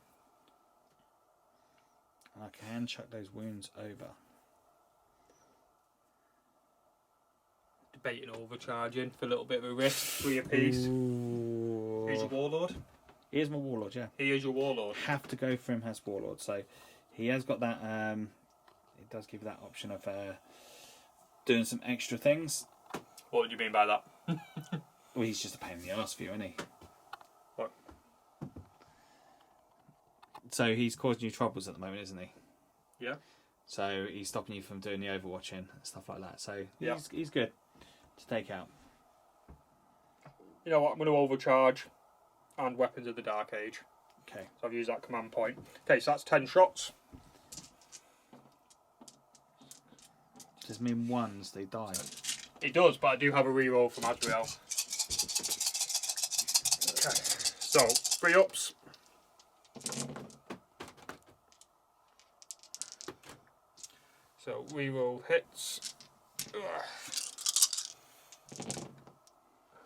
And I can chuck those wounds over. Debating overcharging for a little bit of a risk. 3 apiece. Ooh. He's your warlord. He is my warlord, yeah. He is your warlord. Have to go for him as warlord, so he has got that. It does give you that option of doing some extra things. What do you mean by that? Well, he's just a pain in the arse for you, isn't he? What? So he's causing you troubles at the moment, isn't he? Yeah. So he's stopping you from doing the overwatching and stuff like that. So Yeah. he's good to take out. You know what? I'm going to overcharge and Weapons of the Dark Age. Okay. So I've used that command point. Okay, so that's 10 shots. Does it mean ones they die? It does, but I do have a reroll from Azrael. Okay, so 3 ups. So reroll hits.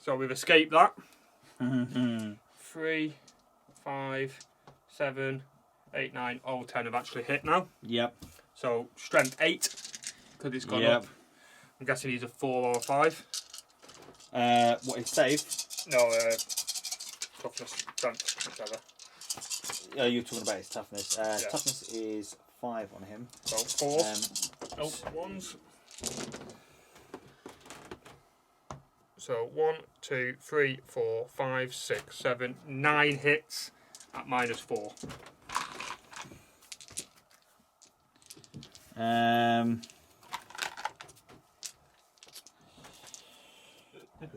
So we've escaped that. 3, 5, 7, 8, 9, all 10 have actually hit now. Yep. So strength 8, because it's gone up. I'm guessing he's a 4 or a 5. What is save? No, toughness, strength, whichever. Oh, you're talking about his toughness. Yeah. Toughness is 5 on him. So 4. Ones. So 1, 2, 3, 4, 5, 6, 7, 9 hits at -4.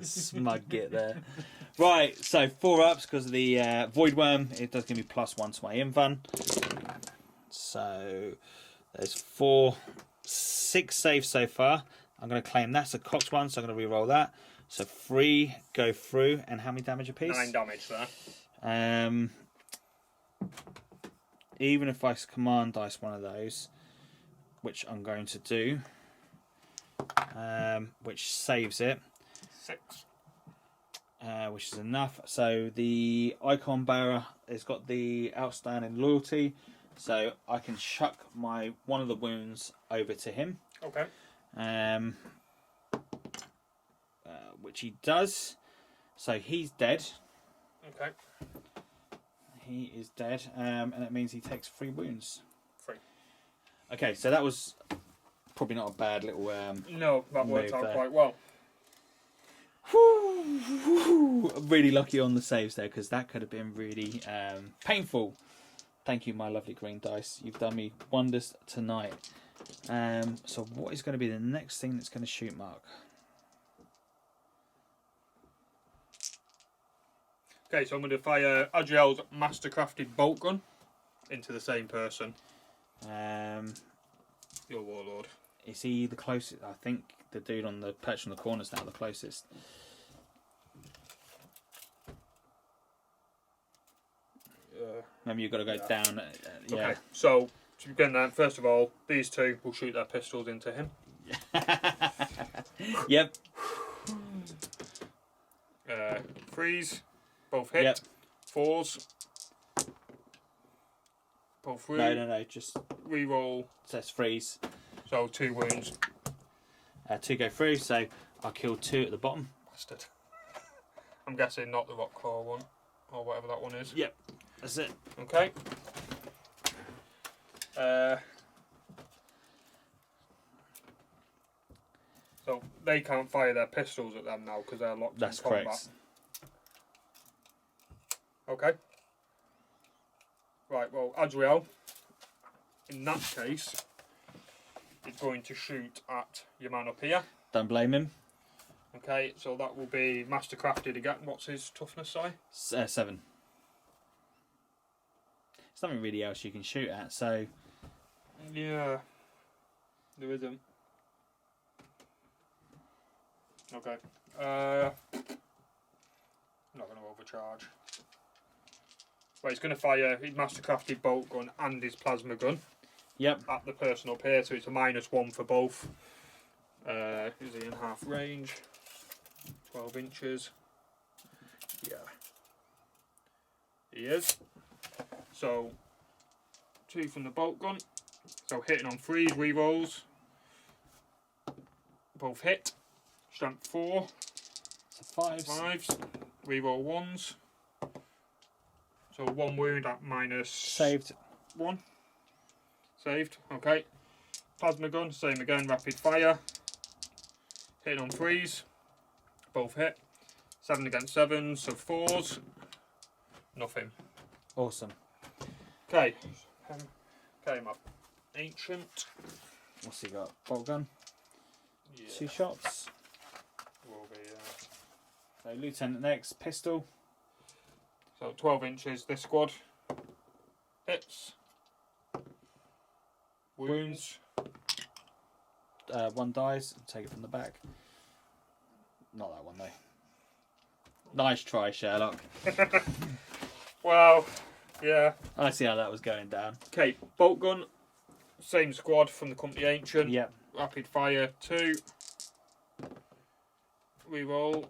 Smug get there. Right, so 4 ups because of the Void Worm. It does give me +1 to my invuln. So there's 4, 6 saves so far. I'm going to claim that's a Cox one, so I'm going to re-roll that. So 3 go through, and how many damage a piece? 9 damage there. Even if I command dice one of those, which I'm going to do, which saves it. 6. Which is enough. So the icon bearer has got the outstanding loyalty, so I can chuck one of the wounds over to him. Okay. Which he does. So he's dead. Okay. He is dead, and it means he takes 3 wounds. 3. Okay, so that was probably not a bad little. No, that worked out quite well. Really lucky on the saves there, because that could have been really painful. Thank you, my lovely green dice. You've done me wonders tonight. So what is going to be the next thing that's going to shoot Mark? Okay, so I'm going to fire Adriel's mastercrafted bolt gun into the same person. Your warlord. Is he the closest? I think the dude on the perch on the corner is now the closest. Remember, you've got to go down. Yeah. Okay, so to begin then, first of all, these two will shoot their pistols into him. Yep. Freeze. Both hit. Yep. 4s. Both through. No. Just reroll. says freeze. So 2 wounds. 2 go through, so I'll kill 2 at the bottom. Bastard. I'm guessing not the rock claw one, or whatever that one is. Yep. That's it. Okay. So they can't fire their pistols at them now because they're locked That's in combat. correct. Okay. Right, well, Adriel, in that case, is going to shoot at your man up here. Don't blame him. Okay, so that will be mastercrafted again. What's his toughness, sorry? 7. There's nothing really else you can shoot at, so... Yeah, there isn't. Okay. I'm not going to overcharge. Well, he's going to fire his mastercrafted bolt gun and his plasma gun. Yep. At the person up here, so it's a -1 for both. Is he in half range? 12 inches. Yeah. He is. So, 2 from the bolt gun. So hitting on 3s, rerolls. Both hit. Strength 4. So 5s. 5s. Reroll 1s. So 1 wound at Saved. -1. Saved. Okay. Plasma gun, same again, rapid fire. Hitting on 3s. Both hit. 7 against 7s, so 4s. Nothing. Awesome. Okay. Okay, my ancient. What's he got? Bolt gun. Yeah. 2 shots. Will be, So Lieutenant next. Pistol. so 12 inches, this squad. Hits. Wounds. 1 dies. Take it from the back. Not that one though. Nice try, Sherlock. Well, yeah. I see how that was going down. Okay, bolt gun. same squad from the Company Ancient. Yep. Rapid fire 2. Reroll.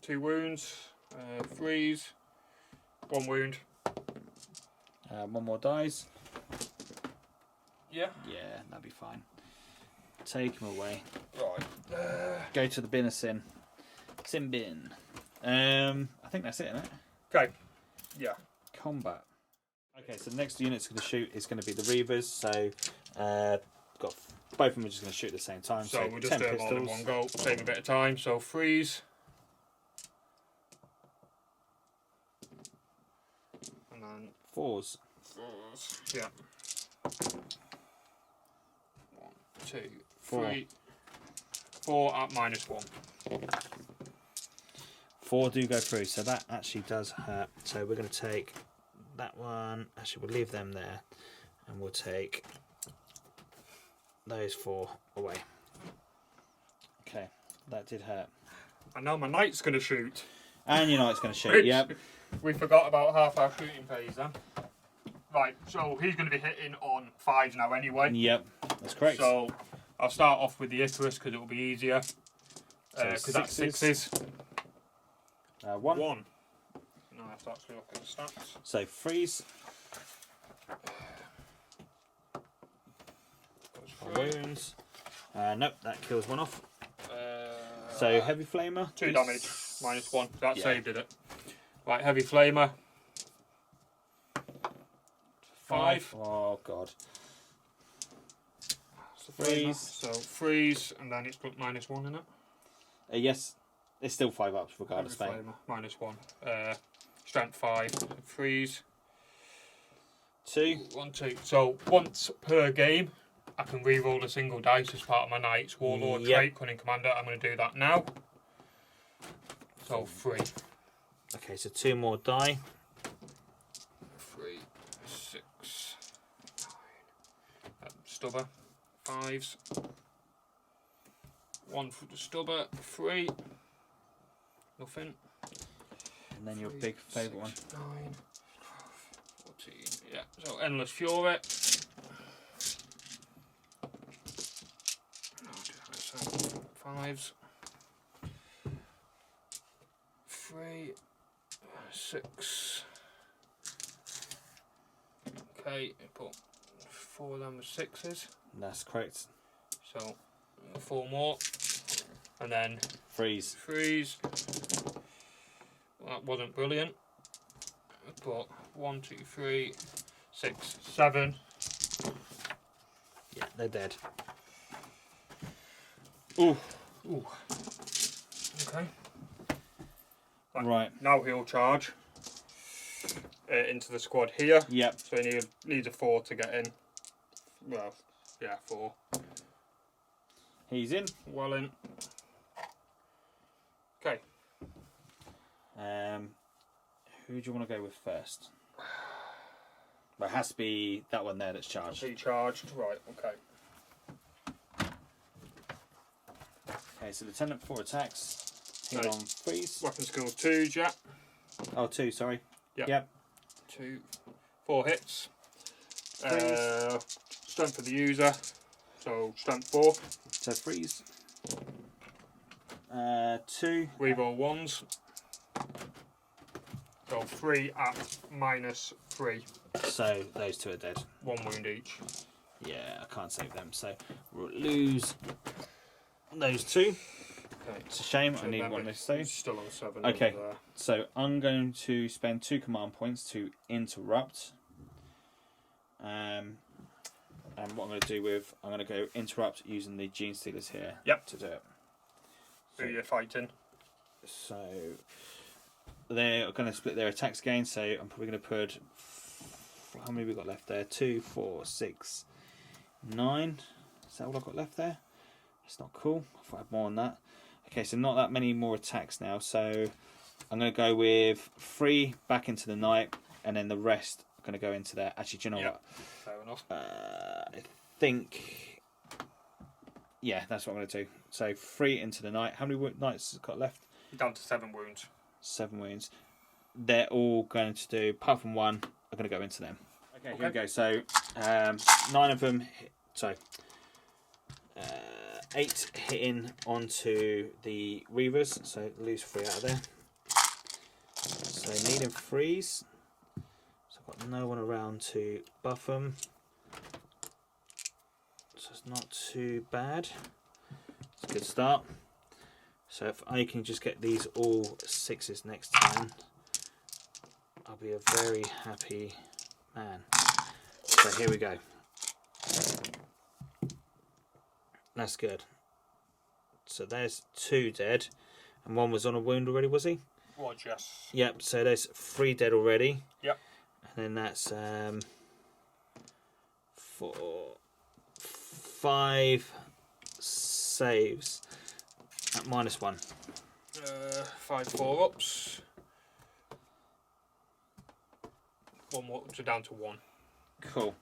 2 wounds. Freeze. 1 wound. 1 more dies. Yeah. Yeah, that'd be fine. Take him away. Right. Go to the bin of sin. Sin bin. I think that's it, isn't it? Okay. Yeah. Combat. Okay, so the next unit's going to shoot is going to be the Reavers. So, got both of them are just going to shoot at the same time. So we'll just 10 do them all in pistols. one go. Save a bit of time. So freeze. And then 4s. 4s. Yeah. 1, 2, 4. 3. 4 at -1. 4 do go through, so that actually does hurt. So we're going to take that one. Actually, we'll leave them there, and we'll take those 4 away. Okay, that did hurt. And now my knight's going to shoot. And your knight's going to shoot. Which Yep. We forgot about half our shooting phase then. Right, so he's going to be hitting on 5s now anyway. Yep, that's correct. So I'll start off with the Icarus because it will be easier. Because that's 6s. 1. 1. Now I have to actually look at the stats. So freeze. Wounds. Nope, that kills 1 off. So heavy flamer. 2 damage, -1. That Yeah. saved it. Right, heavy flamer. 5. Oh god. So Freeze. So freeze, and then it's put -1 in it. Yes, it's still 5 ups regardless, mate. Heavy flamer, -1. Strength 5. Freeze. 2. 1, 2. So once per game, I can re-roll a single dice as part of my Knights, Warlord, Yep. Trait, Cunning Commander. I'm going to do that now. So 3. Okay, so 2 more die. 3, 6, 9. Stubber. 5s. 1 for the stubber. 3. Nothing. And then your 3, big favourite 6, 9, 14. Yeah, so Endless Fury. 5s. 3, 6. Okay, put 4 of them as 6s. one. That's correct. So 4 more. And then Freeze. freeze. Well, that wasn't brilliant. But 1, 2, 3, 6, 7. Yeah, they're dead. Ooh. Ooh. Okay. Right. Now he'll charge into the squad here. Yep. So he needs a 4 to get in. Well, yeah, 4. He's in. Well in. Okay. Who do you want to go with first? Well, it has to be that one there that's charged. He charged. Right, okay. Okay, so Lieutenant 4 attacks. Hit Right. on freeze. Weapon skills 2, Jack. Oh, 2, sorry. Yep. Yep. 2, 4 hits. Freeze. Strength for the user. So strength 4. So freeze. 2. Reroll 1s. So 3 at -3. So those 2 are dead. 1 wound each. Yeah, I can't save them. So we'll lose those 2. Okay. It's a shame. So I need then one of those it's 2. still on 7. Okay. over there. So I'm going to spend 2 command points to interrupt. And what I'm going to do with, I'm going to go interrupt using the Genestealers here. Yep. To do it. Who you're fighting? So they're going to split their attacks again. So I'm probably going to put, how many have we got left there? 2, 4, 6, 9. Is that all I've got left there? That's not cool. I thought I had more on that. Okay, so not that many more attacks now. So I'm going to go with 3 back into the knight, and then the rest are going to go into there. Actually, do you know what? Fair enough. I think, yeah, that's what I'm going to do. So 3 into the knight. How many knights has got left? You're down to 7 wounds. 7 wounds. They're all going to do, apart from 1, are going to go into them. Okay, here we go. So 9 of them. So 8 hitting onto the Reavers. So lose 3 out of there. So needing 3s. So I've got no one around to buff them. So it's not too bad. It's a good start. So if I can just get these all 6s next time, I'll be a very happy man. So here we go. That's good. So there's 2 dead, and 1 was on a wound already, was he? Was, yes. Yep. So there's 3 dead already. Yep. And then that's 5 saves at -1. 5 4-ups. 1 more, so down to 1. Cool.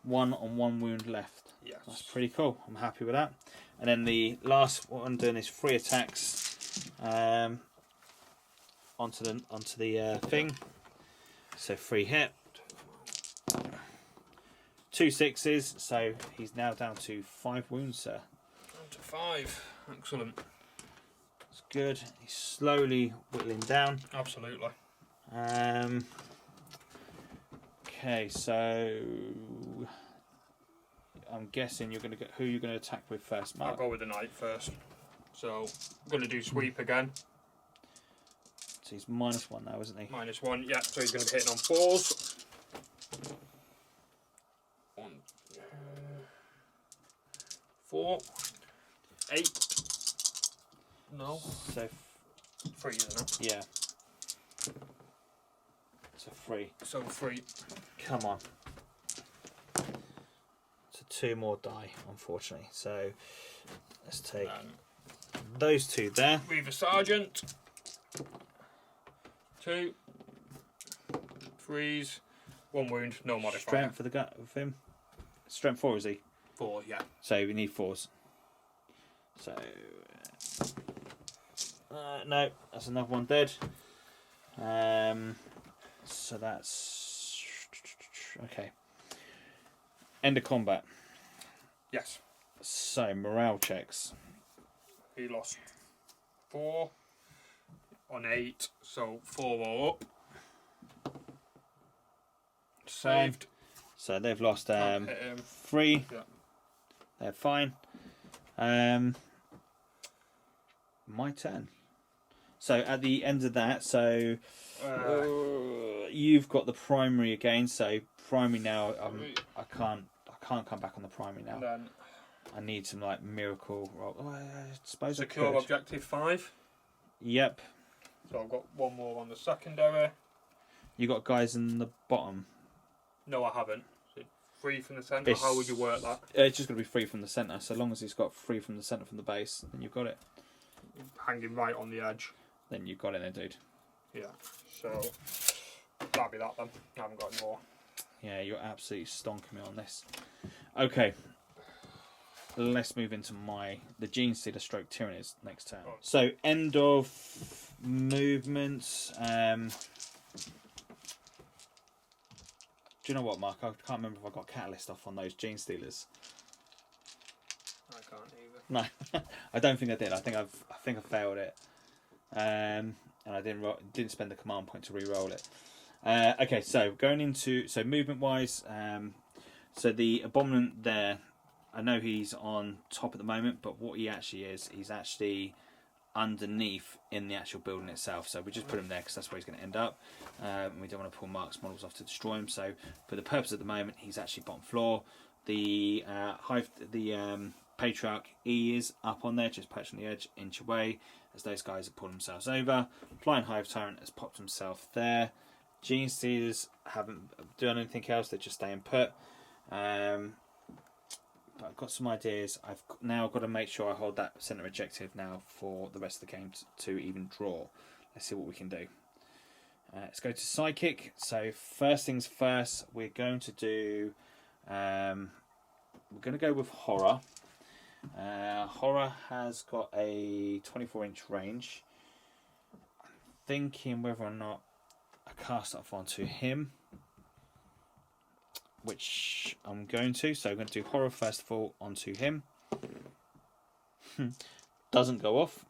1 on 1 wound left. Yes. That's pretty cool. I'm happy with that. And then the last what I'm doing is 3 attacks onto the thing. So 3 hit. 2 6s. So he's now down to 5 wounds, sir. Down to 5. Excellent. It's good. He's slowly whittling down. Absolutely. Okay, so I'm guessing you're going to get who you're going to attack with first, Mark. I'll go with the knight first. So I'm going to do sweep again. So he's -1 now, isn't he? -1, yeah. So he's going to be hitting on 4s. 1, 4, 8. No. So 3, isn't it? yeah. So 3. So 3. Come on. So 2 more die, unfortunately. So let's take those 2 there. Reaver Sergeant. 2. 3s. 1 wound, no modifier. Strength for the gut of him. Strength 4 is he? 4, yeah. So we need 4s. So no, that's another one dead. So that's okay. End of combat. Yes. So morale checks. He lost 4 on 8, so 4 all up. Saved. So they've lost Can't hit him. 3. Yeah. They're fine. My turn. So at the end of that, so you've got the primary again. So primary now. I can't come back on the primary now. And then I need some like miracle roll. Oh, I suppose secure I could. objective 5. Yep. So I've got 1 more on the secondary. You got guys in the bottom. No, I haven't. So 3 from the centre. How would you work that? It's just going to be 3 from the centre. So long as he's got 3 from the centre from the base, then you've got it. Hanging right on the edge. Then you've got it, then, dude. Yeah. So that'll be that then. I haven't got any more. Yeah, you're absolutely stonking me on this. Okay. Let's move into the Genestealer stroke Tyrannid next turn. Oh. So end of movements. Do you know what, Mark? I can't remember if I got Catalyst off on those Genestealers. I can't either. No, I don't think I did. I think I failed it, and I didn't spend the command point to re-roll it. Okay, so going into movement wise, so the Abominant there, I know he's on top at the moment, but what he actually is, he's actually underneath in the actual building itself. So we just put him there because that's where he's going to end up. We don't want to pull Mark's models off to destroy him. So for the purpose at the moment, he's actually bottom floor. The Patriarch E is up on there, just perched on the edge, inch away, as those guys have pulled themselves over. Flying Hive Tyrant has popped himself there. Genestealers haven't done anything else, they're just staying put. But I've got some ideas. I've now got to make sure I hold that centre objective now for the rest of the game to even draw. Let's see what we can do. Let's go to Psychic. So first things first, we're going to do... we're going to go with Horror. Horror has got a 24-inch range. I'm thinking whether or not I cast off onto him. which I'm going to. So I'm going to do horror first of all onto him. Doesn't go off.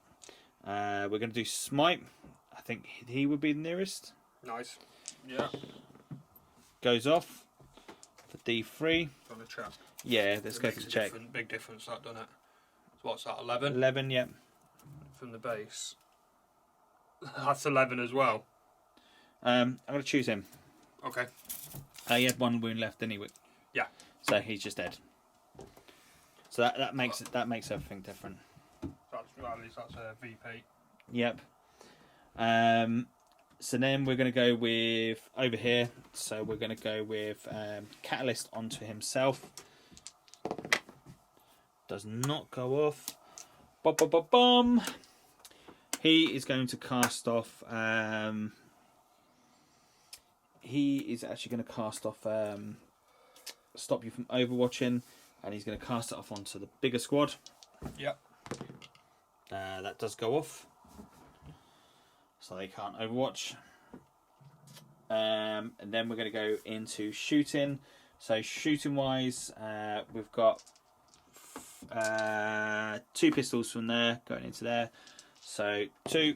We're going to do smite. I think he would be the nearest. Nice. Yeah. Goes off for D3. On the check. Yeah, let's go for the check. Big difference that, doesn't it? So what's that, 11? 11, yep. From the base. That's 11 as well. I'm going to choose him. Okay. He had 1 wound left, didn't he? Yeah. So he's just dead. So that makes everything different. At least that's a VP. Yep. So then we're going to go with over here. So we're going to go with Catalyst onto himself. Does not go off. Bum. He is going to cast off. He is actually going to cast off. Stop you from overwatching, and he's going to cast it off onto the bigger squad. Yep. That does go off, so they can't overwatch. And then we're going to go into shooting. So shooting wise, we've got 2 pistols from there going into there. So 2,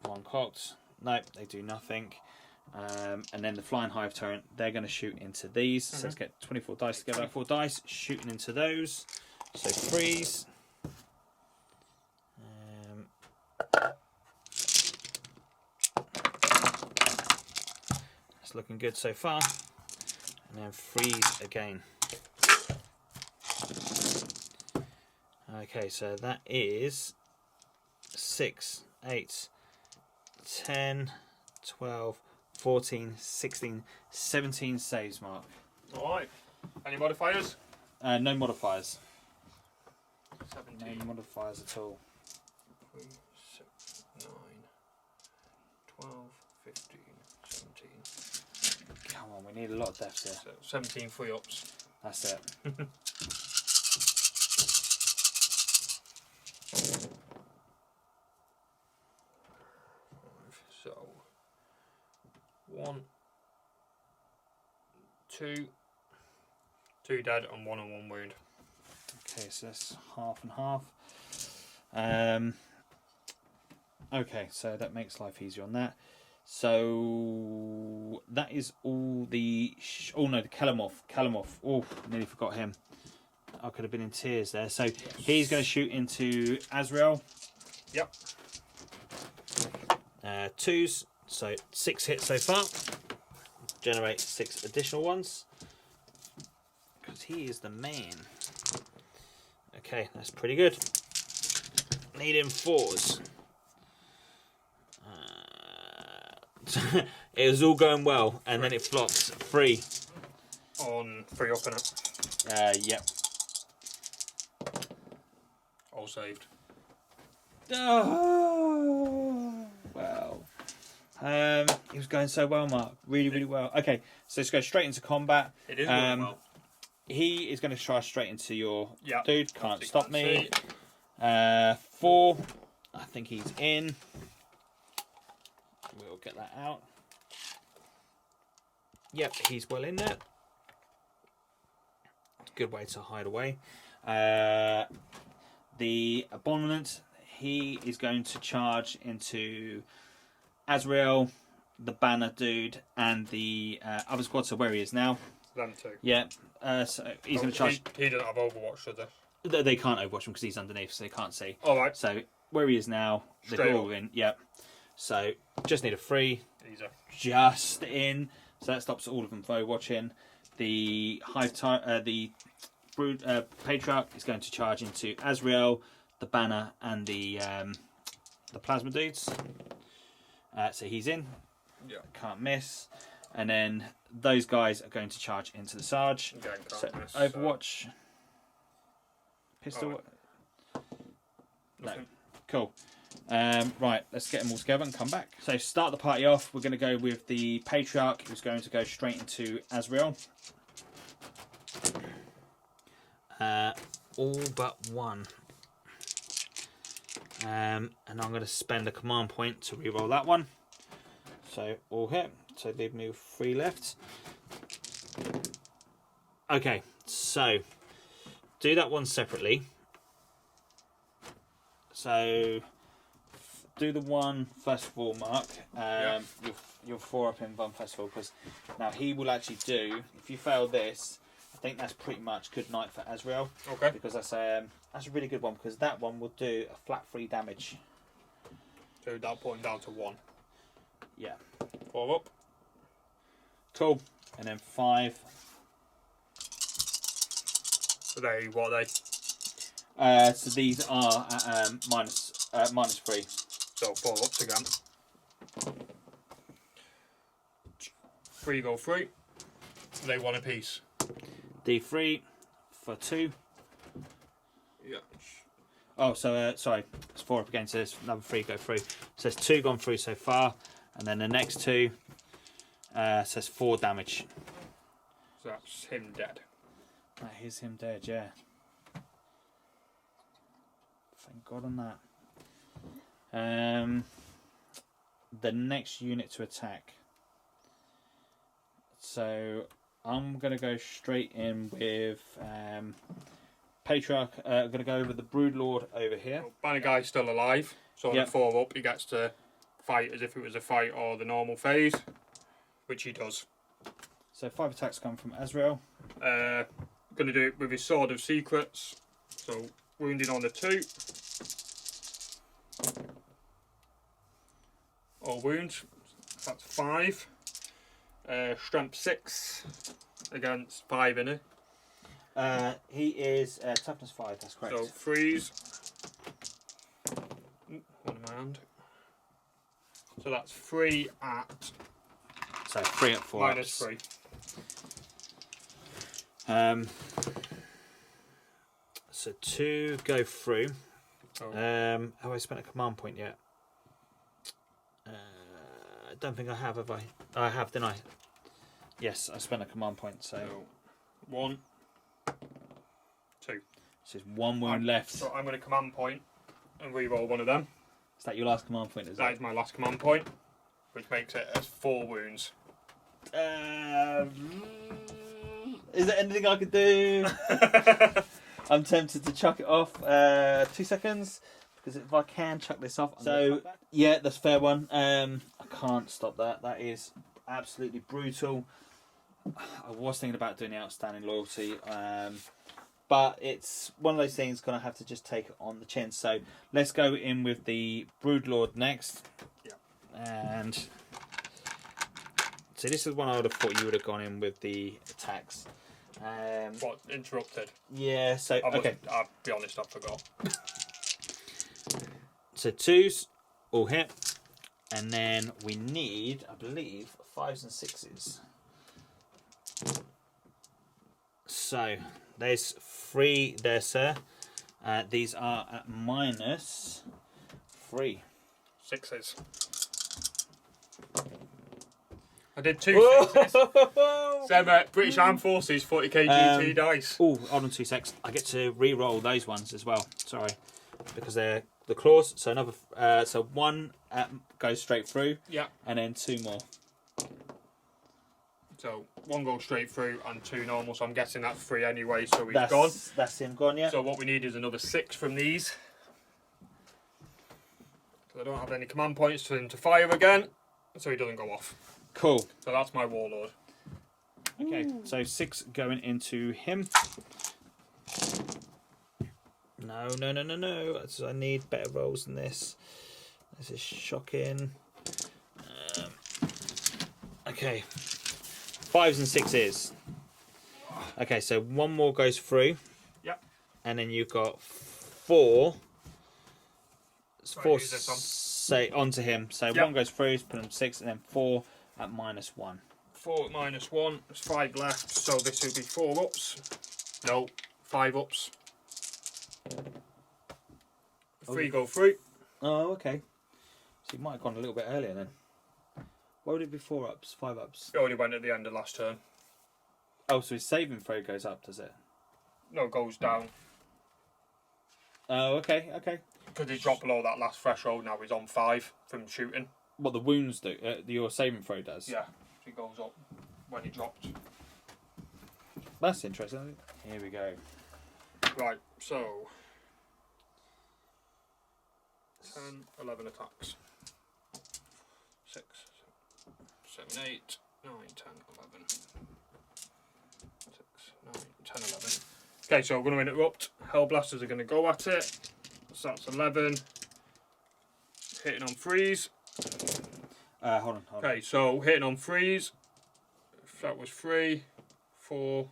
1 cocked. Nope, they do nothing. And then the flying hive turret, they're going to shoot into these. So let's get 24 dice together. 24 dice shooting into those. So 3s. It's looking good so far. And then 3s again. Okay, so that is 6, 8, 10, 12, 14, 16, 17 saves, Mark. Alright. Any modifiers? No modifiers. 17. No modifiers at all. 3, 6, 9, 12, 15, 17. Come on, we need a lot of deaths here. So 17 free ups. That's it. So 1, 2, 2 dead and 1 on 1 wound. Okay, so that's half and half. Okay, so that makes life easier on that. So that is all the... oh no, the Kalamorph. Oh, nearly forgot him. I could have been in tears there. So he's going to shoot into Azrael. Yep. 2s, so 6 hits so far. Generate 6 additional ones. Because he is the man. Okay, that's pretty good. Need him 4s. It was all going well, and then it flops 3. On 3 up in it. Yep. All saved. Oh, wow. It was going so well, Mark. Really well. Okay, so let's go straight into combat. It is going well. He is going to try straight into your Yep. dude. Can't stop me. 4. I think he's in. We'll get that out. Yep, he's well in there. Good way to hide away. The Abominant, he is going to charge into Azrael, the Banner dude, and the other squad. So where he is now. Them 2. Yeah. So he's going to charge. He doesn't have Overwatch, does he? They can't overwatch him because he's underneath, so they can't see. Alright. So where he is now, they're all in. Yep. So just need a 3. Easy. Just in. So that stops all of them overwatching. The the Patriarch is going to charge into Azrael, the Banner, and the Plasma dudes. So he's in. Yeah. Can't miss. And then those guys are going to charge into the Sarge. Again, So can't miss, Overwatch. Pistol. No. Cool. Right, let's get them all together and come back. So start the party off. We're going to go with the Patriarch, who's going to go straight into Azrael. All but 1. And I'm going to spend a command point to reroll that one. So all hit. So leave me with 3 left. Okay, so do that one separately. So do the one first of all, Mark. You'll 4-up in one first of all, because now he will actually do. If you fail this, I think that's pretty much good night for Azrael. Okay. Because that's a really good one, because that one will do a flat 3 damage. So that put him down to 1. Yeah. 4 up. Cool. And then 5. So what are they? So these are minus 3. So 4 ups again. 3 go through. They 1 apiece. D3 for 2. Yeah. Oh, so sorry, it's 4 up again. So there's another 3 go through. So there's 2 gone through so far, and then the next 2 says 4 damage. So that's him dead. That is him dead, yeah. Thank God on that. The next unit to attack. So I'm gonna go straight in with Patriarch. I'm gonna go with the Broodlord over here. So Banner Guy's still alive. So on Yep. the 4 up, he gets to fight as if it was a fight or the normal phase, which he does. So 5 attacks come from Azrael. Going to do it with his Sword of Secrets. So wounding on the 2. All wounds. That's 5. Strength 6 against 5 in it. He is toughness 5. That's correct. So freeze. One in my hand. So that's 3 at So 3 up 4 minus ups. 3. So 2 go through. Oh. Have I spent a command point yet? I don't think I have I? I have, didn't I? Yes, I spent a command point. So 1, 2. there's 1 wound left. So I'm going to command point and re-roll one of them. Is that your last command point? Is That is my last command point, which makes it as 4 wounds. Is there anything I could do? I'm tempted to chuck it off. 2 seconds, because if I can chuck this off. So yeah, that's a fair one. I can't stop that. That is absolutely brutal. I was thinking about doing the outstanding loyalty, but it's one of those things. Gonna have to just take it on the chin. So let's go in with the Broodlord next. Yeah. And so this is one I would have thought you would have gone in with the attacks. What, interrupted? Yeah, so okay. I'll be honest, I forgot. So 2s all hit, and then we need, I believe, 5s and 6s. So there's 3 there, sir. These are at minus 3. 6s. I did 2 6s. Same British Armed Forces 40k GT dice. Oh, hold on 2 secs. I get to re-roll those ones as well. Sorry, because they're the claws. So another, so 1 goes straight through. Yeah. And then 2 more. So 1 goes straight through and 2 normal. So I'm guessing that's 3 anyway. So he's gone. That's him gone. Yeah. So what we need is another 6 from these. So I don't have any command points for him to fire again, so he doesn't go off. Cool. So that's my Warlord. Okay, so 6 going into him. No. I need better rolls than this. This is shocking. Okay. 5s and 6s. Okay, so 1 more goes through. Yep. And then you've got 4. Right, 4 who's this on? say onto him. So Yep. 1 goes through, put him 6, and then 4 at minus 1. 4 minus 1. There's 5 left, so this will be 4 ups. No, 5 ups. 3 go through. Oh, okay. So you might have gone a little bit earlier then. Why would it be 4 ups, 5 ups? It only went at the end of last turn. Oh, so his saving throw goes up, does it? No, it goes down. Oh, okay. Because he dropped below that last threshold, now he's on 5 from shooting. What the wounds do? Your saving throw does? Yeah, it goes up when he dropped. That's interesting. Here we go. Right, so 10, 11 attacks. 6, 7, 8, 9, 10, 11. 6, 9, 10, 11. Okay, so we're going to interrupt. Hellblasters are going to go at it. So that's 11. Hitting on freeze. Hold on. Okay, so hitting on freeze. That was 3, 4, 5,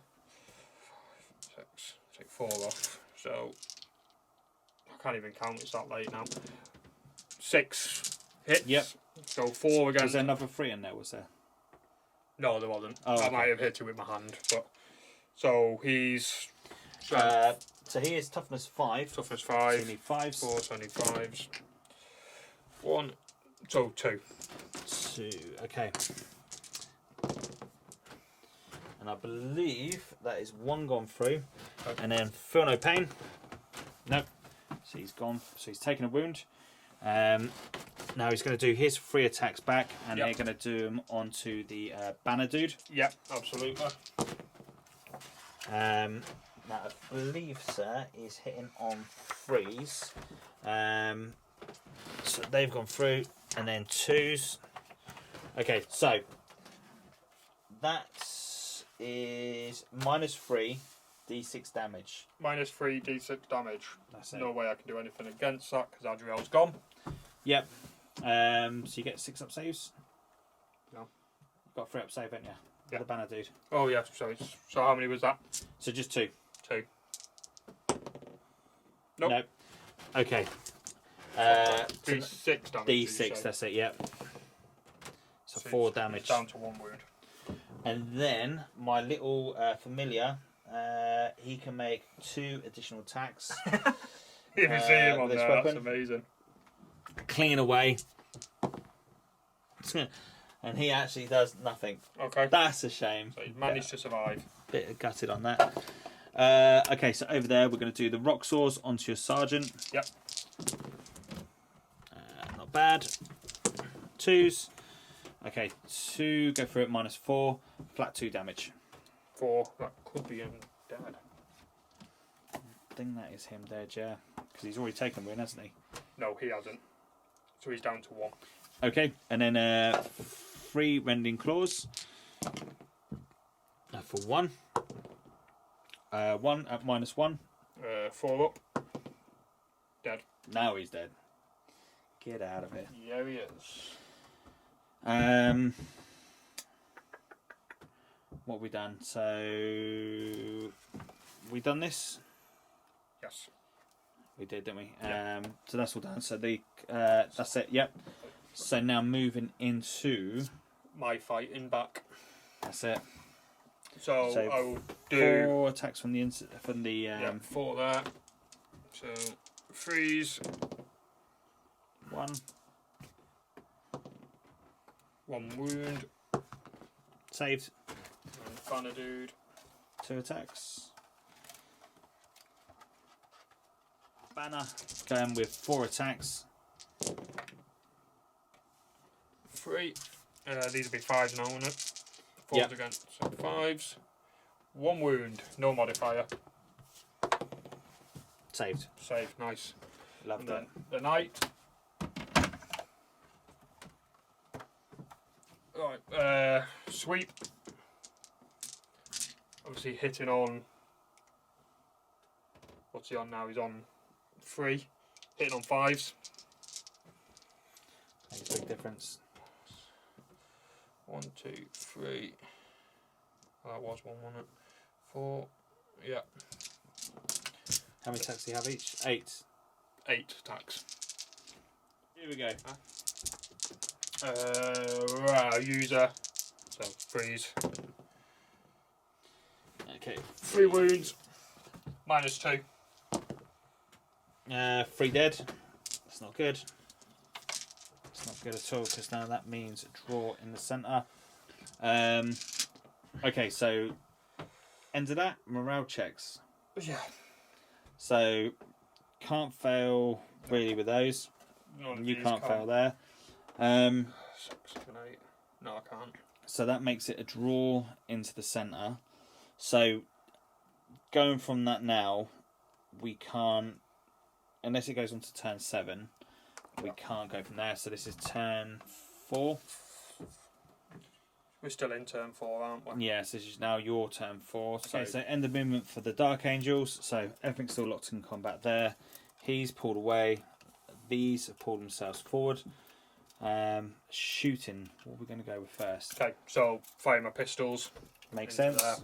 6. Take 4 off. So I can't even count. It's that late now. 6 hits. Yep. So 4 again. Was there another 3 in there? Was there? No, there wasn't. Oh, I okay. might have hit it with my hand, but so he's So he is toughness 5. toughness So 5. you need 5s. 4, so I need 5s. 1, so 2. 2. Okay. And I believe that is 1 gone through. Okay. And then feel no pain. Nope. So he's gone. So he's taken a wound. Now he's going to do his 3 attacks back, and Yep. they're going to do them onto the banner dude. Yep, absolutely. Now I believe, sir, is hitting on 3s. So they've gone through, and then 2s. Okay, so that is -3 d6 damage. -3 d6 damage. That's it. No way I can do anything against that because Adriel's gone. Yep. So you get 6 up saves. No. You've got 3 up save, haven't you? Yeah. The banner dude. Oh yeah, so how many was that? So just 2. 2. Nope. Nope. Okay. D6 damage. did you D6. say? That's it. Yep. So So 4 it's damage. Down to 1 wound. And then my little familiar, he can make 2 additional attacks. You can see him on this there. weapon. That's amazing. Clinging away. And he actually does nothing. Okay. That's a shame. So he's managed to survive. Bit gutted on that. Okay, so over there we're going to do the rock saws onto your sergeant. Yep. Not bad. 2s. Okay, 2 go through it -4. Flat 2 damage. 4. That could be him dead. I think that is him dead, yeah. Because he's already taken a win, hasn't he? No, he hasn't. So he's down to 1. Okay, and then 3 rending claws. For 1. 1 at -1. 4 up. Dead. Now he's dead. Get out of it. Yeah, he is. What have we done? So we done this. Yes. We did, didn't we? Yeah. So that's all done. So that's it. Yep. So now moving into My fighting back. that's it. So So I'll do 4 attacks from the 4 there. So freeze. 1. 1 wound. Saved. And banner dude. 2 attacks. Banner going with 4 attacks. 3. These will be 5s now, won't it? 4s Yep. again. So 5s. 1 wound. No modifier. Saved. Save. Nice. Love And that. then the knight. Right. Sweep. Obviously hitting on. What's he on now? He's on 3. Hitting on 5s. Makes a big difference. 1, 2, 3. Oh, that was 1, wasn't it? 4. Yeah. How many attacks do you have each? 8. 8 attacks. Here we go. User. So freeze. Okay. 3 wounds. -2. 3 dead. That's not good. It's not good at all because now that means a draw in the centre. Okay, so end of that, morale checks. Yeah. So can't fail really with those. None of You these can't fail there. 6, 7, 8. No, I can't. So that makes it a draw into the centre. So going from that now, we can't, unless it goes on to turn 7, we can't go from there. So this is turn 4. We're still in turn 4, aren't we? Yes, this is now your turn 4. Okay, so end of movement for the Dark Angels. So everything's still locked in combat there. He's pulled away. These have pulled themselves forward. Shooting. What are we going to go with first? Okay, so fire my pistols. Makes sense. There.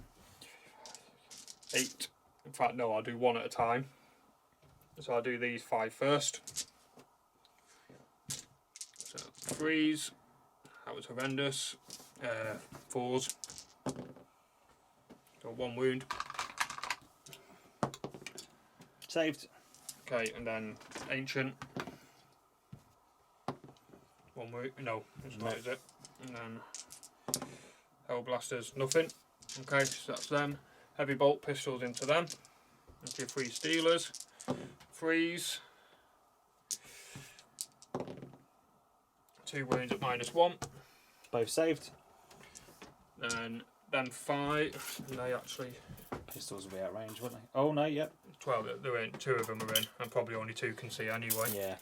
8. In fact, no, I'll do 1 at a time. So I'll do these 5 first. So 3s. That was horrendous. 4s. Got 1 wound. Saved. Okay, and then Ancient. 1 wound. No, it's not, is it? And then Hellblasters, nothing. Okay, so that's them. Heavy bolt pistols into them. Into your 3 Steelers. 3s. 2 wounds at -1. Both saved. And then 5. And they actually. Pistols will be out range, won't they? Oh no, yep. 12, they're in. 2 of them are in. And probably only 2 can see anyway. Yeah.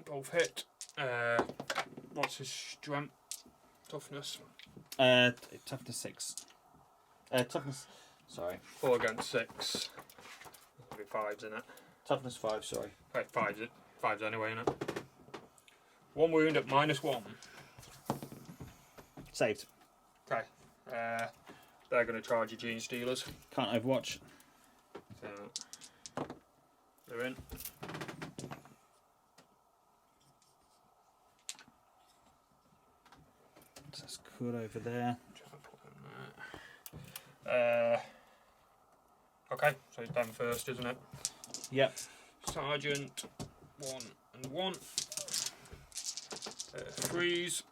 Both hit. What's his strength? Toughness? Toughness 6. Toughness. Sorry. 4 against 6. There'll be 5s in it. Toughness 5. Sorry. Right, 5s anyway, innit? 1 wound at -1. Saved. Okay. They're going to charge your Genestealers. Can't overwatch. So they're in. That's good over there. Okay, so it's them first, isn't it? Yep. Sergeant, 1 and 1. 3s.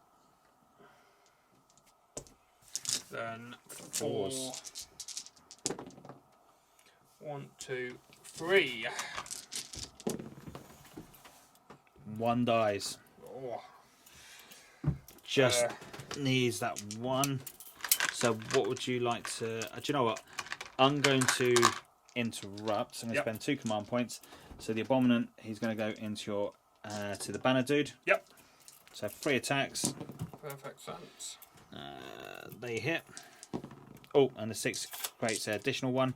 Then 4. 1, 2, 3. 1 dies. Oh. Just needs that 1. So what would you like to... do you know what? I'm going to interrupt. I'm going to spend 2 command points. So the Abominant, he's going to go into your... to the Banner Dude. Yep. So 3 attacks. Perfect sense. They hit. Oh, and the 6 creates an additional 1.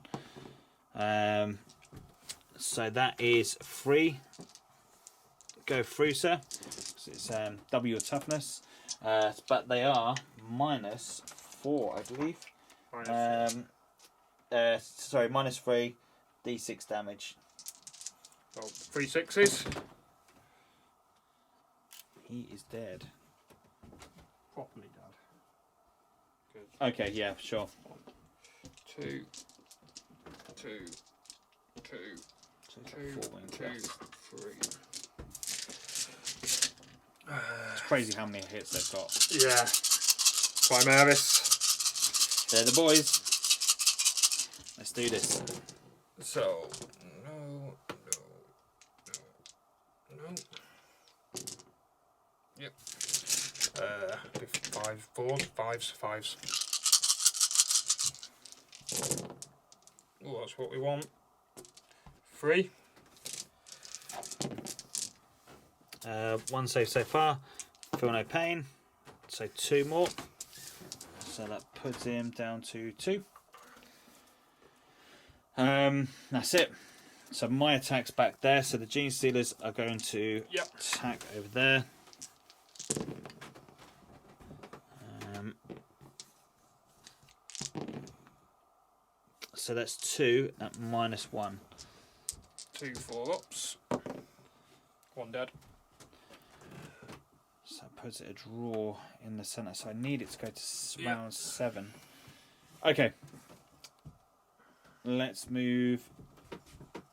So that is 3. Go through, sir. So it's W your toughness. But they are -4, I believe. Sorry, -3, D6 damage. So 3 6s. He is dead. Properly dead. Good. Okay, yeah, sure. 2, 2, 2, So 2, 4 wounds 2, left. 3. It's crazy how many hits they've got. Yeah. Primaris. They're the boys. Let's do this. So, no. Yep. 5, 4s, 5s. Oh, that's what we want. 3. 1 save so far. Feel no pain. So 2 more. So that puts him down to 2. That's it. So my attack's back there. So the Genestealers are going to attack over there. So that's 2 at -1. 2 4-ups. 1 dead. So that puts it a draw in the centre. So I need it to go to round 7. Okay. Let's move.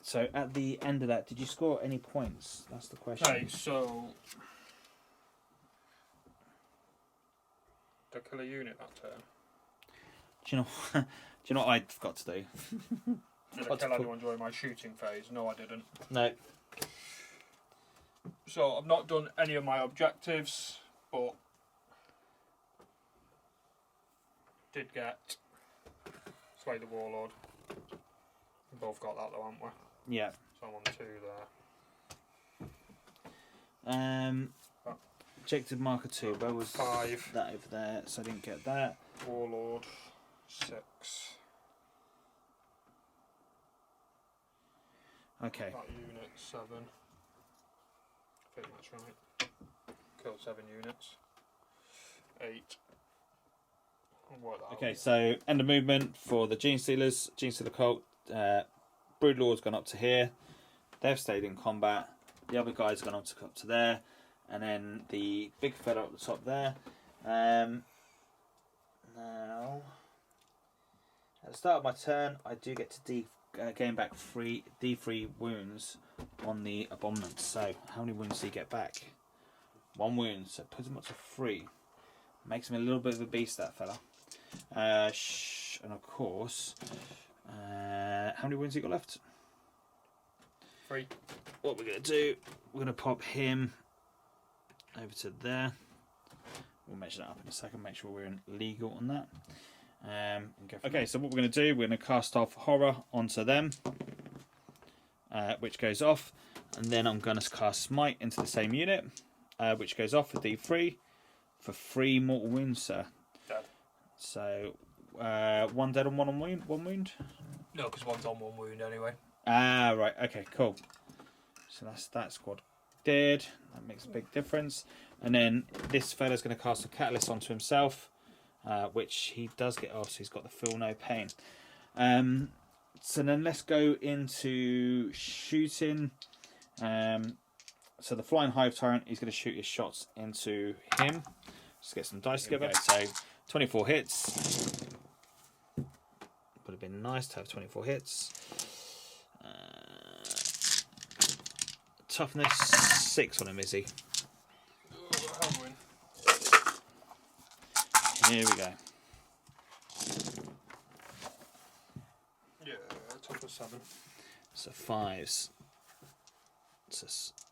So at the end of that, did you score any points? That's the question. Okay, so did I kill a unit that turn? Do you know? Do you know what I've got to do? Did I kill anyone during my shooting phase? No, I didn't. No. So I've not done any of my objectives, but did get activate the Warlord. We both got that though, haven't we? Yeah. So I'm on 2 there. Objective marker 2. Where was 5. that over there? So I didn't get that. Warlord 6. Okay. That unit 7. I think that's right. Killed 7 units. 8. I'll work that Okay, out. so end of movement for the Genestealer Cult. Broodlord's gone up to here. They've stayed in combat. The other guy's gone up to there. And then the big fella up the top there. Now, at the start of my turn, I do get to gain back D3 wounds on the Abominant. So, how many wounds do you get back? 1 wound, so it puts him up to 3. Makes him a little bit of a beast, that fella. And of course, how many wounds you got left? 3. What we're going to do, we're going to pop him over to there. We'll measure that up in a second, make sure we're in legal on that. Okay, so what we're going to do, we're going to cast off Horror onto them, which goes off, and then I'm going to cast Smite into the same unit, which goes off for D3 for 3 mortal wounds, sir. Dead. So 1 dead and 1 on wound. 1 wound. No, because 1's on 1 wound anyway. Ah, right. Okay, cool. So that's that squad dead. That makes a big difference. And then this fella's going to cast a Catalyst onto himself, which he does get off, so he's got the Feel No Pain. So then let's go into shooting. So the Flying Hive Tyrant, he's going to shoot his shots into him. Let's get some dice together. So 24 hits. Would have been nice to have 24 hits. Toughness 6 on him, is he? Here we go. Yeah, toughness 7. So 5s. So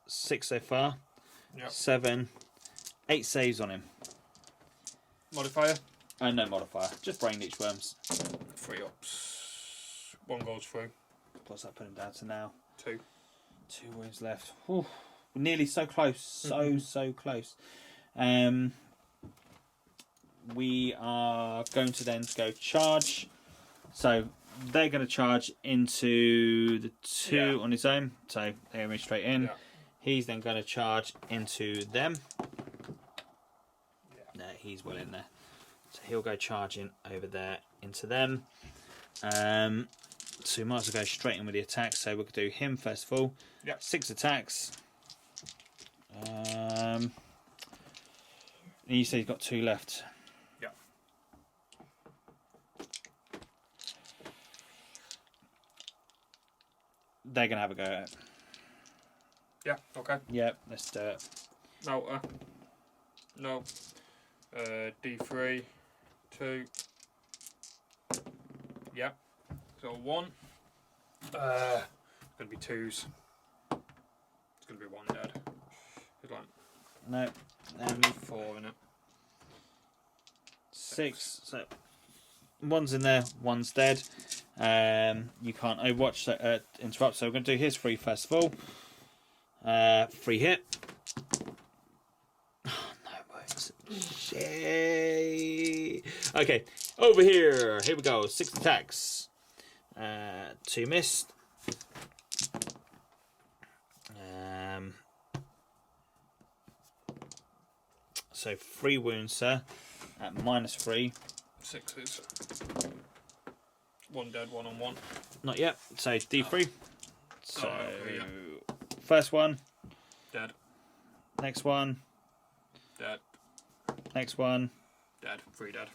6 so far. Yep. 7. 8 saves on him. Modifier? No modifier. Just brain leech worms. 3 ups. 1 goes through. Plus that put him down to now. 2. 2 wounds left. Whew. We're nearly so close. So close. We are going to then go charge. So they're going to charge into the 2 on his own. So they're going straight in. Yeah. He's then going to charge into them. No, he's well in there. So he'll go charging over there into them. So we might as well go straight in with the attacks. So we'll do him first of all. Yep. 6 attacks. And you say he's got 2 left. Yeah. They're going to have a go at it. Yeah, okay. Yep, let's do it. No. No. D3. 2. Yep. So 1. It's going to be 2s. It's going to be 1 dead. It's like No. 4 in it. 6. So 1's in there, 1's dead. You can't overwatch, so, interrupt. So we're going to do his 3 first of all. 3 hit. Oh, no words. Shit. Okay, over here. Here we go. 6 attacks. 2 missed. So 3 wounds, sir. At -3. 6s. 1 dead, 1 on 1. Not yet. So D3. So yeah. first one. Dead. Next one. Dead. Next one. Dead. 3 dead.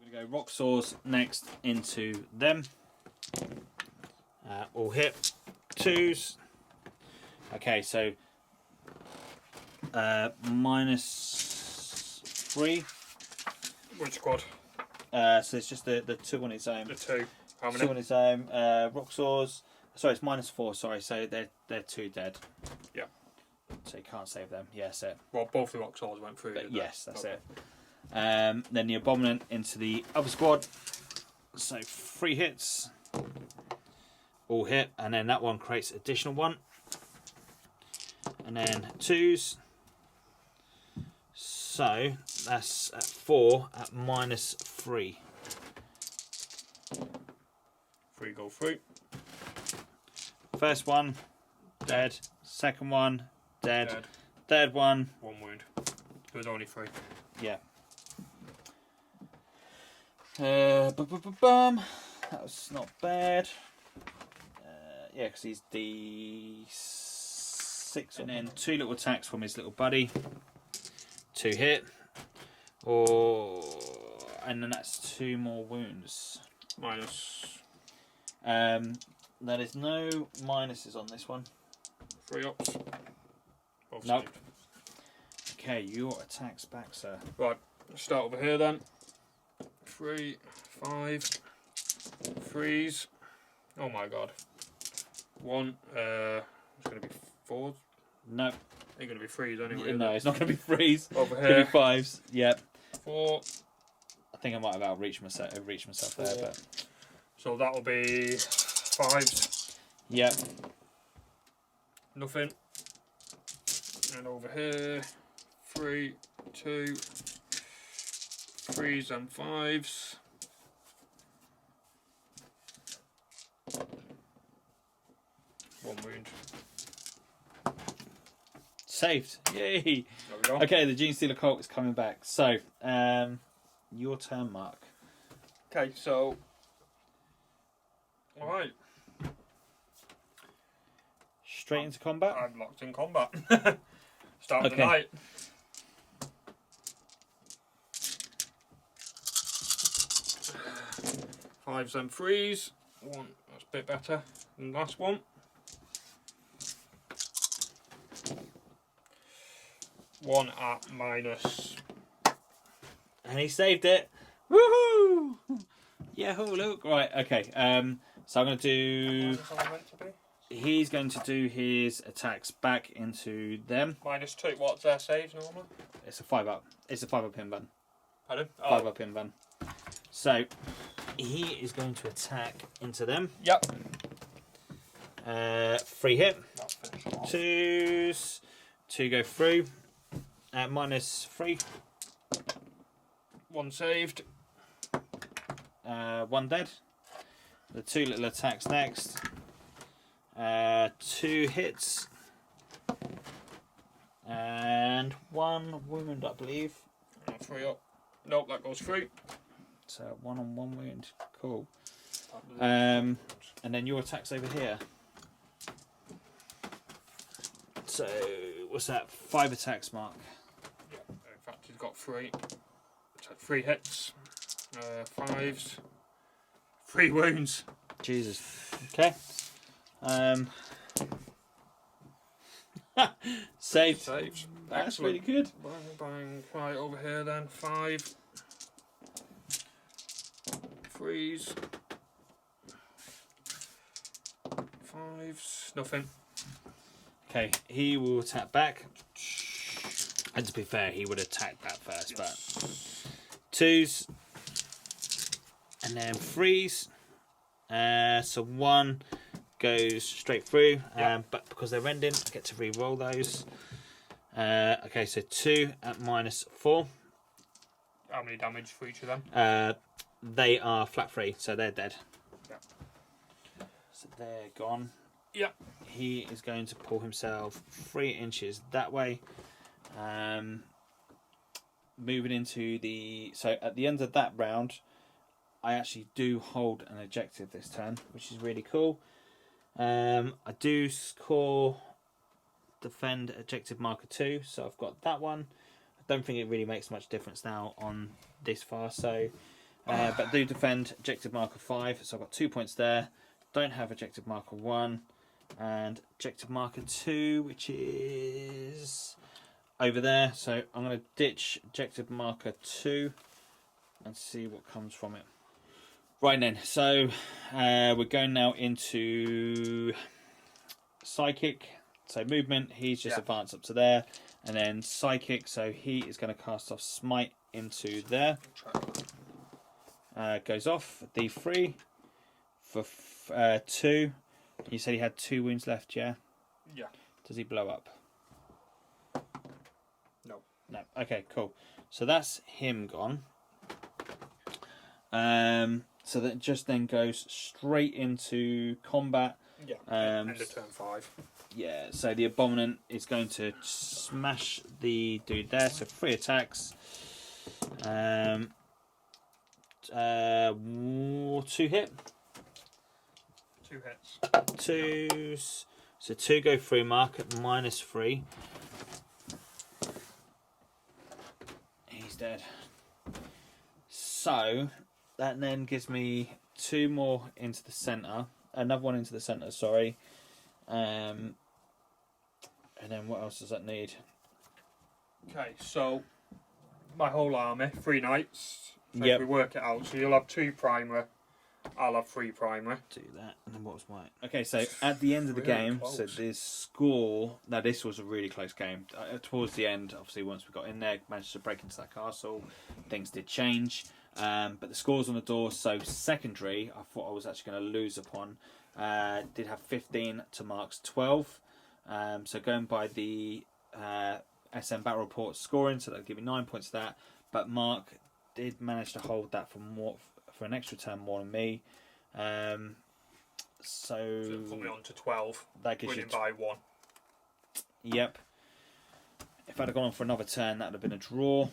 We're going to go rock saws next into them. All hit. 2s. Okay, so -3. Which squad? So it's just the 2 on its own. The 2. How 2 many? on its own. Rock saws. Sorry, it's -4. Sorry, so they're 2 dead. Yeah. So you can't save them. Yes, it. Well, both the rock swords went through. But yes, that's Okay. it. Then the Abominant into the other squad. So 3 hits. All hit. And then that one creates additional 1. And then 2s. So that's at 4 at -3. 3 go through. First one, dead. Second one, dead. Dead. Third one, 1 wound. There was only 3. yeah. Bum. That was not bad. Yeah, because he's D6. And then 2 little attacks from his little buddy. 2 hit. And then that's 2 more wounds. Minus. There is no minuses on this one. 3 ups. Both Nope. saved. Okay, your attack's back, sir. Right, let's start over here then. 3, 5, 3s. Oh my god. 1, it's going to be 4s. Nope. Ain't going to be 3s anyway. No, it's not going to be 3s. Over It's going here. to be 5s. Yep. 4. I think I might have overreached myself there, but So that'll be 5s. yep. Nothing. And over here, 3, 2, 3s and 5s. One wound. Saved. Yay. There we go. Okay, the Genestealer Cult is coming back. So, your turn, Mark. Okay, so. Alright, Straight into combat. I'm locked in combat. Start of the Okay. night. Fives and 3s. 1, that's a bit better than the last one. 1 at minus. And he saved it. Woohoo! Yahoo, look. Right, okay. So I'm going to do... Is that meant to be? He's going to do his attacks back into them. -2. What's their saves normally? It's a 5-up. It's a 5-up pin button. Pardon? 5-up pin button. So, he is going to attack into them. Yep. 3 hit. That'll finish them off. 2s. 2 go through. -3. 1 saved. 1 dead. The 2 little attacks next. 2 hits. And 1 wound, I believe. 3 up. Nope, that goes through. So 1 on 1 wound. Cool. And then your attack's over here. So what's that? 5 attacks, Mark. Yeah, in fact, he's got 3. So 3 hits. 5s. 3 wounds. Jesus. Okay. Saved. Saves. That's Excellent. really good. Bang, bang. Right, over here then. 5. 3s. 5s. Nothing. Okay, he will attack back. And to be fair, he would attack that first, but 2s and then 3s. So 1 goes straight through, but because they're ending, I get to re-roll those. Okay, so 2 at -4. How many damage for each of them? They are flat 3, so they're dead. Yep. So they're gone. Yep. He is going to pull himself 3 inches that way. Moving into the... So at the end of that round, I actually do hold an objective this turn, which is really cool. I do score defend objective marker 2, so I've got that one. I don't think it really makes much difference now on this far, so... but I do defend objective marker 5, so I've got 2 points there. Don't have objective marker 1. And objective marker 2, which is over there. So I'm going to ditch objective marker 2 and see what comes from it. Right then, so we're going now into psychic. So movement, he's just advanced up to there. And then psychic, so he is going to cast off smite into there. Goes off. D3 for 2. You said he had 2 wounds left, yeah? Yeah. Does he blow up? No. No. Okay, cool. So that's him gone. So that just then goes straight into combat. Yeah. End of turn 5. Yeah, so the Abominant is going to smash the dude there. So 3 attacks. 2 hit. 2 hits. 2. So 2 go through, mark at -3. He's dead. So that then gives me 2 more into the centre. Another one into the centre, sorry. And then what else does that need? Okay, so my whole army, 3 knights. So Yep. if we work it out, so you'll have 2 primary, I'll have 3 primary. Do that. And then what was mine? Okay, so at the end of the Really game, close. so the score. Now this was a really close game. Towards the end, obviously, once we got in there, managed to break into that castle. Things did change, but the scores on the door. So secondary, I thought I was actually going to lose upon. Did have 15 to Mark's 12. So going by the SM Battle Report scoring, so that'll give me 9 points to that. But Mark did manage to hold that for an extra turn more than me. So it'll put me on to 12, that gives winning you by 1. Yep. If I'd have gone on for another turn, that would have been a draw,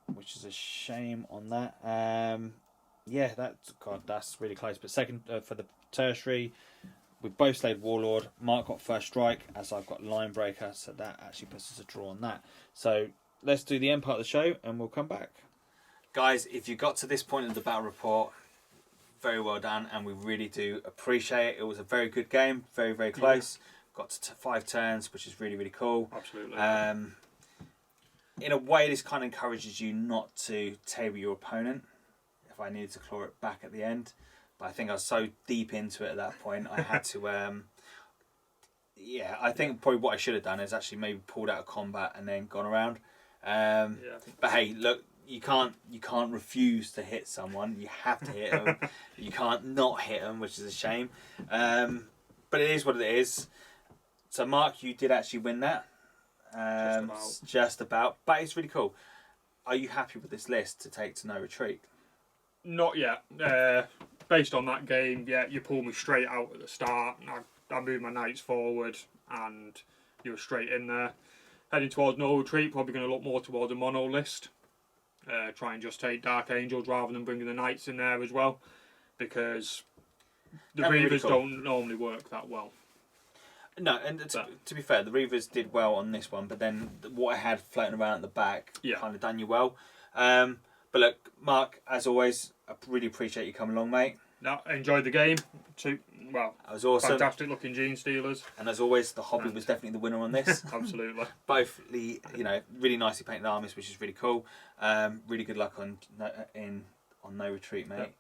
which is a shame on that. Yeah, that's really close. But second for the tertiary, we both slayed Warlord. Mark got first strike, as I've got Line Breaker, so that actually puts us a draw on that. So let's do the end part of the show, and we'll come back. Guys, if you got to this point of the battle report, very well done, and we really do appreciate it. It was a very good game, very, very close. Got to 5 turns, which is really, really cool. Absolutely. In a way, this kind of encourages you not to table your opponent if I needed to claw it back at the end. But I think I was so deep into it at that point, I had to... yeah, I think probably what I should have done is actually maybe pulled out of combat and then gone around. But hey, look, you can't refuse to hit someone. You have to hit them. You can't not hit them, which is a shame. But it is what it is. So Mark, you did actually win that. Just about. But it's really cool. Are you happy with this list to take to no retreat? Not yet. Based on that game, yeah, you pulled me straight out at the start. I moved my knights forward and you were straight in there. Heading towards no retreat, probably going to look more towards a mono list. Try and just take Dark Angels rather than bringing the knights in there as well. Because the Reavers really cool. don't normally work that well. No, and to be fair, the Reavers did well on this one, but then what I had floating around at the back kind of done you well. But look, Mark, as always, I really appreciate you coming along, mate. No, enjoyed the game. That was awesome. Fantastic looking Genestealers. And as always, the hobby was definitely the winner on this. Absolutely. Both, really nicely painted armies, which is really cool. Really good luck on No Retreat, mate.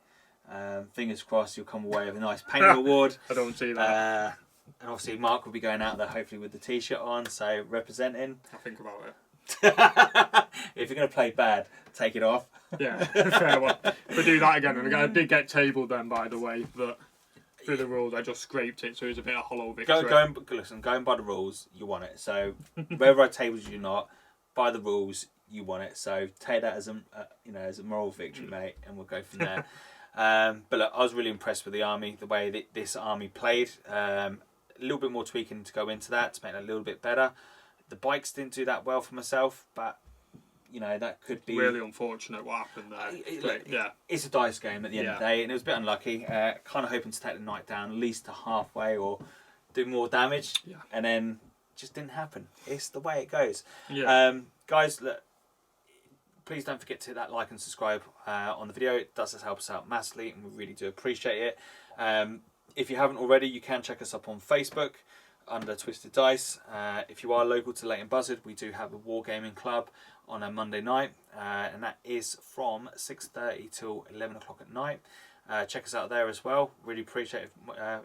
Fingers crossed you'll come away with a nice painting award. I don't see that. And obviously Mark will be going out there hopefully with the t-shirt on, so representing. I'll think about it. If you're going to play bad, take it off. Yeah, fair one. But do that again. And I did get tabled then, by the way, but through the rules I just scraped it, so it was a bit of hollow victory. Going by the rules, you want it. So whether I tabled you or not, by the rules, you want it. So take that as a moral victory, mate, and we'll go from there. But look, I was really impressed with the army, the way that this army played. A little bit more tweaking to go into that to make it a little bit better. The bikes didn't do that well for myself, but that could be really unfortunate what happened there. It's a dice game at the end of the day, and it was a bit unlucky. Kind of hoping to take the knight down at least to halfway or do more damage, and then just didn't happen. It's the way it goes. Guys, look, please don't forget to hit that like and subscribe on the video. It does help us out massively, and we really do appreciate it. If you haven't already, you can check us up on Facebook under Twisted Dice. If you are local to Leighton Buzzard, we do have a Wargaming club on a Monday night, and that is from 6:30 till 11 o'clock at night. Check us out there as well. Really appreciate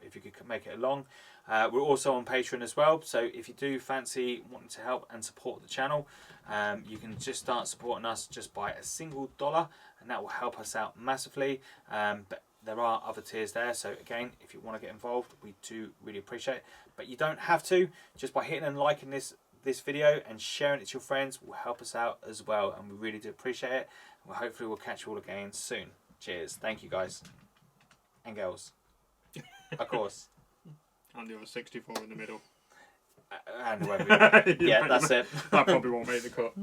if you could make it along. We're also on Patreon as well, so if you do fancy wanting to help and support the channel, you can just start supporting us just by a single $1, and that will help us out massively. But there are other tiers there, so again, if you want to get involved, we do really appreciate it. But you don't have to. Just by hitting and liking this video and sharing it to your friends will help us out as well, and we really do appreciate it. Well, hopefully we'll catch you all again soon. Cheers. Thank you, guys and girls, of course. And the other 64 in the middle. And whoever. Yeah, that's it. That probably won't make the cut.